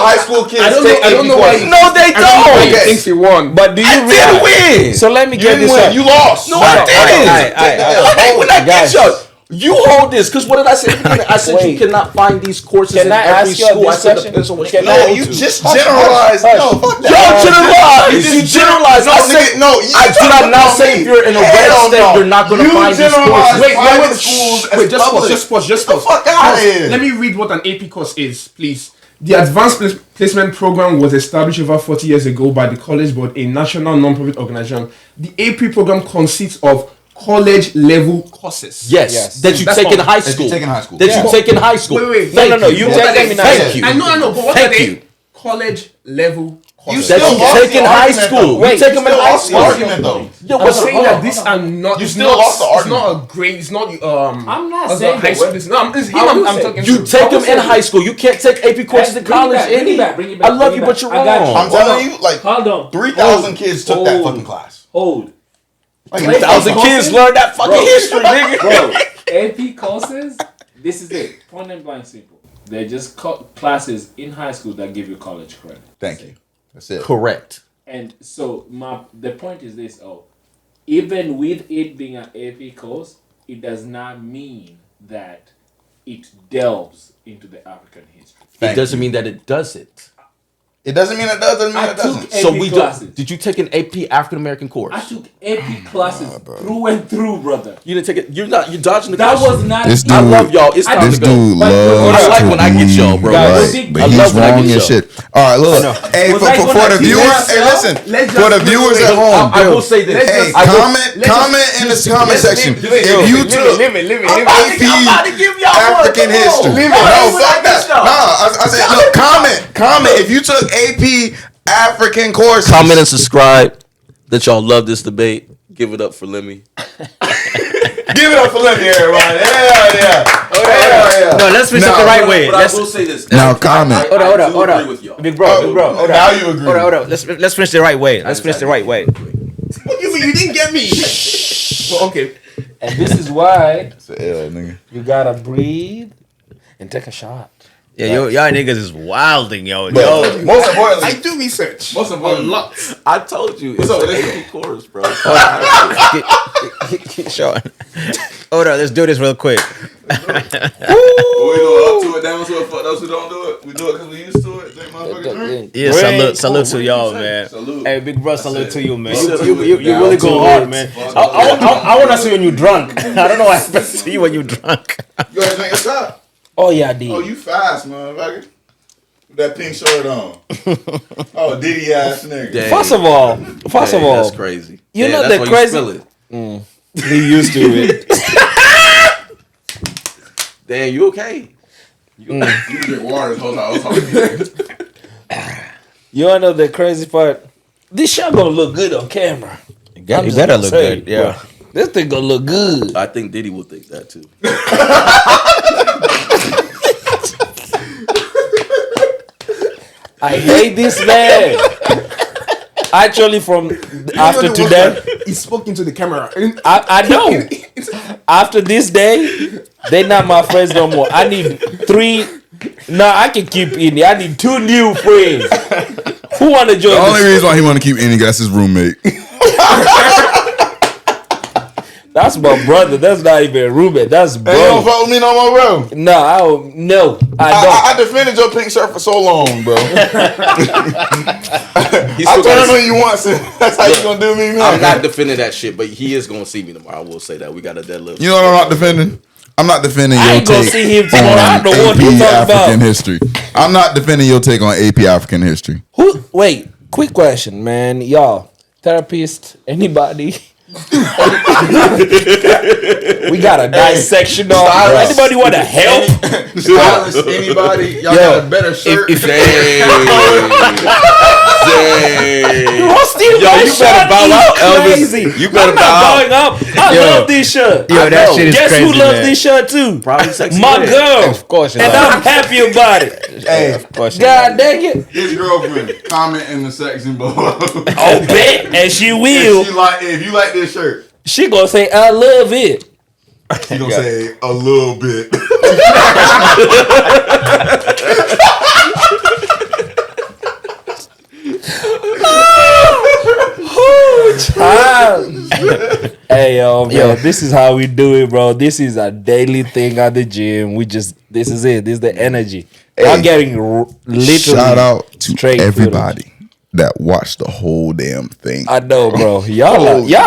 high school kids I don't take know. I don't AP know why. courses? No, they I don't know why he don't. thinks he won. But do you I did win. So let me You get didn't this win. up. You lost. No, I didn't. Hey, when I get Guys. y'all, you hold this. Because what did I say at the beginning? I said you Wait. cannot find these courses Can in I every ask you school. this I said question? depends on what Can you I- go You to. just generalized. No, fuck that. Y'all generalize. You generalize. No, I said, nigga, no, you I did I talking not about say me. if you're in a red Hell state, no. you're not going to You find these generalize courses. private schools as Wait, just public. pause. Get the fuck out of here. Let me read what an AP course is, please. The Advanced Placement Program was established over 40 years ago by the College Board, a national non-profit organization. The AP program consists of college-level courses. Yes, that you That's take in all. high That you school. take in high school. That Yeah. you take in high school. Wait. Thank No. You What take are them they? in Thank high you. school. I know, but what Thank are they? you. College-level You courses. still That you lost take the in high argument, school. though. We You take them in still high lost the school. argument, though. Yo, I'm what's saying hold that on, these hold on. are not. You it's still not, lost the It's not argument. a grade. It's not. I'm not as a saying high that. school. No, it's him. I will I'm say- talking You to. take them in high school. You can't take AP courses in Bring it college. back, bring it Any. back, bring it back, I love bring you, it but back. you're I got you. wrong. I'm telling you, like, Hold on. 3,000 kids took that Hold. fucking class. Hold. Like, 1,000 kids learned that fucking history, nigga. Bro, AP courses, this is it. Point and blank simple. They're just classes in high school that give you college credit. Thank you. That's it. Correct. And so the point is this, even with it being an AP course, it does not mean that it delves into the African history. It doesn't mean that it doesn't. It doesn't mean it does. Doesn't mean I it doesn't. took So AP we classes. did you take an AP African American course? I took AP classes through and through, brother. You didn't take it. You're dodging the That question. was not. This I dude, love y'all. It's time this to go. dude But- loves I like to when I get be y'all, bro. Guys, right, but I he's love when I wrong get and y'all. shit. All right, look. Hey, Was for like when I the see viewers, myself, hey, listen. let's For the just- viewers wait, at home, I will say this. hey, I will- comment in the comment section. If you took AP African history, no, fuck that. No, I said, look, comment if you took AP African courses. Comment and subscribe that y'all love this debate. Give it up for Lemmy. Give it up for Lemmy, everybody. Yeah. No, let's finish it the right way. But Let's I will say this. Now comment. hold on. agree with y'all. Big bro, hold Now on. you agree. Hold on. Let's finish the right way. Let's finish the right way. What do you mean? You didn't get me. Well, okay. And this is why It's a L, nigga. you gotta breathe and take a shot. Yeah, y'all niggas is wilding, yo. But most importantly, I do research. most importantly, I told you. It's up an with this? AP course, bro. Keep showing. Hold on, let's do this real quick. we do it up to it, down to it. For those who don't do it, we do it because we used to it. Think motherfuckers drink. Yeah, salute to y'all, man. Salute. Hey, big bro, salute to you, man. Salute. You really go hard, man. I want to see when you drunk. I don't know what happens to you when you drunk. You gotta drink a shot. Oh yeah, I did. Oh, you fast, motherfucker. With that pink shirt on. Oh, Diddy ass nigga. Dang. First of all, That's crazy. You know that's the why crazy- You spill it. he used to it. Damn, you okay? You drink water this whole time. I was talking. You wanna know the crazy part? This shot gonna look good on camera. It better look good. Yeah. Bro. This thing gonna look good. I think Diddy will think that too. I hate this man. Actually, from after today, He spoke into the camera. I know. After this day, they not my friends no more. I need 3. No, I can keep Indy. I need 2 new friends. Who want to join? The only reason why he want to keep Indy, that's his roommate. That's my brother. That's not even a roommate. That's bro. Hey, you don't fuck with me no more, bro. No, I don't. No, I don't. I defended your pink shirt for so long, bro. He's I still turned gonna- on you once, and that's how you gonna do me, man. I'm not defending that shit, but he is gonna see me tomorrow. I will say that we got a deadlift. You know what I'm not defending? I'm not defending I your ain't gonna take see him tomorrow. I on don't know what AP he talking African about. history. I'm not defending your take on AP African history. Who? Wait. Quick question, man. Y'all, therapist? Anybody? We got a dissection on. Anybody want to help? Stylist, anybody? Y'all got a better shirt? Rusty, Yo, you better bow out, Elvis. Crazy. You better I'm bow not out. bowing up. I love this shirt. Yo, that shit is Guess crazy, who loves man. this shirt too? Probably sexy. My red. girl. Of course, And I'm happy about it. Hey, of course. God dang it. His girlfriend, comment in the section below. Oh, bet. And she If will. you like this shirt, She gonna say, I love it. she gonna say a little bit. Hey yo, this is how we do it, bro. This is a daily thing at the gym. This is it. This is the energy. Hey, I'm getting literally shout out to straight everybody that watched the whole damn thing. I know, bro. Y'all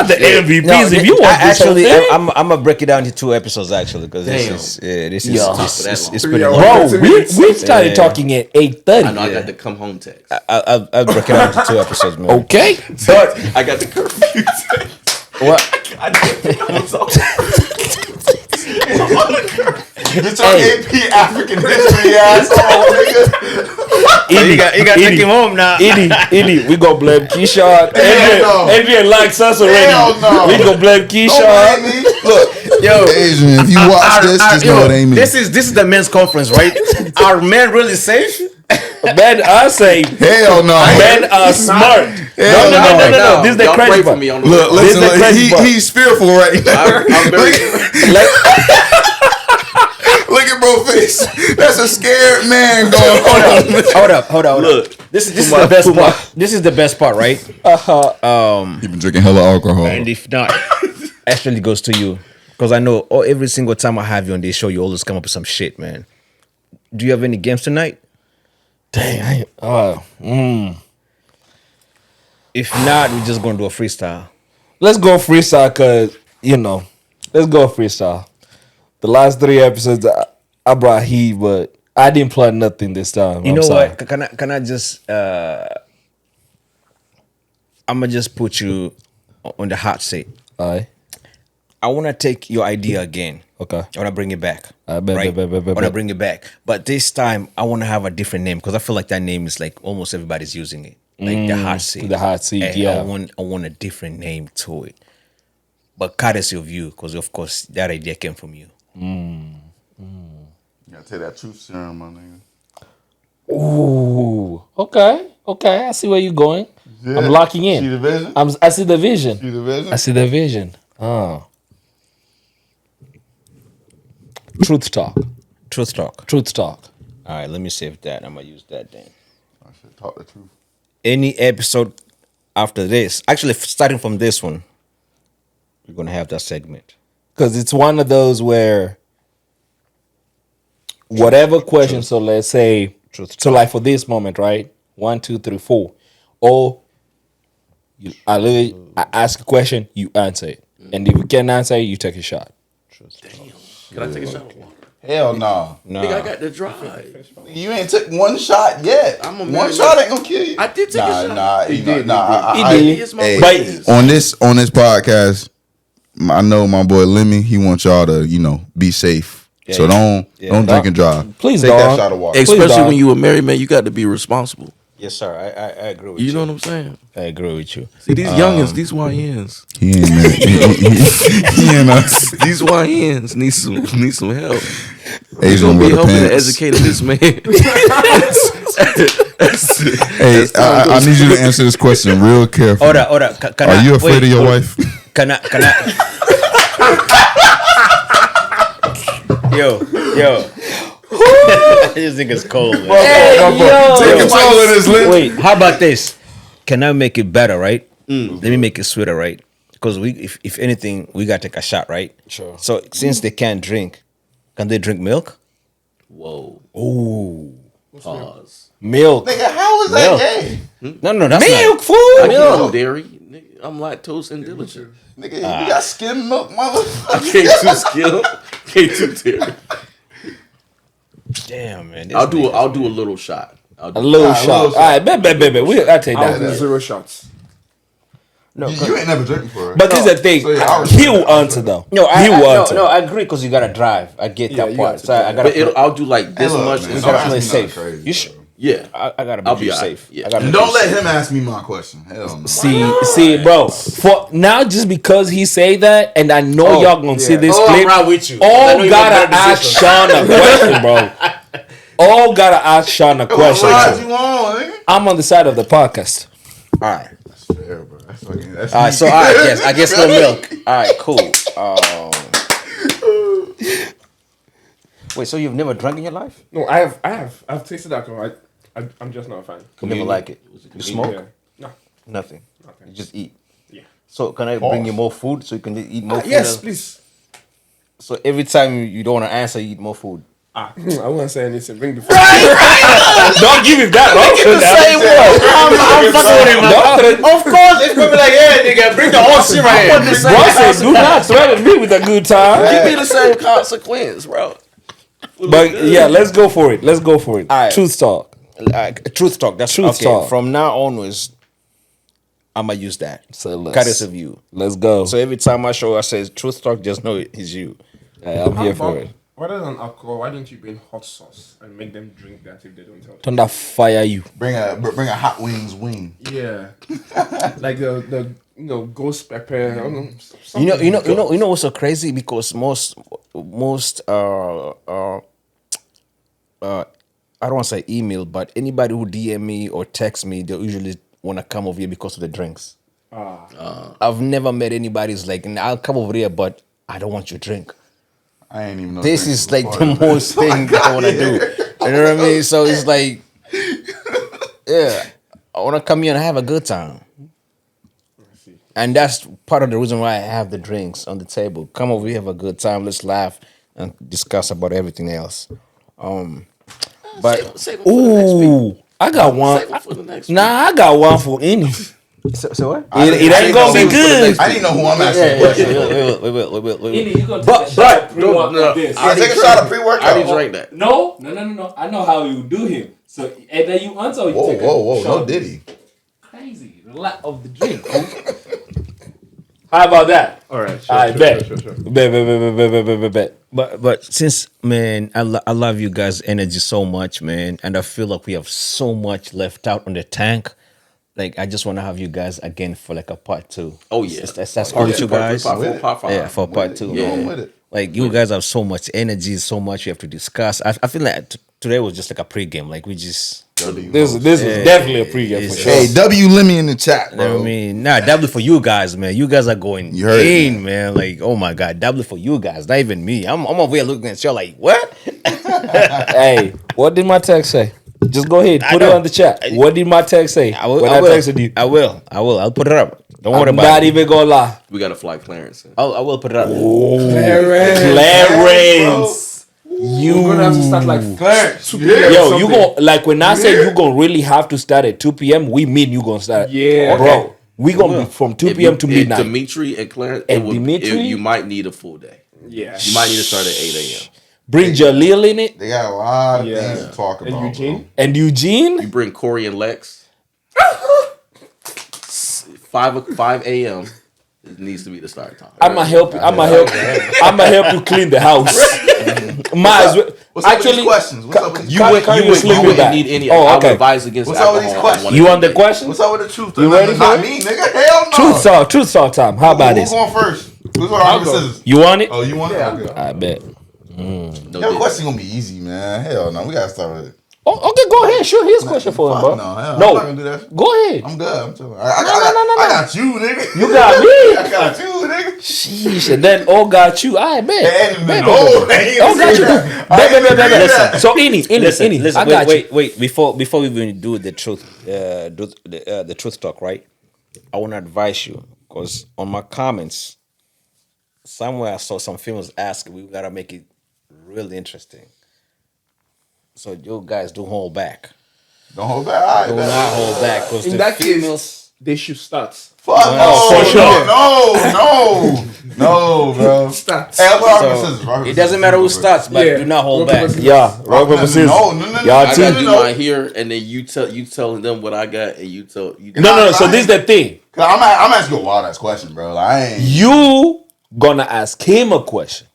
the MVPs. No, if you want this actually, whole thing. I'm gonna break it down into 2 episodes actually because Damn. this is it's Three pretty hours. long. Bro, we started talking at I 8:30. know I got the come home text. I'll break it down into 2 episodes, man. Okay, But I got the curfew text. What? Get your AP African history asshole, nigga. You got to take him home now. Edie, we gonna blame Keshawn. no. Adrian likes us already. Hell no. We gonna blame Don't Keshawn. blame me. Look, Yo, Adrian, if you watch this, just know it ain't me. this is the men's conference, right? Are men really safe? Men are safe. Hell no. Men are smart. Hell No. This is the Y'all pray crazy for part. me on the Look, way. listen, This is the crazy part. he's fearful right now. I'm very. Look at bro face. That's a scared man going on. Hold up. Look, This is the best part. This is the best part, right? He been drinking hella alcohol. And if not, actually goes to you because I know every single time I have you on this show, you always come up with some shit, man. Do you have any games tonight? Dang, If not, we're just gonna do a freestyle. let's go freestyle, cause let's go freestyle. The last 3 episodes, I brought heat, but I didn't plan nothing this time. You I'm know sorry. what? Can I just I'm gonna just put you on the hot seat. Alright. I wanna take your idea again. Okay. I wanna bring it back. Bet. I wanna bring it back. But this time I wanna have a different name because I feel like that name is like almost everybody's using it. Like the hot seat. The hot seat, And yeah. I want a different name to it. But courtesy of you, because of course that idea came from you. You gotta take that truth serum, my nigga. Ooh. Okay. I see where you're going. Yeah. I'm locking in. See the vision? I see the vision. See the vision? I see the vision. Oh. Truth talk. Truth talk. Truth talk. All right, let me save that. I'm gonna use that then. I should talk the truth. Any episode after this, actually starting from this one, we're gonna have that segment. Because it's one of those where whatever question, so let's say, so like for this moment, right? 1, 2, 3, 4. Or I ask a question, you answer it. And if you can't answer it, you take a shot. Can I take a shot of water? Hell no. Nigga, I got the drive. You ain't took one shot yet. I'm a one man. shot ain't gonna kill you. I did take a shot. He did. It's my Hey, business. on this podcast, I know my boy Lemmy, he wants y'all to, be safe So don't drink and drive. Please, take that dog. shot of water. Especially dog. when you a married man, you got to be responsible. Yes, sir. I agree with you. You know what I'm saying? I agree with you. See, these youngins, these YNs, He ain't mad. He ain't us. these YNs need some help. We Asian gonna be with the helping to pants. educate this man. Hey, I need you to answer this question real carefully. Hold up. Are you afraid of your wife? Can I? Yo. This nigga's cold, man. Take control of this, Lynn. Wait, how about this? Can I make it better, right? Let me make it sweeter, right? Because if anything, we gotta take a shot, right? Sure. So since they can't drink, can they drink milk? Whoa. Ooh. Pause. Milk. Nigga, how is that gay? No, that's Milk not. food. I can't do dairy. Nigga, I'm lactose indulgent. Nigga, you got skim milk, motherfucker. I can't do skill. Can't do dairy. Damn, man. I'll do a little shot. A little shot. All right, bet. I take I was in that. 0 shots. No, You ain't never drinking for it. But this is the thing. So, yeah, I respect He will answer though. No, He will answer. no, I agree because you gotta drive. I get Yeah, that you part. got to So I drive. gotta. But I'll do like this Hey, look, much. man, and don't gotta ask play me nothing safe. crazy, You should. bro. yeah. I gotta I'll be be you alright. safe. Yeah. I gotta Don't be let safe. him ask me my question. Hell no. See, bro. For now, just because he say that, and I know y'all gonna see this I'm clip. right with you. I All know you gotta make better ask decisions. Sean a question, bro. All gotta ask Sean a What question. side you on, nigga? I'm on the side of the podcast. All right. That's fair, bro. That's All right. So I guess no milk. All right. Cool. Wait. So you've never drunk in your life? No, I've tasted alcohol. I'm just not a fan. You never like it. You smoke? Yeah. No. Nothing. You just eat. Yeah. So can I bring you more food so you can eat more food? Yes, please. So every time you don't want to answer, you eat more food. I won't say anything. Bring the food. Don't give him that. I'm fucking with him, man. Of course, it's gonna be like, yeah, nigga, bring the whole shit right here. Bro said, do not threaten me with a good time. Give me the same consequence, bro. But yeah, let's go for it. All right. Truth talk. Truth talk. That's Truth okay. talk. From now onwards, I'ma use that. So let's- Courtesy of you. Let's go. So every time I show, I say truth talk. Just know it's you. I'm here for it. Rather than alcohol, why don't you bring hot sauce and make them drink that if they don't tell? Thunder fire you. Bring a hot wings wing. Yeah, like the ghost pepper. I don't know. You know what's so crazy? Because most I don't want to say email, but anybody who DM me or text me, they usually want to come over here because of the drinks. I've never met anybody who's like, I'll come over here, but I don't want your drink. I ain't even know. This drinks is was like part the of it. most thing that I want to do. You know what I mean? So it's like, yeah, I want to come here and have a good time. And that's part of the reason why I have the drinks on the table. Come over here, have a good time. Let's laugh and discuss about everything else. But Save it for the next week. Ooh, I got one. Save it for the next week. Nah, I got one for any. so what? It ain't gonna be good. I didn't know who I'm asking. Wait. But no, this. I take a shot of pre-workout. I didn't drink that. No. I know how you do him. So either you answer or you take a Whoa! shot. No Diddy. Crazy. Relax of the drink. How about that? All right. I bet. Sure. Bet. But since, man, I love you guys' energy so much, man, and I feel like we have so much left out on the tank. Like, I just want to have you guys again for like a part 2. Oh, yeah. That's cool with you guys. Part 4, part 5. Yeah, for part 2. Yeah, I'm with it. Like, you guys have so much energy, so much you have to discuss. I feel like today was just like a pregame. Like, we just, This is definitely a pregame for sure. Hey, W Lemmy in the chat, you know bro. what I mean? Nah, W for you guys, man. You guys are going You heard it, in, man. Like, oh my God, W for you guys, not even me. I'm over here looking at you like, what? Hey, what did my text say? Just go ahead, put it on the chat. What did my text say? I will. When I texted you, I will. I'll put it up. Don't worry I'm about not it. even gonna lie. We got to fly Clarence in. I will put it up. Clarence, You're gonna have to start like Clarence. yo, you gon' like when I say you gonna really have to start at 2 p.m. We mean you gonna start. Yeah. bro. We gonna be from 2 p.m. to midnight. Dimitri and Clarence, And Dimitri? you might need a full day. Yeah. You might need to start at 8 a.m. Bring Jaleel in it They got a lot of Yeah. things to talk about. And Eugene. and Eugene. You bring Corey and Lex. 5 a.m. It needs to be the start time. I'ma help you clean the house. Might as well. What's up with these questions? What's up with these You questions? would sleep you with wouldn't that. need any. Oh, I would okay. advise against What's up with these alcohol. questions? You want the question? What's up with the truth? You ready for Not it? me, nigga. Hell no. Truth talk time. How about Who's this? going first? Who's going rock, paper, scissors? You want it? Oh, you want it? Okay. I bet. No Your dick. question gonna be easy, man. Hell no. We gotta start with it. Oh, okay, go ahead. Shoot his question for him, bro. No, hell, No. I'm not gonna do that. Go ahead. I'm good. I'm chilling. I got you, nigga. You got me. I got you, nigga. Sheesh, and then all got you. I bet. No, All got you. Listen. So any. Listen, I got you. wait. Before we even do the truth, the truth talk, right? I want to advise you because on my comments, somewhere I saw some females ask, we gotta make it really interesting. So you guys don't hold back. Don't hold back. All right, Do man. not hold back because In the that females. case, they should start. Fuck no, for sure. no, bro. Start. Hey, I'm rock, paper, So, scissors. Rock, paper, it doesn't scissors. matter who starts, but Yeah. do not hold Rock, back. paper, scissors. Yeah, rock paper scissors. No. Y'all I gotta team. do mine here, and then you tell them what I got, and you tell you. No. So this is the thing. I'm asking you a wild ass question, bro. Like, I ain't. You gonna ask him a question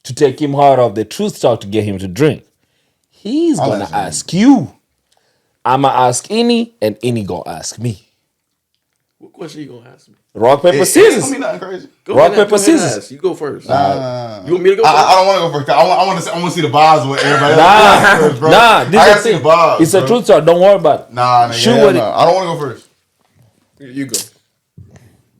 to take him out of the truth talk to get him to drink. He's I'll gonna answer you. ask you. I'ma ask any, and any gonna ask me. What question you gonna ask me? Rock, paper, It scissors. don't mean nothing crazy. Go Rock, ahead, paper, go ahead and scissors. ask. You go first. Nah. You want me to go first? I don't want to go first. I want to see the vibes with everybody Nah, else. Bro. nah. I This gotta is see the the thing. vibes. It's a bro. truth talk. Don't worry about it. Nah, nigga, Shoot hell with no. it. I don't want to go first. You go.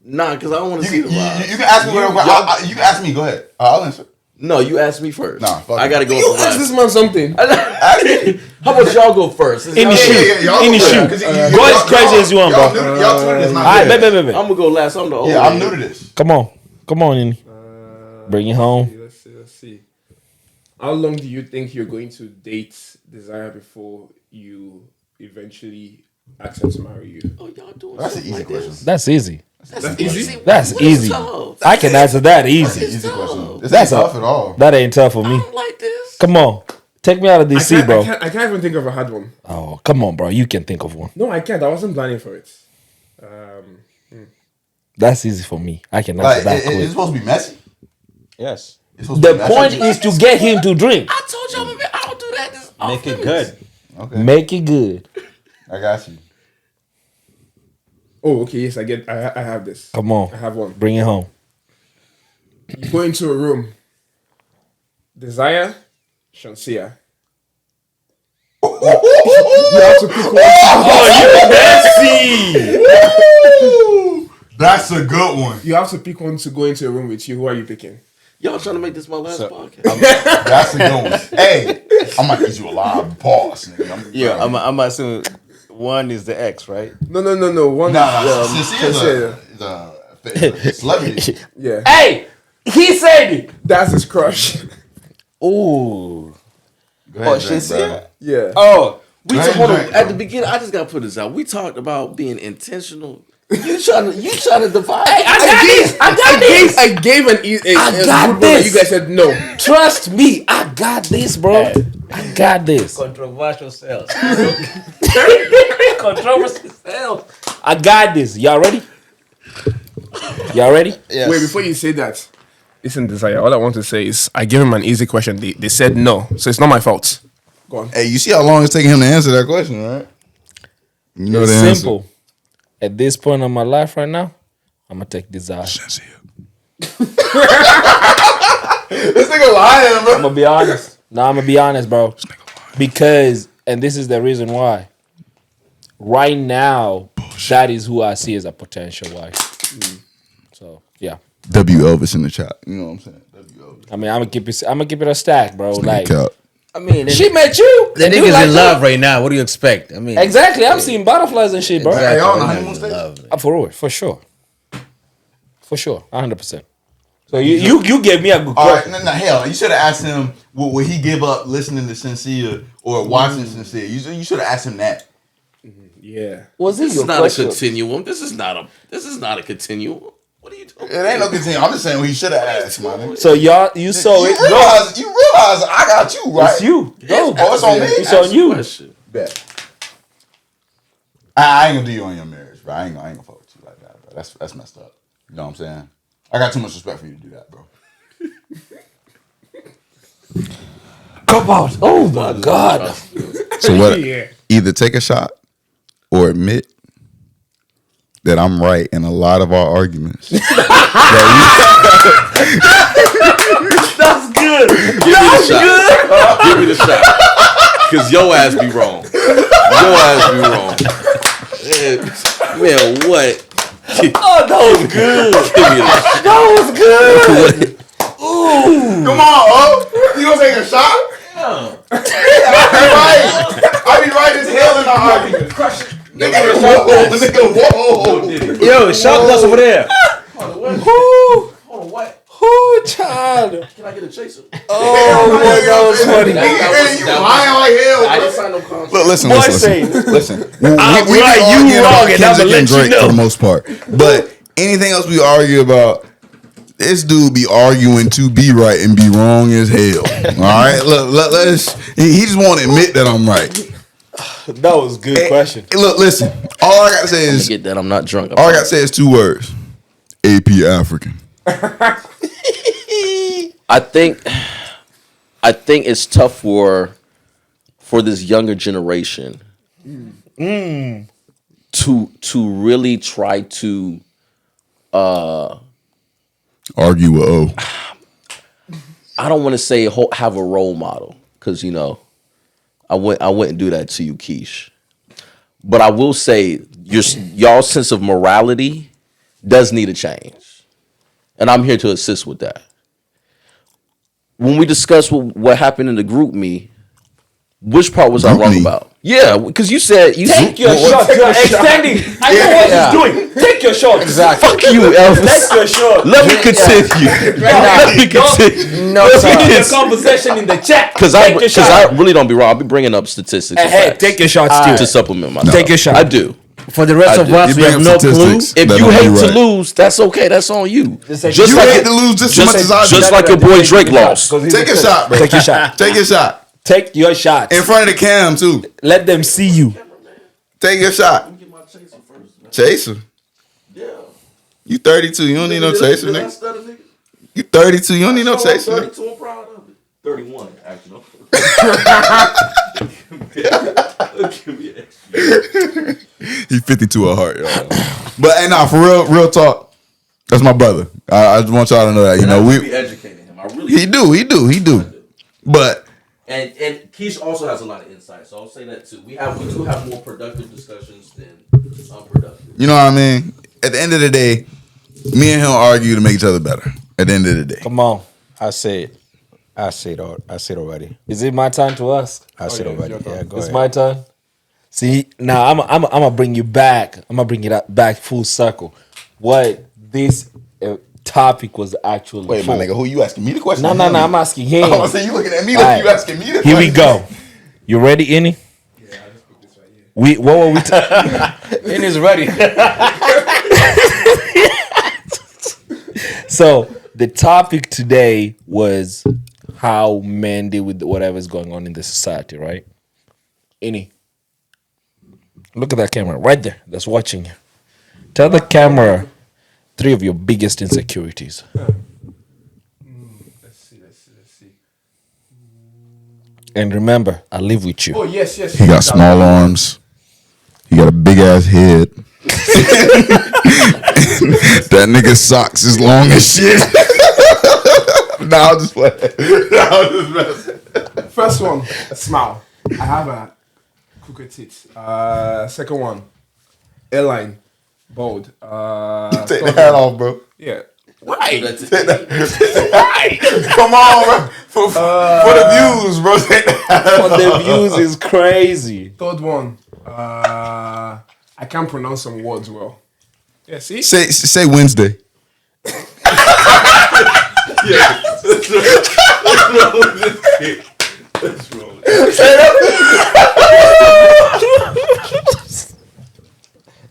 Nah, because I don't want to see You the can vibes. ask me whatever. You can ask me. Go ahead. I'll answer. No, you ask me first. Nah, fuck I it. gotta go You for ask this last. man something. Ask me. How about y'all go first? In the Yeah, shoe. y'all In the go shoe. ahead, 'cause Go as crazy as you want, bro. Y'all tweeted this. All right, bet. I'm gonna go last. I'm the old. Yeah, I'm new to this. Come on, Ini. Bring it home. Let's see. How long do you think you're going to date Desire before you eventually ask her to marry you? Oh, y'all doing That's an something easy like question. this? That's easy. That's easy. That's easy. tough? I can answer that easy. Easy question. It's That's not tough at all. That ain't tough for me. I don't like this. Come on, take me out of DC, bro. I can't even think of a hard one. Oh, come on, bro. You can think of one. No, I can't. I wasn't planning for it. That's easy for me. I can answer Like, that it's quick. supposed to be messy. Yes. It's supposed to The be messy. point is to get him to drink. I told y'all, I don't do that. This Make it good. Okay, Make it good. I got you. Oh, okay. Yes, I have this. Come on. I have one. Bring it home. You go into a room. Desire, Shansia. You have to pick one. That's a good one. You have to pick one to go into a room with you. Who are you picking? Y'all trying to make this my last podcast? That's a good one. Hey, I might get you a live boss, nigga. Yeah, I'm assuming one is the X, right? No. One. Nah, Sincere is a celebrity. Yeah. Hey, he said it. That's his crush. Ooh. Go ahead, drink, bro. Yeah. Oh, We Go ahead, hold on. drink, At bro. the beginning, I just gotta put this out. We talked about being intentional. You trying to divide. Hey, I gave an I got good one that this. you guys said no. Trust me. I got this, bro. I got this. controversial sales. Controversy sales. I got this. Y'all ready? Y'all ready? Yes. Wait, before you say that, listen, Desire. All I want to say is I gave him an easy question. They said no, so it's not my fault. Go on. Hey, you see how long it's taking him to answer that question, right? You know It's the answer. simple. At this point in my life right now, I'm gonna take Desire. This nigga lying, bro. I'm gonna be honest. No, I'm gonna be honest, bro. Because, and this is the reason why. Right now, that is who I see as a potential wife. So yeah, W Elvis in the chat. You know what I'm saying? W Elvis. I mean, I'm gonna keep it a stack, bro. Like, Cap. I mean, she met you. the and you nigga's like in her. love right now. What do you expect? I mean, Exactly. I'm seeing butterflies and shit, bro. Exactly. Hey, y'all on the He's honeymoon in stage? love. For real, for sure, 100%. So you gave me a good All right, question. no, hell, you should have asked him, would he give up listening to Sincere or watching Sincere? You should have asked him that. Yeah. Was This this is your not question? a continuum. This is not a continuum. What are you doing? It ain't no continuum. I'm just saying what he should have asked, man. So you saw it. You realize I got you, right? It's you. Oh, it's on me? It's on you. Question. Bet. I ain't gonna do you on your marriage, bro. I ain't gonna fuck with you like that, bro. That's messed up. You know what I'm saying? I got too much respect for you to do that, bro. Come on. Oh my God. So what? Either take a shot or admit that I'm right in a lot of our arguments. That's good. Give me the shot. Because your ass be wrong. Man, what? Oh, that was good. Give me the shot. That was good. Come on, you gonna take a shot? Yeah. I be right as hell in our arguments. Crush it. Nigga, whoa. Yo, shot us over there. Hold on, what? Oh, child. Can I get a chaser? Oh, boy, that was funny. You lying like hell, I didn't sign no contract. Look, listen. We right, you arguing wrong, about and I'ma Kendrick let and you Drake know. for the most part. But anything else we argue about, this dude be arguing to be right and be wrong as hell. All right, look, he just won't admit that I'm right. That was a good question. Look, listen. All I gotta say is, Get that? I'm not drunk. all I gotta say is 2 words: AP African. I think it's tough for this younger generation to really try to Argue with O. I don't want to say have a role model because I wouldn't do that to you, Keish. But I will say y'all sense of morality does need a change, and I'm here to assist with that. When we discussed what happened in the group me, which part was I wrong about? Yeah, because you said you Take your shot. You're extending. I know what he's doing. Take your shot. Exactly. Fuck you, Elvis. Take your shot. Let me continue. Let me continue. No, the conversation in the chat. Because I really don't be wrong. I'll be bringing up statistics. and Hey, facts take your shots too. to supplement myself. Take your shot. I do. For the rest I of do. us, You we bring have up no clue. statistics. If That you don't be hate to right. lose, that's okay. That's on you. You hate to lose just as much as I do. Just like your boy Drake lost. Take a shot, bro. Take your shot. Take your shot. Take your shot. In front of the cam, too. Let them see you. Take your shot. Chaser. You 32. You don't need no chaser, nigga. You 32. You don't need no chaser, nigga. 32, I'm proud of it. 31, actually. He 52 at heart, y'all. But hey, nah, for real talk. That's my brother. I just want y'all to know that. You know, be educating him. I really he do. But and Keish also has a lot of insight, so I'll say that too. We do have more productive discussions than unproductive. you know what I mean? At the end of the day, me and him argue to make each other better. At the end of the day. Come on. I said already. Is it my time to ask? I said already. Yeah, go It's ahead. my turn. See, now I'm gonna bring you back. I'm gonna bring it back full circle. What this topic was actually Wait, for. my nigga, who you asking me the question? No, I'm asking him. I was saying you looking at me All like right. you asking me the Here question. we go. You ready, Innie? Yeah, I just put this right here. What were we Innie's ready. So the topic today was how men deal with whatever's going on in the society, right? Innie, look at that camera right there that's watching you. Tell the camera 3 of your biggest insecurities. Let's see. And remember, I live with you. Oh, yes. He got small arms. He got a big ass head. That nigga's socks is long as shit. Nah, I'll just play. First one, a smile. I have a crooked teeth. Second one, airline, bald. Take the hat off, bro. Yeah. Why? Come on, bro. For the views, bro. Take the hat off. What the views is crazy. Third one, I can't pronounce some words well. Yeah, see? Say Wednesday.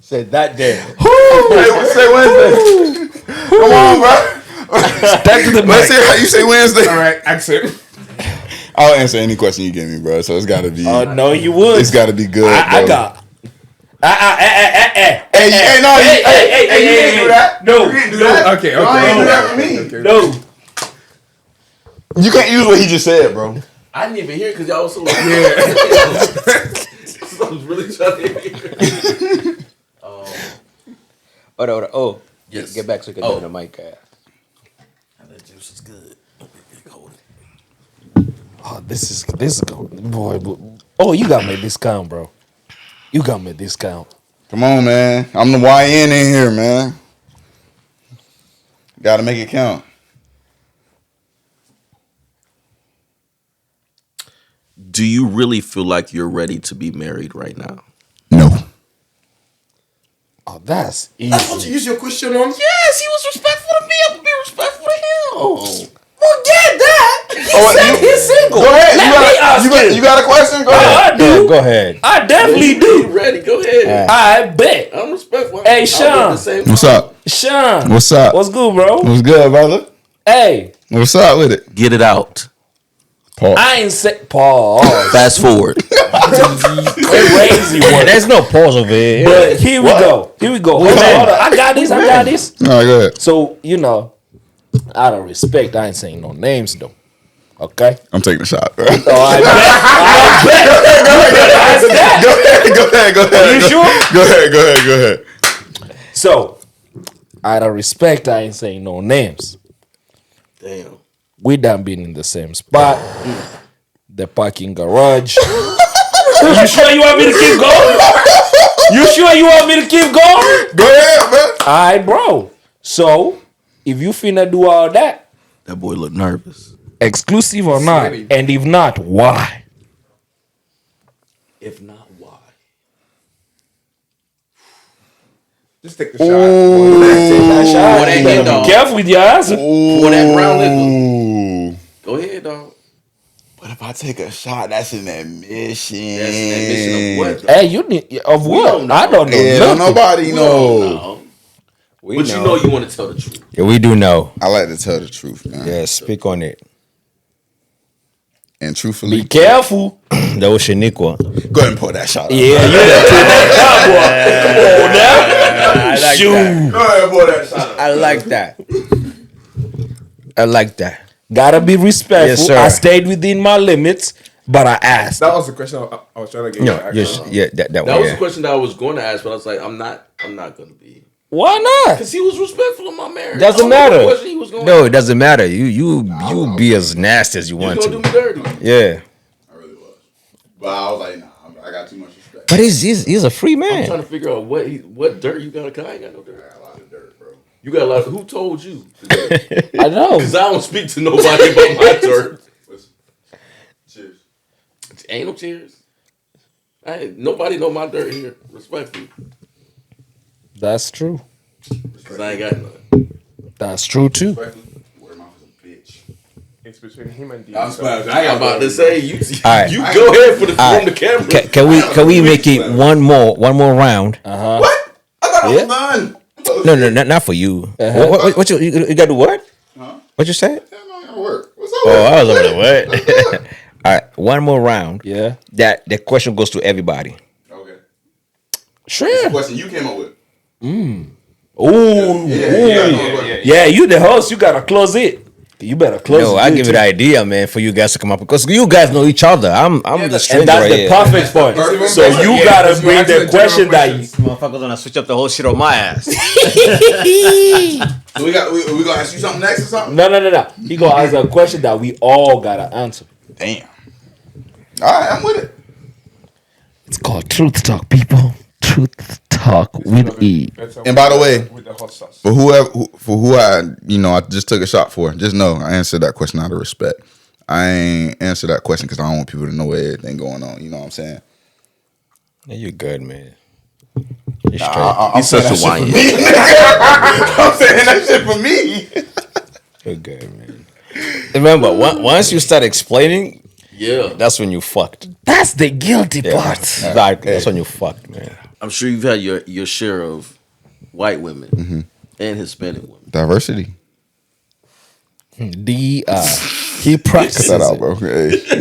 Said that day. Say Wednesday. Come on, bro. Back to the Let's mic. hear how you say Wednesday. All right, accent. I'll answer any question you give me, bro. So it's gotta be. No, you would. It's gotta be good. I bro. got. Hey, you can't do that. No. You can't do that. Okay. No, you ain't do that for me. No. You can't use what he just said, bro. I didn't even hear because y'all was so loud. I was really trying to hear. Oh, Yes. get back so you can do the mic. That juice is good. Hold it. Oh, this is good. Boy. Oh, you got me a discount, bro. You got me a discount. Come on, man. I'm the YN in here, man. Got to make it count. Do you really feel like you're ready to be married right now? No. Oh, that's easy. That's what you use your question on? Yes, he was respectful to me. I'm gonna be respectful to him. Forget that. He's single. Go ahead. Let me ask You got a question? Go ahead. I do. Go ahead. I definitely do. Ready? Go ahead. I bet. I'm respectful. Hey, I'll Sean. do the same What's time. up? Sean. What's up? What's good, bro? What's good, brother? Hey, What's up with it? Get it out. Paul. I ain't say Paul. Fast forward. Crazy one. There's no pause over here. But here we go. Hold on. I got this. All right, go ahead. So, out of respect, I ain't saying no names though. Okay? I'm taking a shot. So I bet. Go ahead. You sure? Go ahead. So, out of respect, I ain't saying no names. Damn. We done been in the same spot. The parking garage. You sure you want me to keep going? You sure you want me to keep going? Go ahead, man. Alright, bro. So, if you finna do all that, That boy look nervous. exclusive or not, and if not, why? If not, why? Just take the shot. Pour that in, dog. Be careful with your answer. Pour that brown liquor. Ooh. Go ahead, dog. But if I take a shot, that's an admission. That's an admission of what? though? Hey, you need of what? don't know. I don't know. Yeah, nothing. nobody We know. don't know. But you know you want to tell the truth. Yeah, we do know. I like to tell the truth, man. Yeah, speak on it. And truthfully, Be careful. That was Shaniqua. go ahead and pour that shot. Out. Yeah, you that boy. Shoot. Go ahead and pour that shot. Out. I like that. Gotta be respectful. Yes, sir. I stayed within my limits, but I asked. That was the question I was trying to get. No, you to yes, ask. yeah, that That one. was Yeah. the question that I was going to ask, but I was like, I'm not going to be. Why not? Because he was respectful of my marriage. Doesn't I don't know what matter. question he was going No, to it doesn't matter. You be as nasty as you He was want going to to. do me dirty. Yeah, I really was. But I was like, nah, I got too much respect. but he's a free I'm trying man. to figure out what dirt you got. Cause I ain't got no dirt. I got a lot of dirt, bro. You got a lot. Who told you? I know. Because I don't speak to nobody about my dirt. Listen. Cheers. Ain't no cheers. Nobody know my dirt here. Respectfully. That's true. Because I ain't got none. That's true too. Respectfully, word mouth is a bitch. It's between him and D. I'm splashing. I'm about to say, you Alright. you go ahead for the Alright. from the camera. Can we make it one more round? What? I thought I was done. No, not for you. What you gotta do what? Huh? What you said? I gotta work. What's up? Oh, I was over there. What? All right, one more round. Yeah. That the question goes to everybody. Okay. Sure. The question you came up with. Ooh. Yeah, you the host. You gotta close it. You better close it. No, I good give you too. the idea, man, for you guys to come up because you guys know each other. I'm the stranger And that's right the here. perfect point. Perfect. So you Yeah, gotta because you bring answer the the question general that you, questions. Motherfuckers gonna switch up the whole shit on my ass. So we gonna ask you something next or something? No. He gonna ask a question that we all gotta answer. Damn. All right, I'm with it. It's called Truth Talk, people. Truth Talk with E. And by the way, with the hot sauce. for who I just took a shot for, just know I answered that question out of respect. I ain't answer that question because I don't want people to know everything going on. You know what I'm saying? Yeah, you're good, man. You're straight. I'm He's such a whiny. I'm saying that shit for me. You're good, man. Remember, once you start explaining, Yeah. that's when you fucked. That's the guilty Yeah, part. exactly. That's when you fucked, man. I'm sure you've had your share of white women and Hispanic women. Diversity. He Cut practices that out, it. bro. Hey. Cut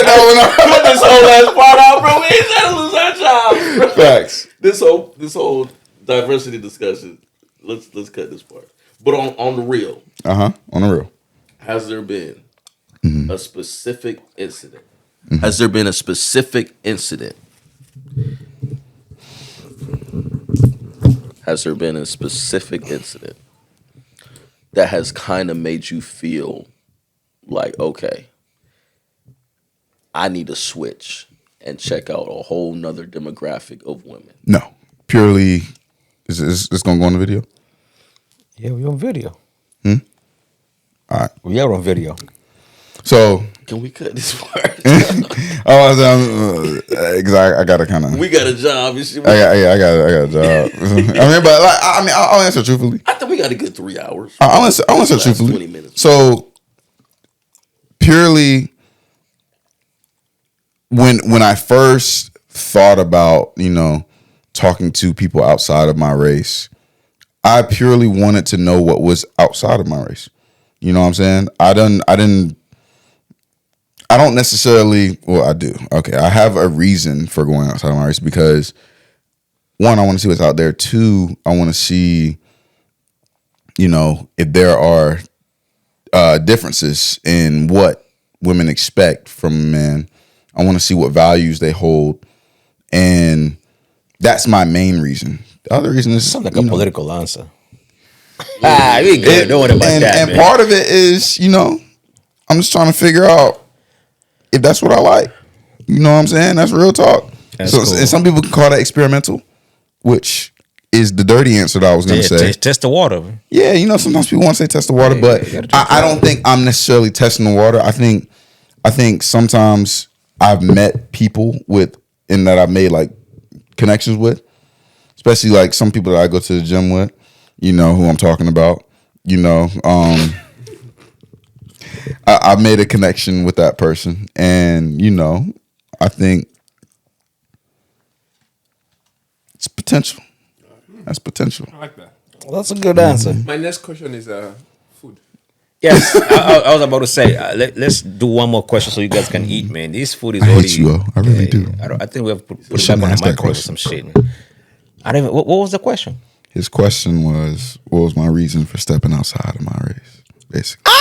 that one out. Cut this whole ass part out, bro. We ain't trying to lose our job. Bro. Facts. This whole diversity discussion. Let's cut this part. But on the real, On the real. has there been a specific incident? Has there been a specific incident? Has there been a specific incident that has kind of made you feel like, okay, I need to switch and check out a whole nother demographic of women? No. Purely, is this going to go on the video? Yeah, we on video. All right. We are on video. So, Can we cut this part? because I got to kind of. We got a job and shit. I got a job. But like, I'll answer truthfully. I think we got a good 3 hours. I'll answer Last truthfully. 20 minutes. So, purely, when I first thought about, talking to people outside of my race, I purely wanted to know what was outside of my race. You know what I'm saying? I don't necessarily, well, I do. Okay, I have a reason for going outside of my race because, one, I want to see what's out there. Two, I want to see, if there are differences in what women expect from men. I want to see what values they hold. And that's my main reason. The other reason is Sounds like a political answer. We good. Don't worry about that. And man. part of it is, I'm just trying to figure out if that's what I like. You know what I'm saying? That's real talk. That's So cool. and some people can call that experimental, which is the dirty answer that I was going to say. Test the water. Man. Yeah, sometimes people want to say test the water, Yeah, but you gotta test I don't think I'm necessarily testing the water. I think sometimes I've met people and that I've made like connections with, especially like some people that I go to the gym with, who I'm talking about, I made a connection with that person, and I think it's potential. That's potential. I like that. Well, that's a good answer. My next question is food. Yes, I was about to say, let's do one more question so you guys can eat, man. This food is I already. hate you, all. I really do. I think we have to put it shouldn't back on ask the that microwave or question. some shit. Man. I don't even. What was the question? His question was, what was my reason for stepping outside of my race, basically.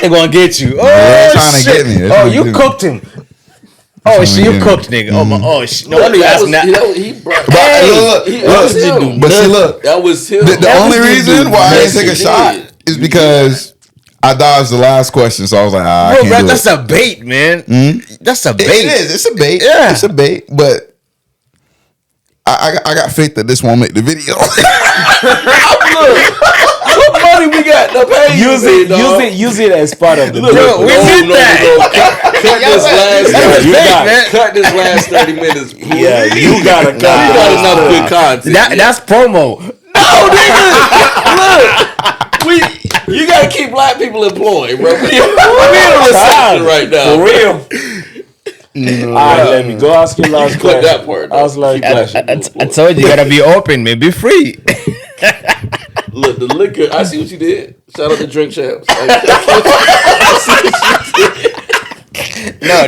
They're gonna get you. Oh, they're trying to shit. get me. They're Oh, trying to you get me. cooked him. Oh, trying shit, to you get me. cooked, nigga. Oh, my, oh, shit. No wonder you That asked was, that. he brought. But see, look. That was him. The only reason why I didn't take a Yes, he shot did. is because I dodged the last question, so I was like, I Bro, can't do that's it. a bait, man. That's a bait. It is. It's a bait. Yeah. It's a bait, but I got faith that this won't make the video. What money we got to pay you? Use it as part of the Bro, we did that. Cut this last. That's bait, man. Cut this last 30 minutes. Yeah, you gotta You got enough good content. That's promo. No, nigga. Look, you gotta keep black people employed, bro. We in a recession right now. For real. All right, let me go ask you last Cut question. that part. though. Ask last Keep black question. people I employed. told you, you gotta be open, man. Be free. Look, the liquor. I see what you did. Shout out to Drink Champs. No,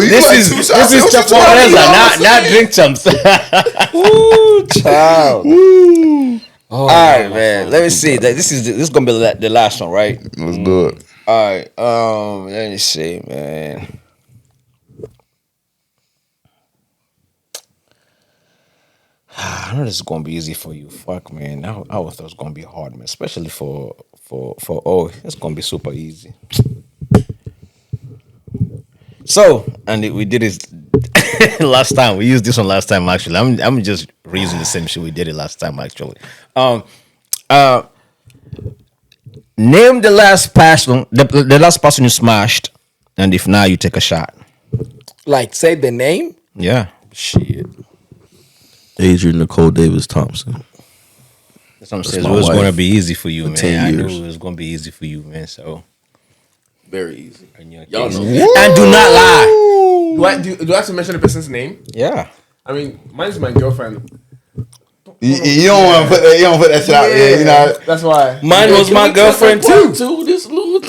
this is Chafuwa Meza, not drink chumps. Ooh, child. All right, man. Let me see. This is gonna be the last one, right? Let's do it. All right. Let me see, man. I know this is gonna be easy for you. Fuck, man. I thought it was gonna be hard, man. Especially for it's gonna be super easy. So, and we did it last time. We used this one last time, actually. I'm just reusing the same shit we did it last time, actually. Name the last person, the last person you smashed, and if not, you take a shot. Like, say the name. Yeah. Shit. Adrian Nicole Davis Thompson. That's what I'm saying. my It was wife going to be easy for you, for man. 10 I knew years. it was going to be easy for you, man. So, Very easy. Y'all Y'all know. and do not lie. Do I have to mention the person's name? Yeah. I mean, mine's my girlfriend. You don't want to put that. You don't put that shit out there. You know. That's why. Mine was my girlfriend too. This little.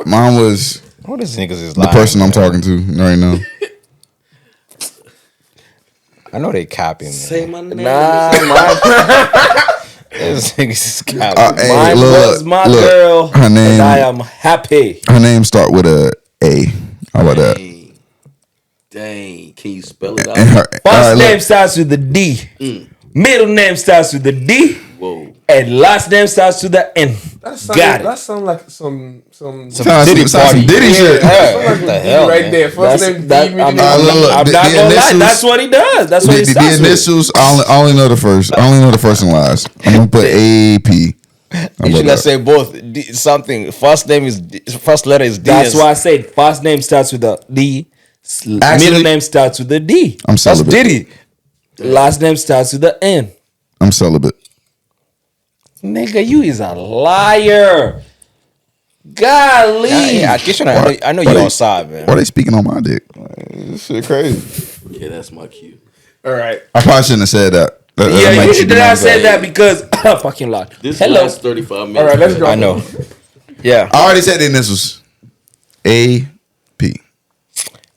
Mine was What is niggas is the lying? person I'm talking to right now. I know they copying, man. Say my name. Nah, mine, This nigga's copying. Hey, mine was my girl. Her name. And I am happy. Her name start with a A. How about that? Dang. Can you spell it out? And her First name starts with the D. Middle name starts with the D. Whoa. And last name starts with the N. That Got sounds it. like some sounds some Diddy shit. what the hell, right there. First name D, middle name. I'm not gonna lie. That's what he does. That's what he starts The initials. I only know the first. I only know the first and last. I'm gonna put AP. You should not say both. Something. First letter is D. That's why I said first name starts with the D. Middle name starts with the D. I'm That's celibate. Diddy. Last name starts with the N. I'm celibate. Nigga, you is a liar. Golly. Yeah, Keshawn, I know you outside, man. Why they speaking on my dick? This shit crazy. Yeah, that's my cue. All right. I probably shouldn't have said that. Yeah, you should not say that because fucking lot. This Hello. last 35 minutes. All right, let's go. I know. Yeah. I already said the initials. AP.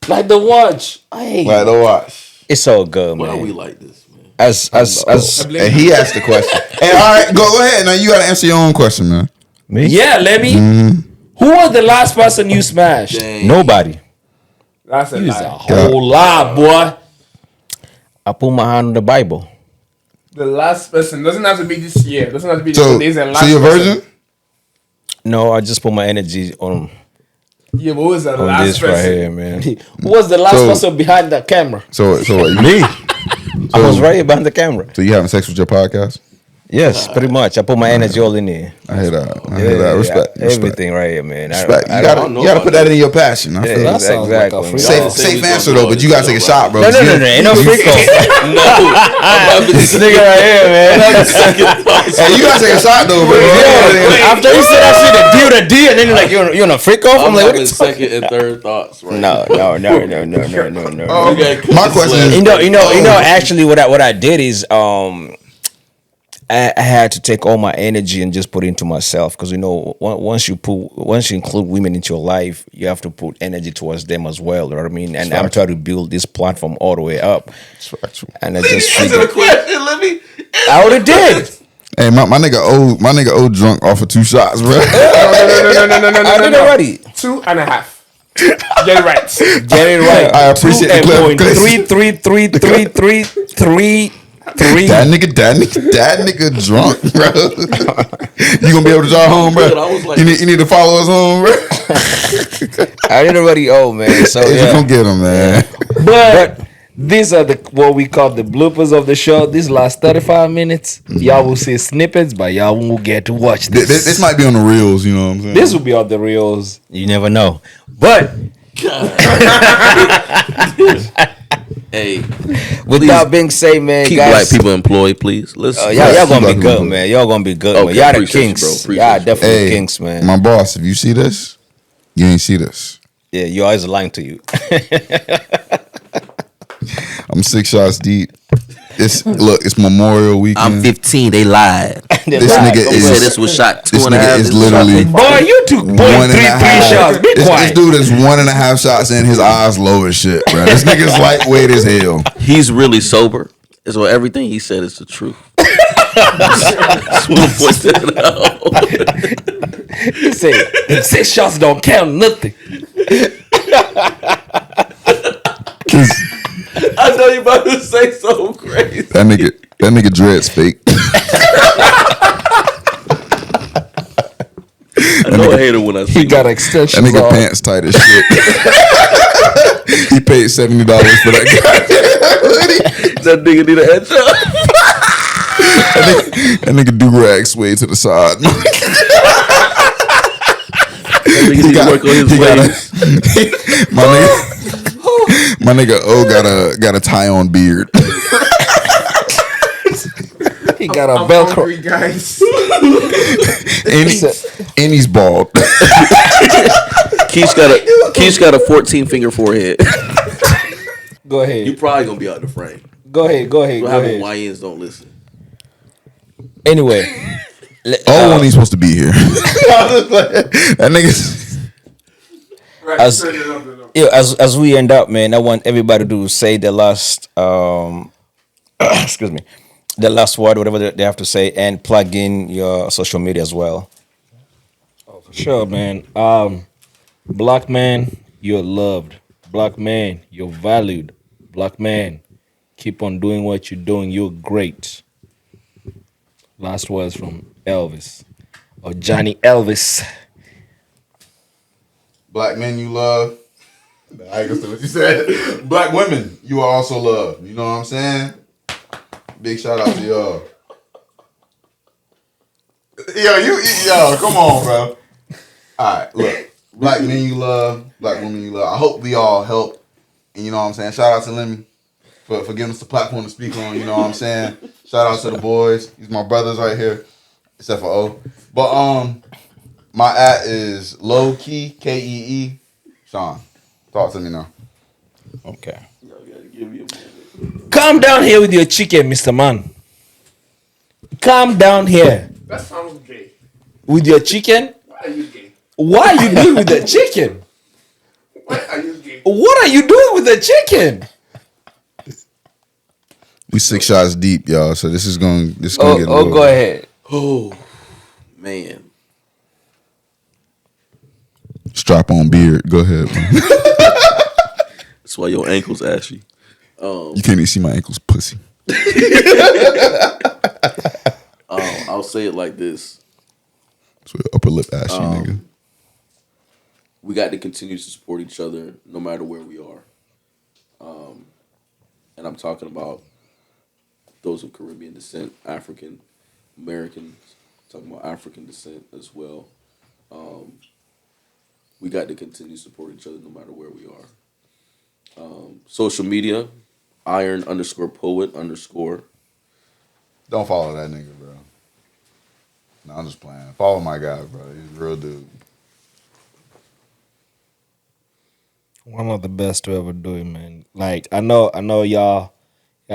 Like the watch. Hey. Right, the watch. It's so good, Why are we man. like this, man? As And he asked the question. Hey, all right, go ahead. Now you gotta answer your own question, man. me? Yeah, Lemmy. Who was the last person you smashed? Dang. Nobody. That's a You was a lie. whole lot, boy. I put my hand on the Bible. The last person doesn't have to be this year. Doesn't have to be this So, days and last. so your person. virgin? No, I just put my energy on Yeah, but who was the last this person? right here, man. Who was the last So- person behind the camera? So what, you, Me. I was right here behind the camera. so you having sex with your podcast? Yes, pretty much. I put my energy all in there. I hear that. I hear that. Respect. Everything right here, man. Respect. I You don't know. gotta put that in your passion. I feel Yeah, that. sounds like a exactly. free- Safe answer though, but you gotta take a shot, bro. No, ain't no free call. This nigga right here, man. Hey, you gotta take a shot though, bro. After you said that shit, the D, and then you're like, you on a freak off? I'm I'm like, what having the fuck? second and third thoughts right No. now. My question is, You know. Actually, what I did is, I had to take all my energy and just put it into myself because once you include women into your life, you have to put energy towards them as well. You know what I mean? And I'm trying to build this platform all the way up. And I just Answer the question, Lemmy. I already did. hey, my nigga old drunk off of 2 shots, bro. No. I did already. 2.5. Get it right. Get it right. I appreciate the clarification. 3. That nigga drunk, bro. You gonna be able to drive home, bro? I was like- You need to follow us home, bro. I did already owe, man. So Hey, yeah. Come get him, man. But these are what we call the bloopers of the show. These last 35 minutes, y'all will see snippets, but y'all won't get to watch this. This might be on the reels, you know what I'm saying? This will be on the reels. You never know. But Hey, with that being said, man, keep guys, black people employed, please. Let's. y'all gonna be Black good, people. man. Y'all gonna be good, Okay, man. Y'all the appreciate you, kings. bro. Appreciate Y'all you. definitely Hey, kings, man. my boss, if you see this, you ain't see this. Yeah, you always lying to you. I'm 6 shots deep. It's Memorial Weekend. 15. They lied. This nigga They said is this was shot two this and a half. nigga is This was shot literally three. Boy, you took 0.33 shots. Be This quiet. dude is 1.5 shots in. His eyes low as shit, bro. This nigga's lightweight as hell. He's really sober. So everything he said is the truth. Just want to point that out. He said, 6 shots don't count nothing. I know you about to say something crazy. That nigga dreads fake. I know I hate it when I see He got That extensions nigga on. pants tight as shit. He paid $70 for that that nigga need a headshot. That nigga do rag sway to the side. That nigga need to work on his waist. My nigga O got a tie on beard. He got a I'm Velcro. hungry, guys. and he's bald. Keith's got a 14-finger forehead. Go ahead. You probably gonna be out the frame. Go ahead. What happens when YNs don't listen? Anyway, Oh, when he's supposed to be here. That nigga. Right, As- turn it up, turn it up. as we end up, man, I want everybody to say their last excuse me, the last word, whatever they have to say, and plug in your social media as well. Sure, man. Black man, you're loved. Black man, you're valued. Black man, keep on doing what you're doing. You're great. Last words from Elvis or Johnny Elvis. Black men you love. I ain't gonna say what you said. Black women you are also loved. You know what I'm saying? Big shout out to y'all. Yo, come on, bro. Alright, look. Black men you love, black women you love. I hope we all help. And you know what I'm saying? Shout out to Lemmy for giving us the platform to speak on, you know what I'm saying? Shout out to the boys. These my brothers right here. Except for O. But my at is low key Kee. Sean, talk to me now. Okay. Come down here with your chicken, Mr. Man. Come down here That sounds gay. with your chicken. Why are you gay? Why are you doing with the chicken? Why are you gay? What are you doing with the chicken? We 6 shots deep, y'all. So this is gonna get a little. Go ahead. Oh, man. Strap on beard. Go ahead, man. That's why your ankle's ashy. You can't even see my ankles, pussy. I'll say it like this. So upper lip ashy, nigga. We got to continue to support each other no matter where we are. And I'm talking about those of Caribbean descent, African Americans, talking about African descent as well. We got to continue to support each other no matter where we are. Social media, iron_poet_. Don't follow that nigga, bro. No, I'm just playing. Follow my guy, bro. He's a real dude. One of the best to ever do it, man. Like I know y'all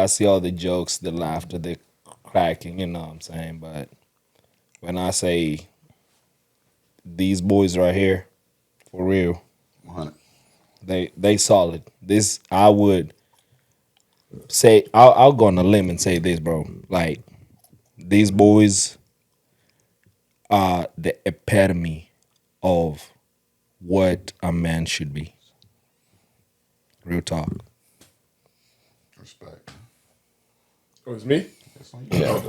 see all the jokes, the laughter, the cracking, you know what I'm saying? But when I say these boys right here, for real, 100. they solid. This I would say I'll go on a limb and say this, bro. Like these boys are the epitome of what a man should be. Real talk. Respect. Oh, it's me? Yeah.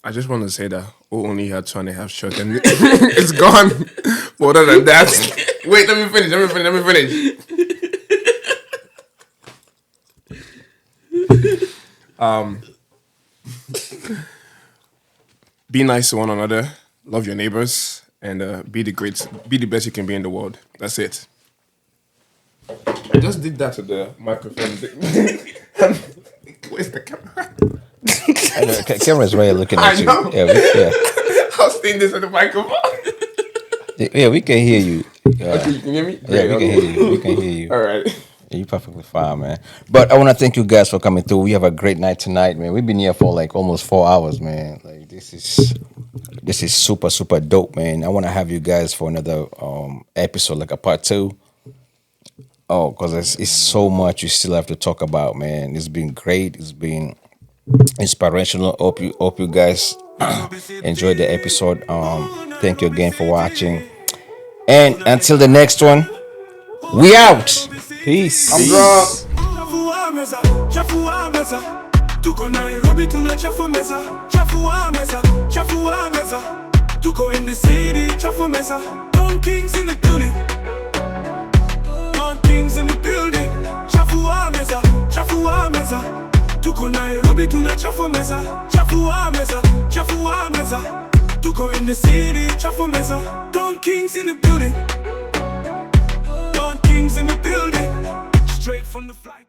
I just want to say that O only had 2.5 shots and it's gone. But other than that, wait, let me finish. Be nice to one another, love your neighbors, and be the best you can be in the world. That's it. I just did that to the microphone. Where's the camera? Camera's right looking at I you. know. Yeah, I'll stay this on the microphone. yeah, we can hear you. Okay, you can hear me? Yeah, we can hear you. We can hear you. All right. Yeah, you're perfectly fine, man. But I want to thank you guys for coming through. We have a great night tonight, man. We've been here for like almost 4 hours, man. Like this is super, super dope, man. I want to have you guys for another episode, like a part 2. Oh, because it's so much you still have to talk about, man. It's been great. It's been inspirational. Hope you guys enjoyed the episode. Thank you again for watching. And until the next one, we out. Peace. I'm drunk. Chafuwa Meza, Chafuwa Meza. Tuko Nairobi tuna Chafuwa Meza, Chafuwa Meza, Chafuwa Meza. Tuko in the city, Chafuwa Meza. Don Kings in the building. Don Kings in the building. Chafuwa Meza, Chafuwa Meza. Tuko Nairobi tuna Chafuwa Meza, Chafuwa Meza, Chafuwa Meza. Tuko in the city, Chafuwa Meza. Don Kings in the building. Don Kings in the building. Straight from the flight.